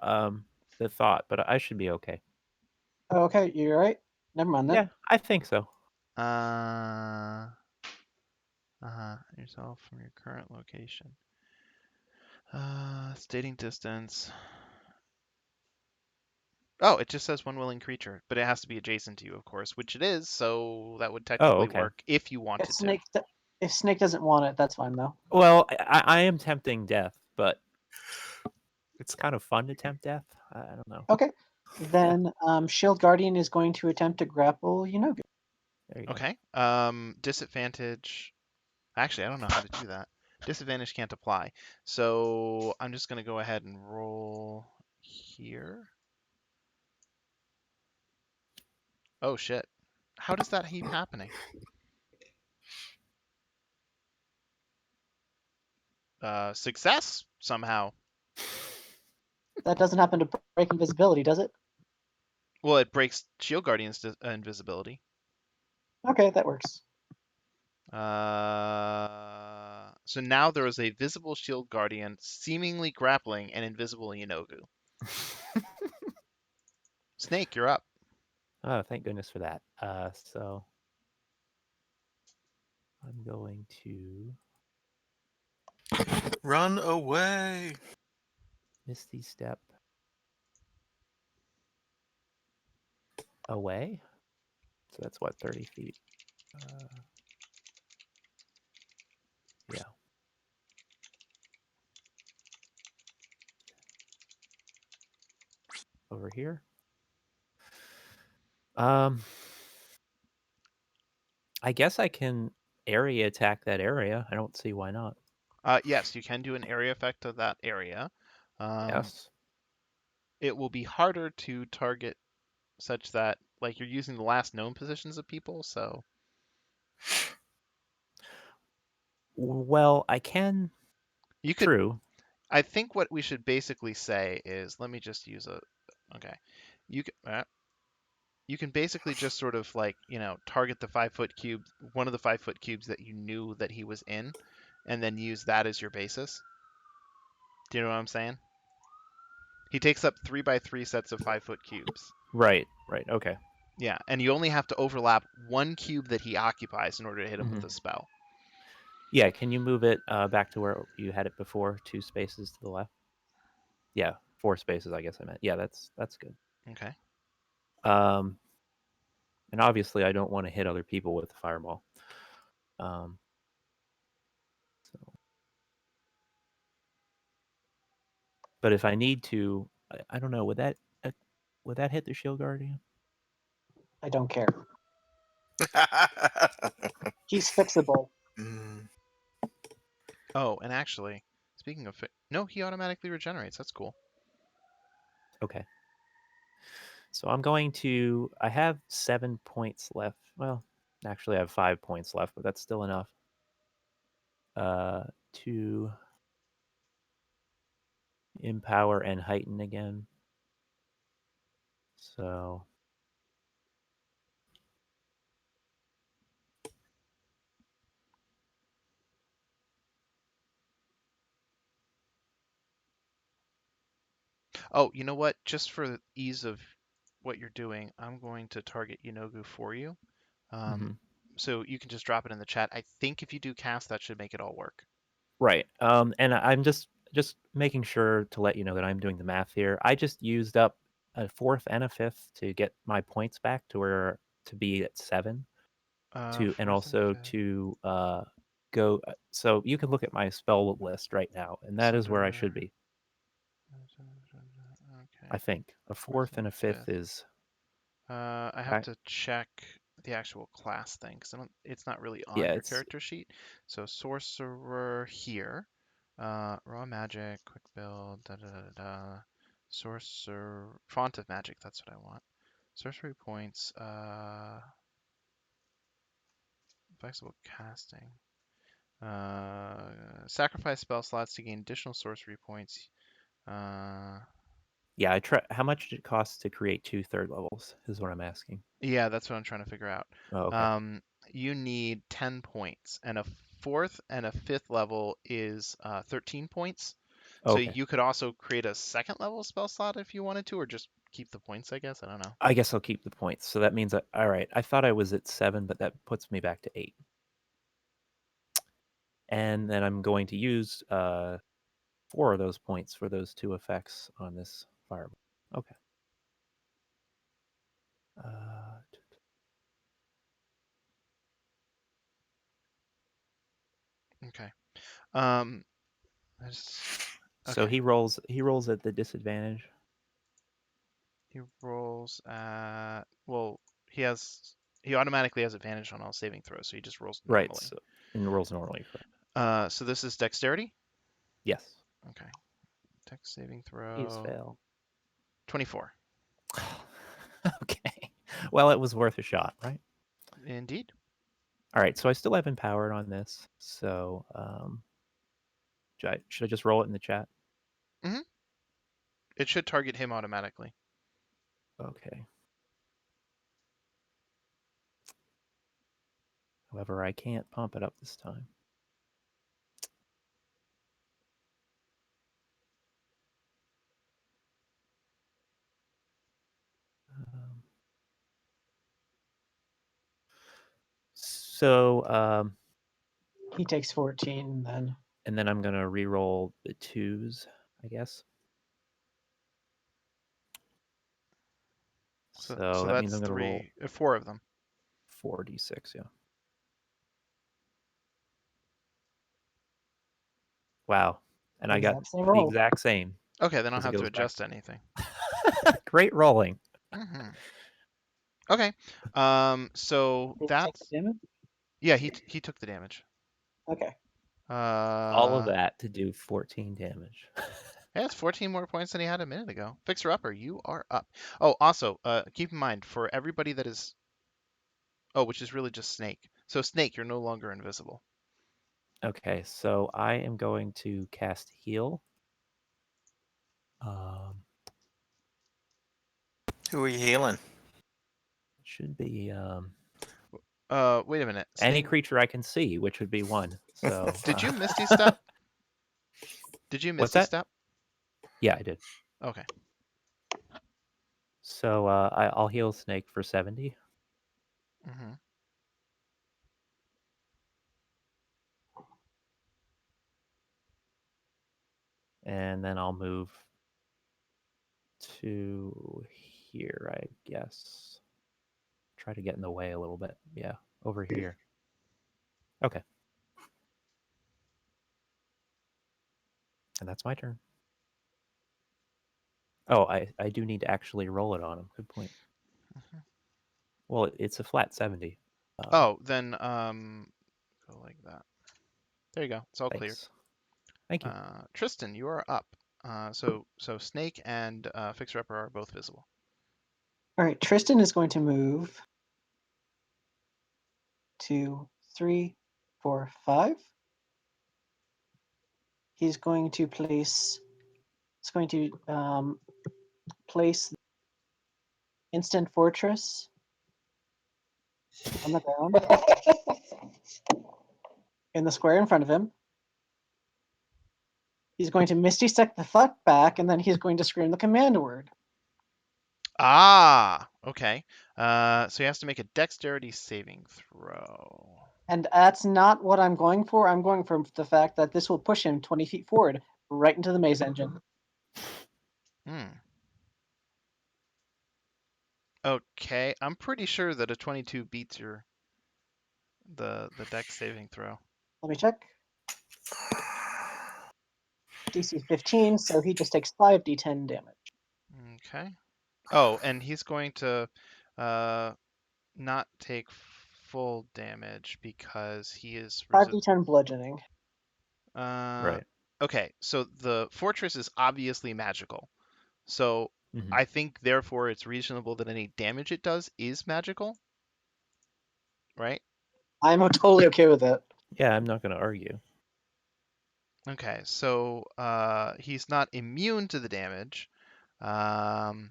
thought, but I should be okay. Oh, okay, you're right. Never mind then. Yeah, I think so. Yourself from your current location. Stating distance. Oh, it just says one willing creature, but it has to be adjacent to you, of course, which it is, so that would technically okay. work if you If wanted to. Snake, if Snake doesn't want it, that's fine though. Well, I am tempting death, but it's kind of fun to tempt death. I don't know. Okay. Then Shield Guardian is going to attempt to grapple Yeenoghu. There you go. Okay. Disadvantage. Actually, I don't know how to do that. Disadvantage can't apply. So I'm just going to go ahead and roll here. Oh, shit. How does that keep happening? Success somehow. That doesn't happen to break invisibility, does it? Well, it breaks Shield Guardian's invisibility. Okay, that works. So now there is a visible Shield Guardian seemingly grappling an invisible Yeenoghu. Snake, you're up. Oh, thank goodness for that. So I'm going to Run away. Misty Step away. So that's what, 30 feet? Yeah. Over here. I guess I can area attack that area. I don't see why not. Yes, you can do an area effect of that area. Yes. It will be harder to target such that, like, you're using the last known positions of people, so. Well, I can. You could. True. I think what we should basically say is, let me just use a. Okay, you can basically just sort of like target the 5-foot cube, one of the 5-foot cubes that you knew that he was in, and then use that as your basis. Do you know what I'm saying? He takes up 3x3 sets of 5-foot cubes. Right. Okay. Yeah, and you only have to overlap one cube that he occupies in order to hit him with a spell. Yeah, can you move it back to where you had it before? 2 spaces to the left? Yeah, 4 spaces, I guess I meant. Yeah, that's good. Okay. And obviously I don't want to hit other people with the fireball. So but if I need to, I don't know, would that hit the shield guardian? I don't care. He's fixable. Oh, and actually, speaking of no, he automatically regenerates. That's cool. Okay. So I'm going to. I have 7 points left. Well, actually, I have 5 points left, but that's still enough. To empower and heighten again. So. Oh, you know what? Just for the ease of what you're doing, I'm going to target Yeenoghu for you. So you can just drop it in the chat. I think if you do cast, that should make it all work. Right. And I'm just making sure to let you know that I'm doing the math here. I just used up a 4th and a 5th to get my points back to be at 7. And also to go. So you can look at my spell list right now, and that is where I should be. Okay. I think a 4th and a 5th is. I have to check the actual class thing because it's not really on your character sheet. So sorcerer here, raw magic, quick build, sorcerer, font of magic. That's what I want. Sorcery points, flexible casting. Sacrifice spell slots to gain additional sorcery points. Yeah, I try. How much did it cost to create 2 third levels? Is what I'm asking. Yeah, that's what I'm trying to figure out. Oh, okay. You need 10 points, and a 4th and a 5th level is 13 points. So Okay. you could also create a 2nd level spell slot if you wanted to, or just keep the points, I guess. I don't know. I guess I'll keep the points. So that means that, all right. I thought I was at 7, but that puts me back to 8. And then I'm going to use 4 of those points for those 2 effects on this fireball. Okay. Okay. So okay. he rolls at the disadvantage. He rolls at well, he automatically has advantage on all saving throws, so he just rolls normally. Right. So, and rolls normally, correct. So this is dexterity? Yes. Okay. Dex saving throw. He's fail. 24. Okay. Well, it was worth a shot, right? Indeed. All right. So I still have empowered on this. So should I just roll it in the chat? Mm-hmm. It should target him automatically. Okay. However, I can't pump it up this time. So He takes 14 then. and then I'm gonna re-roll the 2s, I guess. So that means that's I'm gonna roll 4 of them. 4d6, yeah. Wow. And I got Exact same the roll. exact same. Okay, then I don't 'cause it have to goes back. adjust anything. Great rolling. Mm-hmm. Okay. So Did he take that's the damage? yeah. He took the damage. Okay. All of that to do 14 damage. Yeah, it's 14 more points than he had a minute ago. Fixer upper, you are up. Oh, also, keep in mind for everybody that is. Oh, which is really just Snake. So Snake, you're no longer invisible. Okay, so I am going to cast heal. Who are you healing? Should be Wait a minute. any Snake, creature I can see, which would be 1. So did you Misty Step? Did you What's Misty that? Step? Yeah, I did. Okay. So I'll heal Snake for 70. Mm-hmm. And then I'll move to here, I guess. Try to get in the way a little bit. Yeah, over here. Okay. And that's my turn. Oh, I do need to actually roll it on him. Good point. Mm-hmm. Well, it's a flat 70. Oh, then go like that. There you go. It's all clear. Thanks. Thank you. Tristan, you are up. So Snake and Fixer Upper are both visible. All right. Tristan is going to move 2, 3, 4, 5. He's going to place. It's going to place instant fortress on the ground in the square in front of him. He's going to Misty Step the fuck back, and then he's going to scream the command word. Ah, okay. So he has to make a dexterity saving throw. And that's not what I'm going for. I'm going for the fact that this will push him 20 feet forward, right into the maze engine. Hmm. Okay, I'm pretty sure that a 22 beats the dex saving throw. Let me check. DC 15, so he just takes 5d10 damage. Okay. Oh, and he's going to not take full damage because he is 5d10 bludgeoning. Right. Okay, so the fortress is obviously magical. So Mhm. I think therefore it's reasonable that any damage it does is magical. Right? I'm totally okay with it. Yeah, I'm not going to argue. Okay, so he's not immune to the damage, and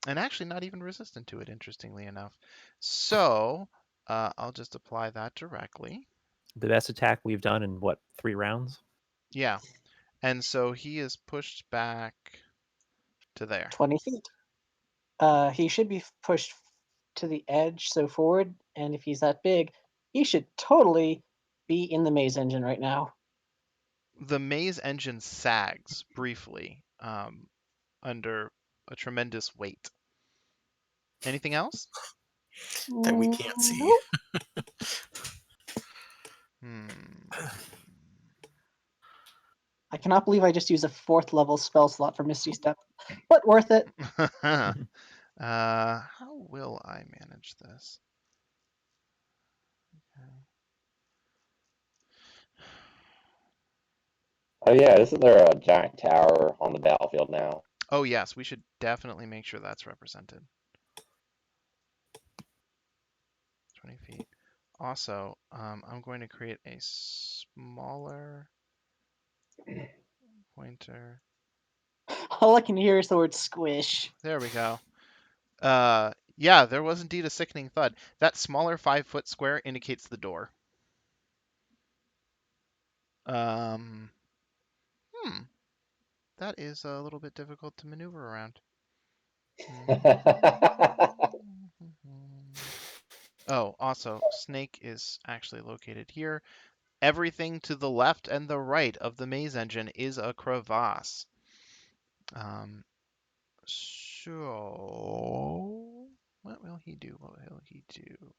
actually not even resistant to it, interestingly enough. So I'll just apply that directly. The best attack we've done in what, 3 rounds? Yeah, and so he is pushed back to there. 20 feet. He should be pushed to the edge, so forward. And if he's that big, he should totally be in the maze engine right now. The maze engine sags briefly under a tremendous weight. Anything else? That we can't see. Nope. Hmm. I cannot believe I just used a 4th level spell slot for Misty Step, but worth it. How will I manage this? Oh yeah, isn't there a giant tower on the battlefield now? Oh yes, we should definitely make sure that's represented. 20 feet. Also, I'm going to create a smaller pointer. All I can hear is the word squish. There we go. Yeah, there was indeed a sickening thud. That smaller 5-foot square indicates the door. Hmm. That is a little bit difficult to maneuver around. Oh, also, Snake is actually located here. Everything to the left and the right of the maze engine is a crevasse. So, what will he do? What will he do?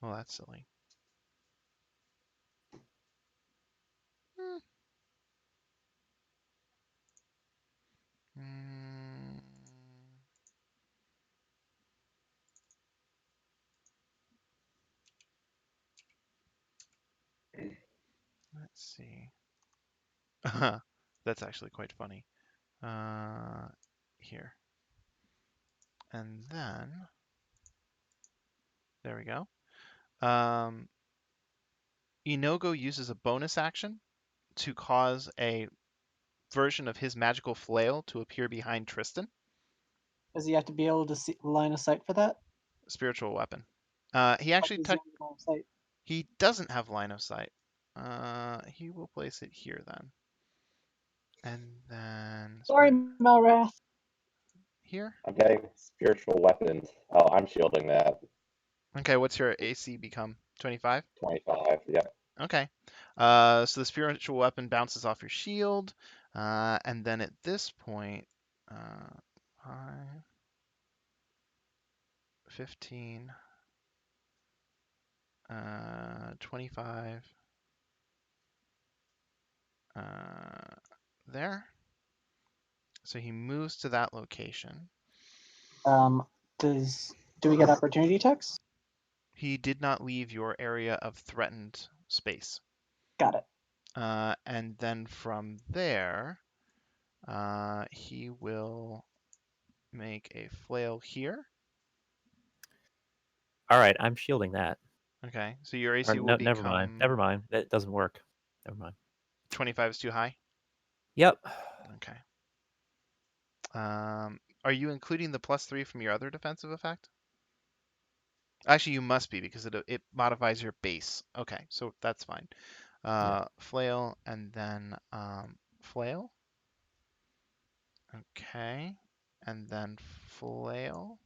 Well, that's silly. Hmm. Mm, let's see. That's actually quite funny. Here. And then, there we go. Yeenoghu uses a bonus action to cause a version of his magical flail to appear behind Tristan. Does he have to be able to see line of sight for that? Spiritual weapon. He What actually is the only line of sight? he doesn't have line of sight. He will place it here then. And then Sorry, Malrath. here. Okay, spiritual weapons. Oh, I'm shielding that. Okay, what's your AC become? 25? 25. Yep. Okay. So the spiritual weapon bounces off your shield. And then at this point, 5, 15, 25, there. So he moves to that location. Do we get opportunity attacks? He did not leave your area of threatened space. Got it. And then from there, he will make a flail here. All right, I'm shielding that. Okay, so your Or, AC will no, become never mind. Never mind. That doesn't work. Never mind. 25 is too high. Yep. Okay. Are you including the +3 from your other defensive effect? Actually, you must be because it modifies your base. Okay, so that's fine. Flail and then flail. Okay, and then flail.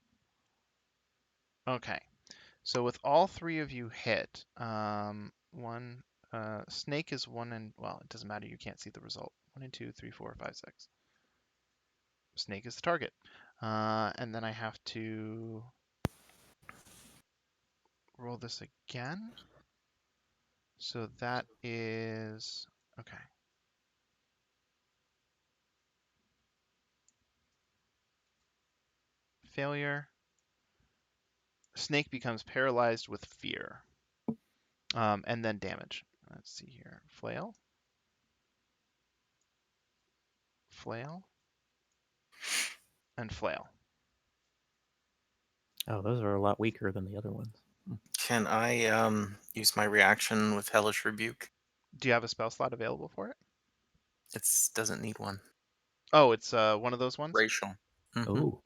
Okay, so with all 3 of you hit, Snake is 1 and, well, it doesn't matter. You can't see the result. 1 and 2, 3, 4, 5, 6. Snake is the target. And then I have to roll this again. So that is, okay. Failure. Snake becomes paralyzed with fear. And then damage. Let's see here. Flail. Flail. And flail. Oh, those are a lot weaker than the other ones. Can I use my reaction with Hellish Rebuke? Do you have a spell slot available for it? It doesn't need one. Oh, it's one of those ones? Racial. Mhm. Ooh.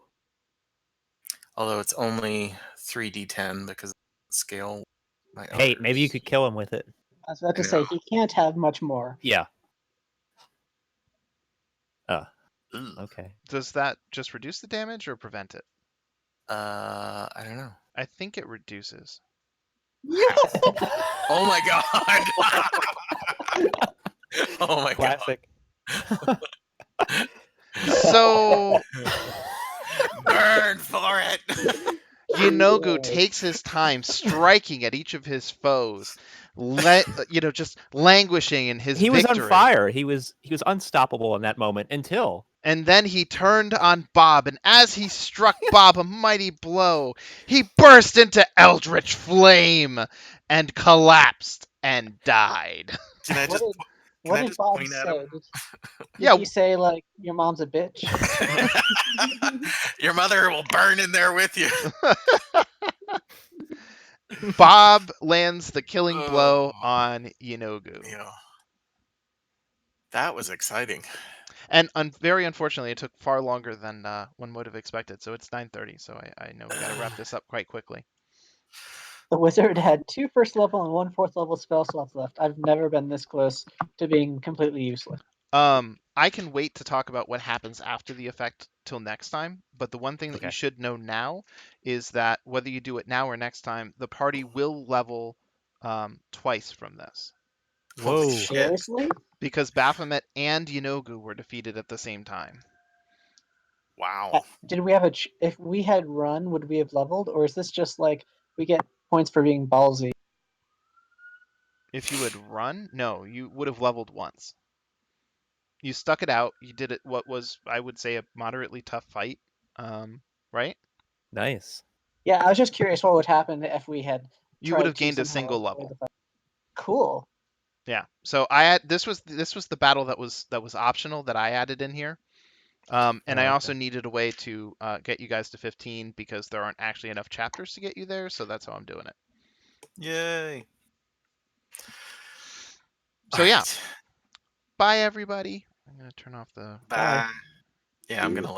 Although it's only 3d10 because of the scale. My Hey, maybe you others. could kill him with it. I was about to I say know. he can't have much more. Yeah. Ugh. Okay. Does that just reduce the damage or prevent it? I don't know. I think it reduces. Oh my god! Oh my Classic. So Burn for it! Yeenoghu takes his time striking at each of his foes, just languishing in his He was on victory. fire. He was unstoppable in that moment until And then he turned on Bob, and as he struck Bob a mighty blow, he burst into eldritch flame and collapsed and died. Can I just What I did just Bob point at say? him? Did Yeah. he say like your mom's a bitch? Your mother will burn in there with you. Bob lands the killing blow on Yeenoghu. Yeah. That was exciting. And very unfortunately, it took far longer than one would have expected. So it's 9:30. So I know we got to wrap this up quite quickly. The wizard had 2 first level and 1 fourth level spell slots left. I've never been this close to being completely useless. I can wait to talk about what happens after the effect till next time. But the one thing that you Okay. should know now is that whether you do it now or next time, the party will level twice from this. Holy Whoa. shit. Seriously? Because Baphomet and Yeenoghu were defeated at the same time. Wow. Did we have if we had run, would we have leveled, or is this just like we get points for being ballsy? If you had run, no, you would have leveled once. You stuck it out. You did it. What was, I would say, a moderately tough fight. Right? Nice. Yeah, I was just curious what would happen if we had. You would tried have to gained a somehow single avoid level. the fight. Cool. Yeah. So I had this was the battle that was optional that I added in here. And I Okay. also needed a way to get you guys to 15 because there aren't actually enough chapters to get you there. So that's how I'm doing it. Yay. So yeah. Alright. Bye everybody. I'm gonna turn off the. Bye. Yeah, I'm gonna